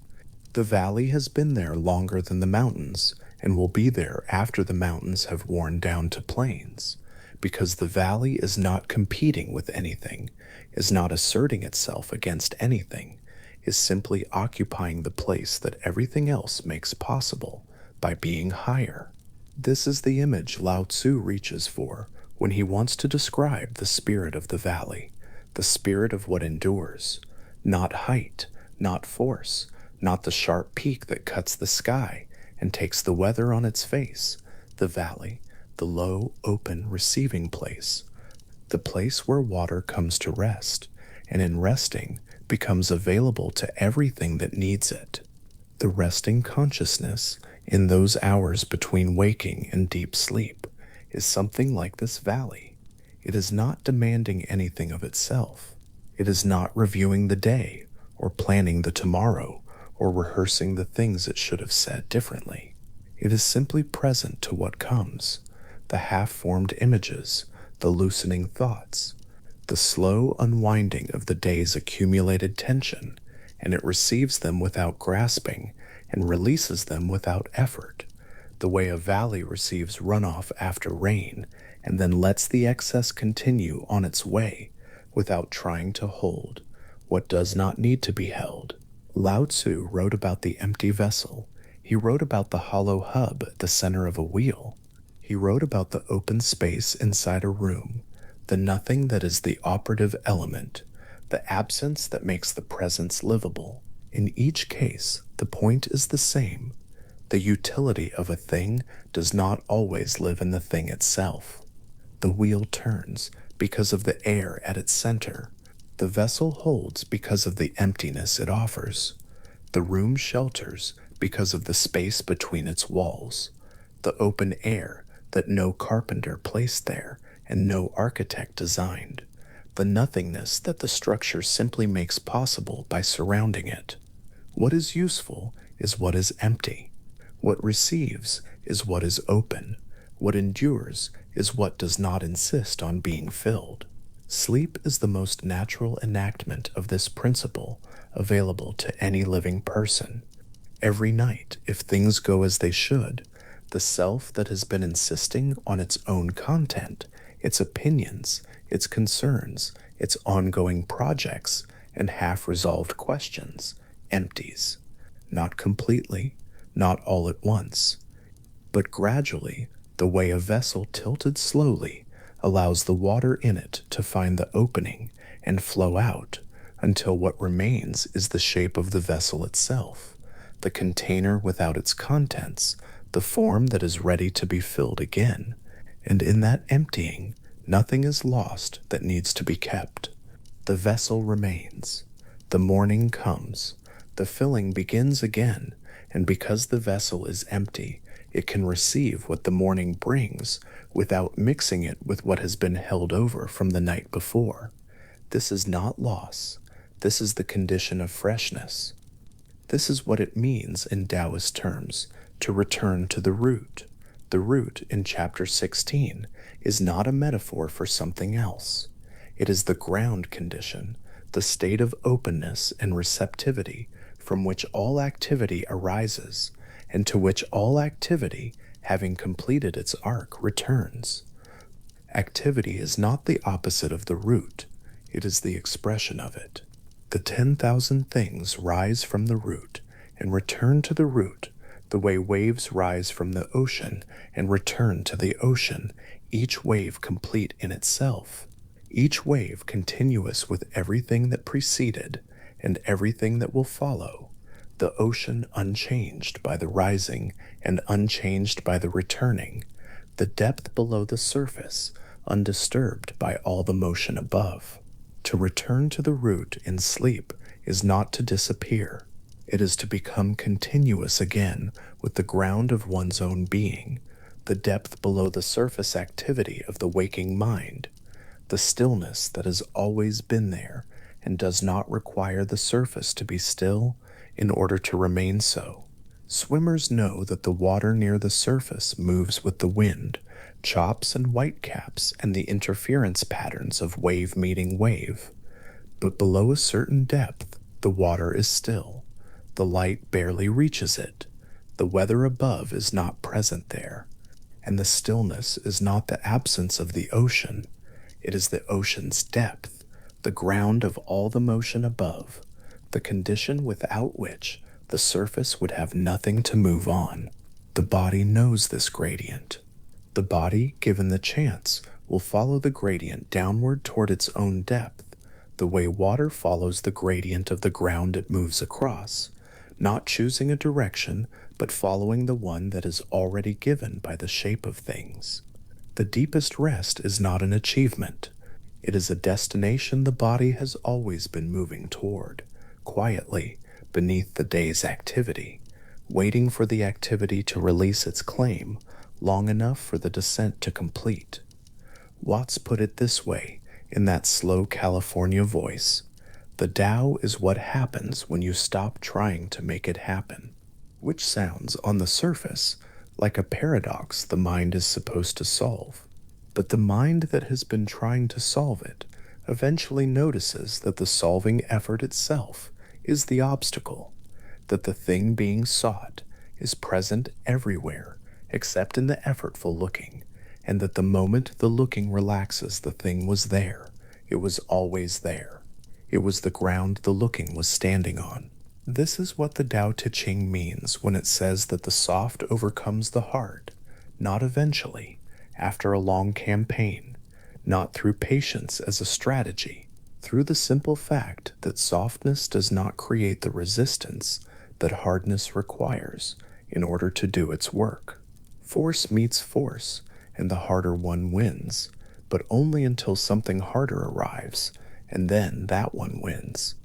The valley has been there longer than the mountains, and will be there after the mountains have worn down to plains, because the valley is not competing with anything, is not asserting itself against anything, is simply occupying the place that everything else makes possible by being higher. This is the image Lao Tzu reaches for when he wants to describe the spirit of the valley, the spirit of what endures, not height, not force, not the sharp peak that cuts the sky and takes the weather on its face, the valley, the low, open, receiving place, the place where water comes to rest, and in resting becomes available to everything that needs it. The resting consciousness in those hours between waking and deep sleep is something like this valley. It is not demanding anything of itself. It is not reviewing the day or planning the tomorrow or rehearsing the things it should have said differently. It is simply present to what comes, the half-formed images, the loosening thoughts, the slow unwinding of the day's accumulated tension, and it receives them without grasping and releases them without effort, the way a valley receives runoff after rain and then lets the excess continue on its way without trying to hold what does not need to be held. Lao Tzu wrote about the empty vessel. He wrote about the hollow hub at the center of a wheel. He wrote about the open space inside a room, the nothing that is the operative element, the absence that makes the presence livable. In each case, the point is the same. The utility of a thing does not always live in the thing itself. The wheel turns because of the air at its center. The vessel holds because of the emptiness it offers. The room shelters because of the space between its walls, the open air that no carpenter placed there and no architect designed, the nothingness that the structure simply makes possible by surrounding it. What is useful is what is empty. What receives is what is open. What endures is what does not insist on being filled. Sleep is the most natural enactment of this principle available to any living person. Every night, if things go as they should, the self that has been insisting on its own content, its opinions, its concerns, its ongoing projects, and half-resolved questions, empties. Not completely, not all at once, but gradually, the way a vessel tilted slowly allows the water in it to find the opening and flow out until what remains is the shape of the vessel itself, the container without its contents, the form that is ready to be filled again. And in that emptying, nothing is lost that needs to be kept. The vessel remains. The morning comes. The filling begins again, and because the vessel is empty, it can receive what the morning brings without mixing it with what has been held over from the night before. This is not loss. This is the condition of freshness. This is what it means in Taoist terms to return to the root. The root in Chapter 16 is not a metaphor for something else. It is the ground condition, the state of openness and receptivity from which all activity arises, and to which all activity, having completed its arc, returns. Activity is not the opposite of the root, it is the expression of it. The 10,000 things rise from the root and return to the root, the way waves rise from the ocean and return to the ocean, each wave complete in itself, each wave continuous with everything that preceded and everything that will follow, the ocean unchanged by the rising and unchanged by the returning, the depth below the surface undisturbed by all the motion above. To return to the root in sleep is not to disappear. It is to become continuous again with the ground of one's own being, the depth below the surface activity of the waking mind, the stillness that has always been there and does not require the surface to be still in order to remain so. Swimmers know that the water near the surface moves with the wind, chops and whitecaps, and the interference patterns of wave meeting wave. But below a certain depth, the water is still. The light barely reaches it. The weather above is not present there. And the stillness is not the absence of the ocean. It is the ocean's depth, the ground of all the motion above, the condition without which the surface would have nothing to move on. The body knows this gradient. The body, given the chance, will follow the gradient downward toward its own depth, the way water follows the gradient of the ground it moves across, not choosing a direction, but following the one that is already given by the shape of things. The deepest rest is not an achievement. It is a destination the body has always been moving toward, quietly, beneath the day's activity, waiting for the activity to release its claim long enough for the descent to complete. Watts put it this way in that slow California voice: "The Tao is what happens when you stop trying to make it happen," which sounds, on the surface, like a paradox the mind is supposed to solve. But the mind that has been trying to solve it eventually notices that the solving effort itself is the obstacle, that the thing being sought is present everywhere except in the effortful looking, and that the moment the looking relaxes, the thing was there. It was always there. It was the ground the looking was standing on. This is what the Tao Te Ching means when it says that the soft overcomes the hard, not eventually, after a long campaign, not through patience as a strategy, through the simple fact that softness does not create the resistance that hardness requires in order to do its work. Force meets force, and the harder one wins, but only until something harder arrives, and then that one wins.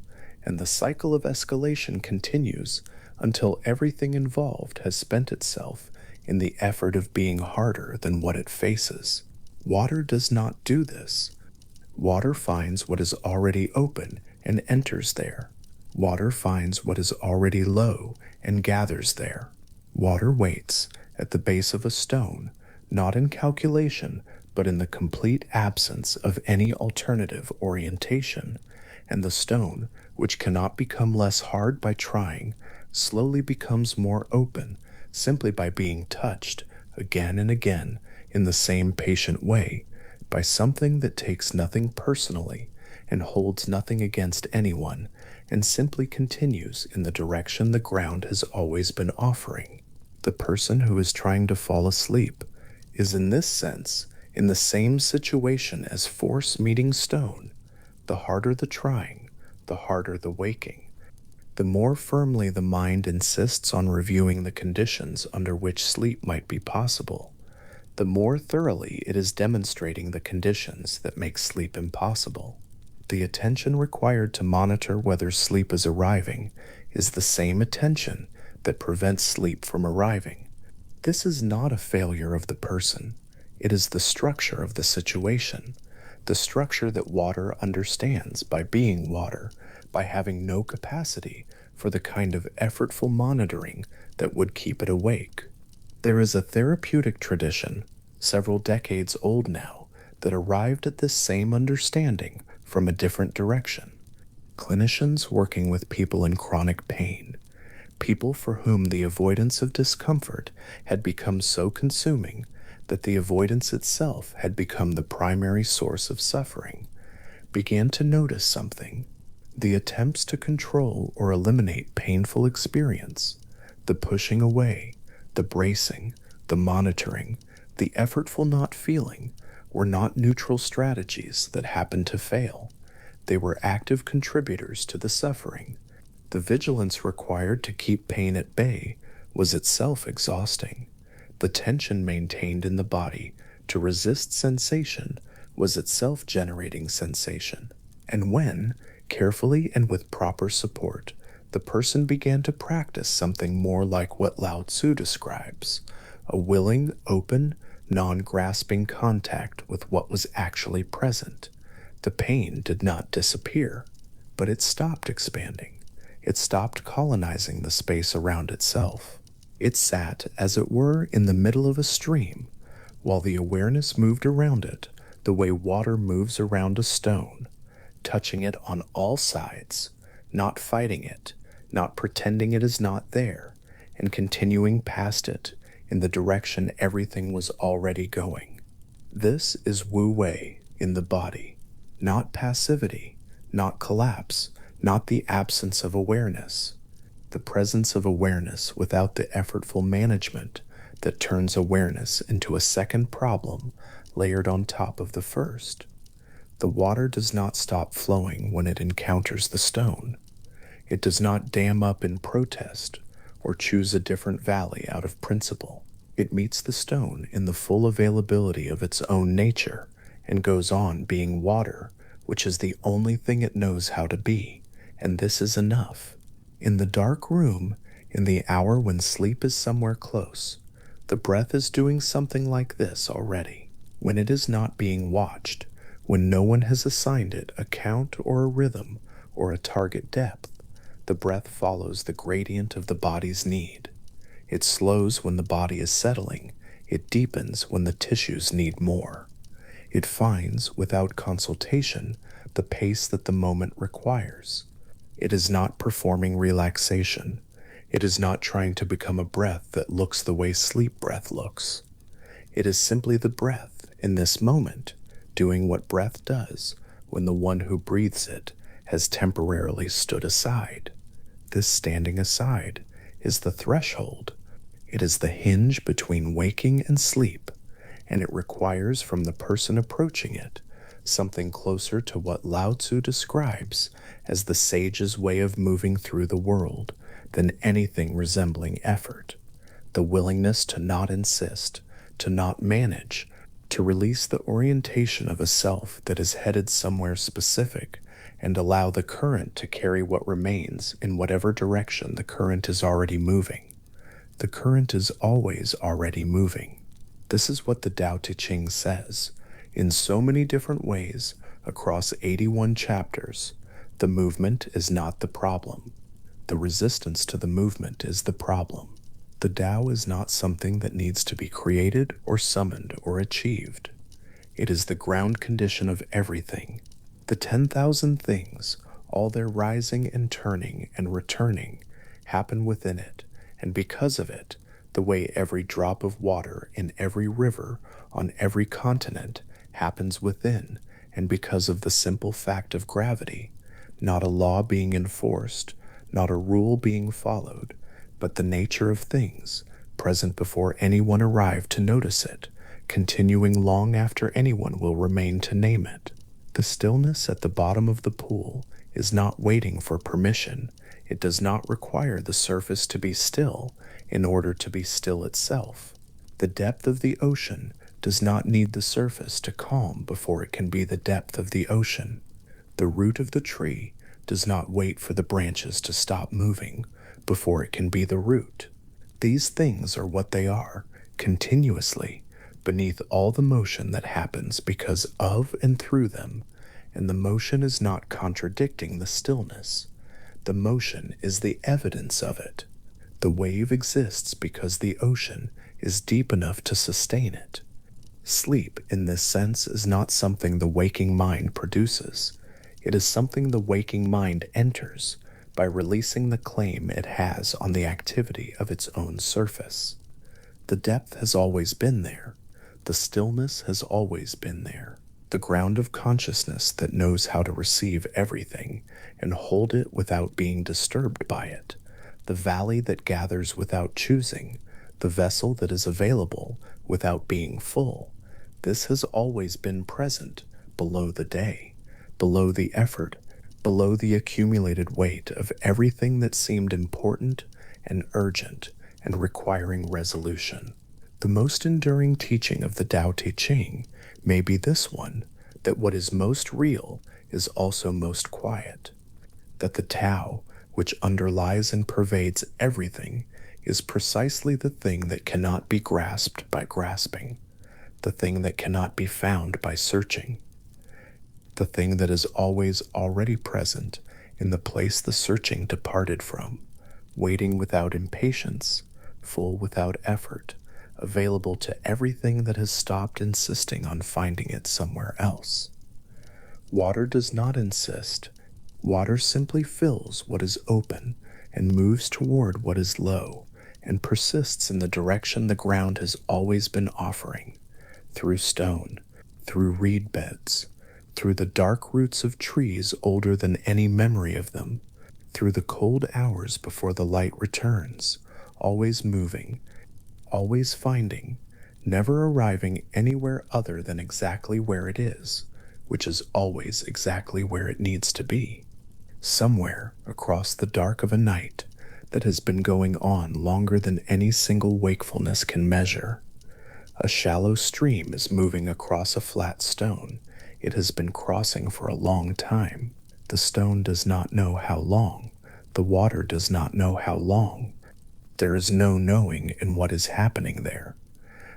And the cycle of escalation continues until everything involved has spent itself in the effort of being harder than what it faces. Water does not do this. Water finds what is already open and enters there. Water finds what is already low and gathers there. Water waits at the base of a stone, not in calculation, but in the complete absence of any alternative orientation, and the stone, which cannot become less hard by trying, slowly becomes more open simply by being touched again and again in the same patient way by something that takes nothing personally and holds nothing against anyone and simply continues in the direction the ground has always been offering. The person who is trying to fall asleep is in this sense in the same situation as force meeting stone. The harder the trying, the harder the waking. The more firmly the mind insists on reviewing the conditions under which sleep might be possible, the more thoroughly it is demonstrating the conditions that make sleep impossible. The attention required to monitor whether sleep is arriving is the same attention that prevents sleep from arriving. This is not a failure of the person. It is the structure of the situation, the structure that water understands by being water, by having no capacity for the kind of effortful monitoring that would keep it awake. There is a therapeutic tradition, several decades old now, that arrived at this same understanding from a different direction. Clinicians working with people in chronic pain, people for whom the avoidance of discomfort had become so consuming that the avoidance itself had become the primary source of suffering, began to notice something: the attempts to control or eliminate painful experience, the pushing away, The bracing, the monitoring, the effortful not feeling were not neutral strategies that happened to fail. They were active contributors to the suffering. The vigilance required to keep pain at bay was itself exhausting. The tension maintained in the body to resist sensation was itself generating sensation. And when, carefully and with proper support, the person began to practice something more like what Lao Tzu describes, a willing, open, non grasping contact with what was actually present, the pain did not disappear, but it stopped expanding. It stopped colonizing the space around itself. It sat, as it were, in the middle of a stream, while the awareness moved around it the way water moves around a stone, touching it on all sides, not fighting it, not pretending it is not there, and continuing past it in the direction everything was already going. This is Wu Wei in the body, not passivity, not collapse, not the absence of awareness. The presence of awareness without the effortful management that turns awareness into a second problem layered on top of the first. The water does not stop flowing when it encounters the stone. It does not dam up in protest or choose a different valley out of principle. It meets the stone in the full availability of its own nature and goes on being water, which is the only thing it knows how to be, and this is enough. In the dark room, in the hour when sleep is somewhere close, the breath is doing something like this already. When it is not being watched, when no one has assigned it a count or a rhythm or a target depth, the breath follows the gradient of the body's need. It slows when the body is settling. It deepens when the tissues need more. It finds, without consultation, the pace that the moment requires. It is not performing relaxation. It is not trying to become a breath that looks the way sleep breath looks. It is simply the breath, in this moment, doing what breath does when the one who breathes it has temporarily stood aside. This standing aside is the threshold. It is the hinge between waking and sleep, and it requires from the person approaching it something closer to what Lao Tzu describes as the sage's way of moving through the world than anything resembling effort, the willingness to not insist, to not manage, to release the orientation of a self that is headed somewhere specific and allow the current to carry what remains in whatever direction the current is already moving. The current is always already moving. This is what the Tao Te Ching says. In so many different ways, across 81 chapters, the movement is not the problem. The resistance to the movement is the problem. The Tao is not something that needs to be created or summoned or achieved. It is the ground condition of everything. The 10,000 things, all their rising and turning and returning, happen within it, and because of it, the way every drop of water in every river on every continent happens within, and because of the simple fact of gravity, not a law being enforced, not a rule being followed, but the nature of things, present before anyone arrived to notice it, continuing long after anyone will remain to name it. The stillness at the bottom of the pool is not waiting for permission. It does not require the surface to be still in order to be still itself. The depth of the ocean does not need the surface to calm before it can be the depth of the ocean. The root of the tree does not wait for the branches to stop moving before it can be the root. These things are what they are, continuously, beneath all the motion that happens because of and through them, and the motion is not contradicting the stillness. The motion is the evidence of it. The wave exists because the ocean is deep enough to sustain it. Sleep, in this sense, is not something the waking mind produces. It is something the waking mind enters by releasing the claim it has on the activity of its own surface. The depth has always been there. The stillness has always been there. The ground of consciousness that knows how to receive everything and hold it without being disturbed by it. The valley that gathers without choosing. the vessel that is available without being full. This has always been present below the day, below the effort, below the accumulated weight of everything that seemed important and urgent and requiring resolution. The most enduring teaching of the Tao Te Ching may be this one, that what is most real is also most quiet, that the Tao, which underlies and pervades everything, is precisely the thing that cannot be grasped by grasping, the thing that cannot be found by searching, the thing that is always already present in the place the searching departed from, waiting without impatience, full without effort, available to everything that has stopped insisting on finding it somewhere else. Water does not insist. Water simply fills what is open and moves toward what is low and persists in the direction the ground has always been offering, through stone, through reed beds, through the dark roots of trees older than any memory of them, through the cold hours before the light returns, always moving, always finding, never arriving anywhere other than exactly where it is, which is always exactly where it needs to be, somewhere across the dark of a night that has been going on longer than any single wakefulness can measure. A shallow stream is moving across a flat stone. It has been crossing for a long time. The stone does not know how long. The water does not know how long. There is no knowing in what is happening there.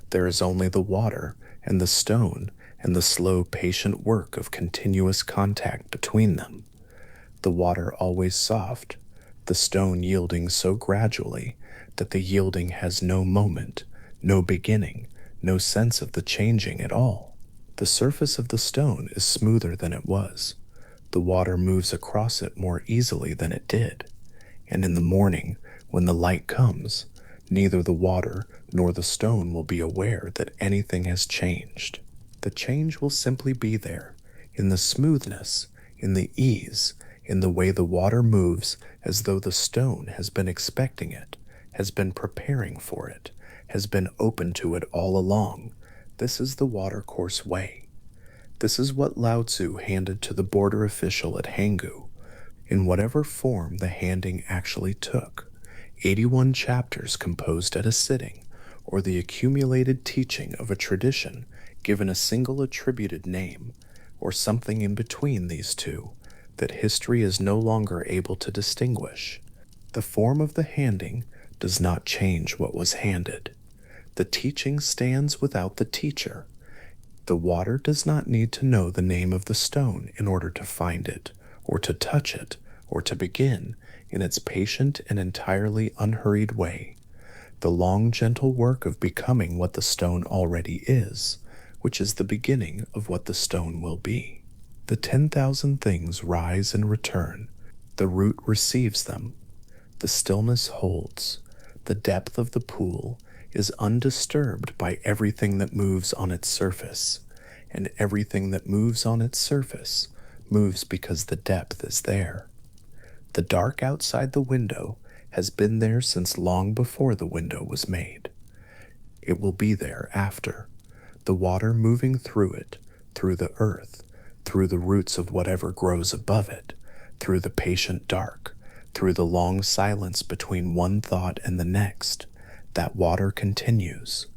There is only the water and the stone and the slow, patient work of continuous contact between them. The water always soft, the stone yielding so gradually that the yielding has no moment, no beginning, no sense of the changing at all. The surface of the stone is smoother than it was. The water moves across it more easily than it did. And in the morning, when the light comes, neither the water nor the stone will be aware that anything has changed. The change will simply be there, in the smoothness, in the ease, in the way the water moves as though the stone has been expecting it, has been preparing for it, has been open to it all along. This is the watercourse way. This is what Lao Tzu handed to the border official at Hangu, in whatever form the handing actually took. 81 chapters composed at a sitting, or the accumulated teaching of a tradition given a single attributed name, or something in between these two, that history is no longer able to distinguish. The form of the handing does not change what was handed. The teaching stands without the teacher. The water does not need to know the name of the stone in order to find it, or to touch it, or to begin, in its patient and entirely unhurried way, the long, gentle work of becoming what the stone already is, which is the beginning of what the stone will be. The 10,000 things rise and return. The root receives them. The stillness holds. The depth of the pool is undisturbed by everything that moves on its surface, and everything that moves on its surface moves because the depth is there. The dark outside the window has been there since long before the window was made. It will be there after. The water moving through it, through the earth, through the roots of whatever grows above it, through the patient dark, through the long silence between one thought and the next, that water continues.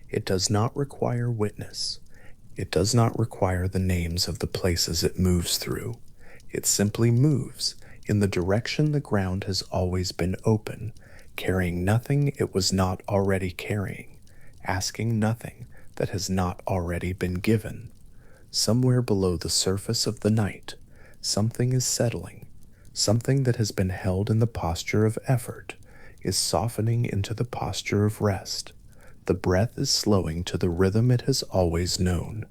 It does not require witness. It does not require the names of the places it moves through. It simply moves in the direction the ground has always been open, carrying nothing it was not already carrying, asking nothing that has not already been given. Somewhere below the surface of the night, something is settling. Something that has been held in the posture of effort is softening into the posture of rest. The breath is slowing to the rhythm it has always known.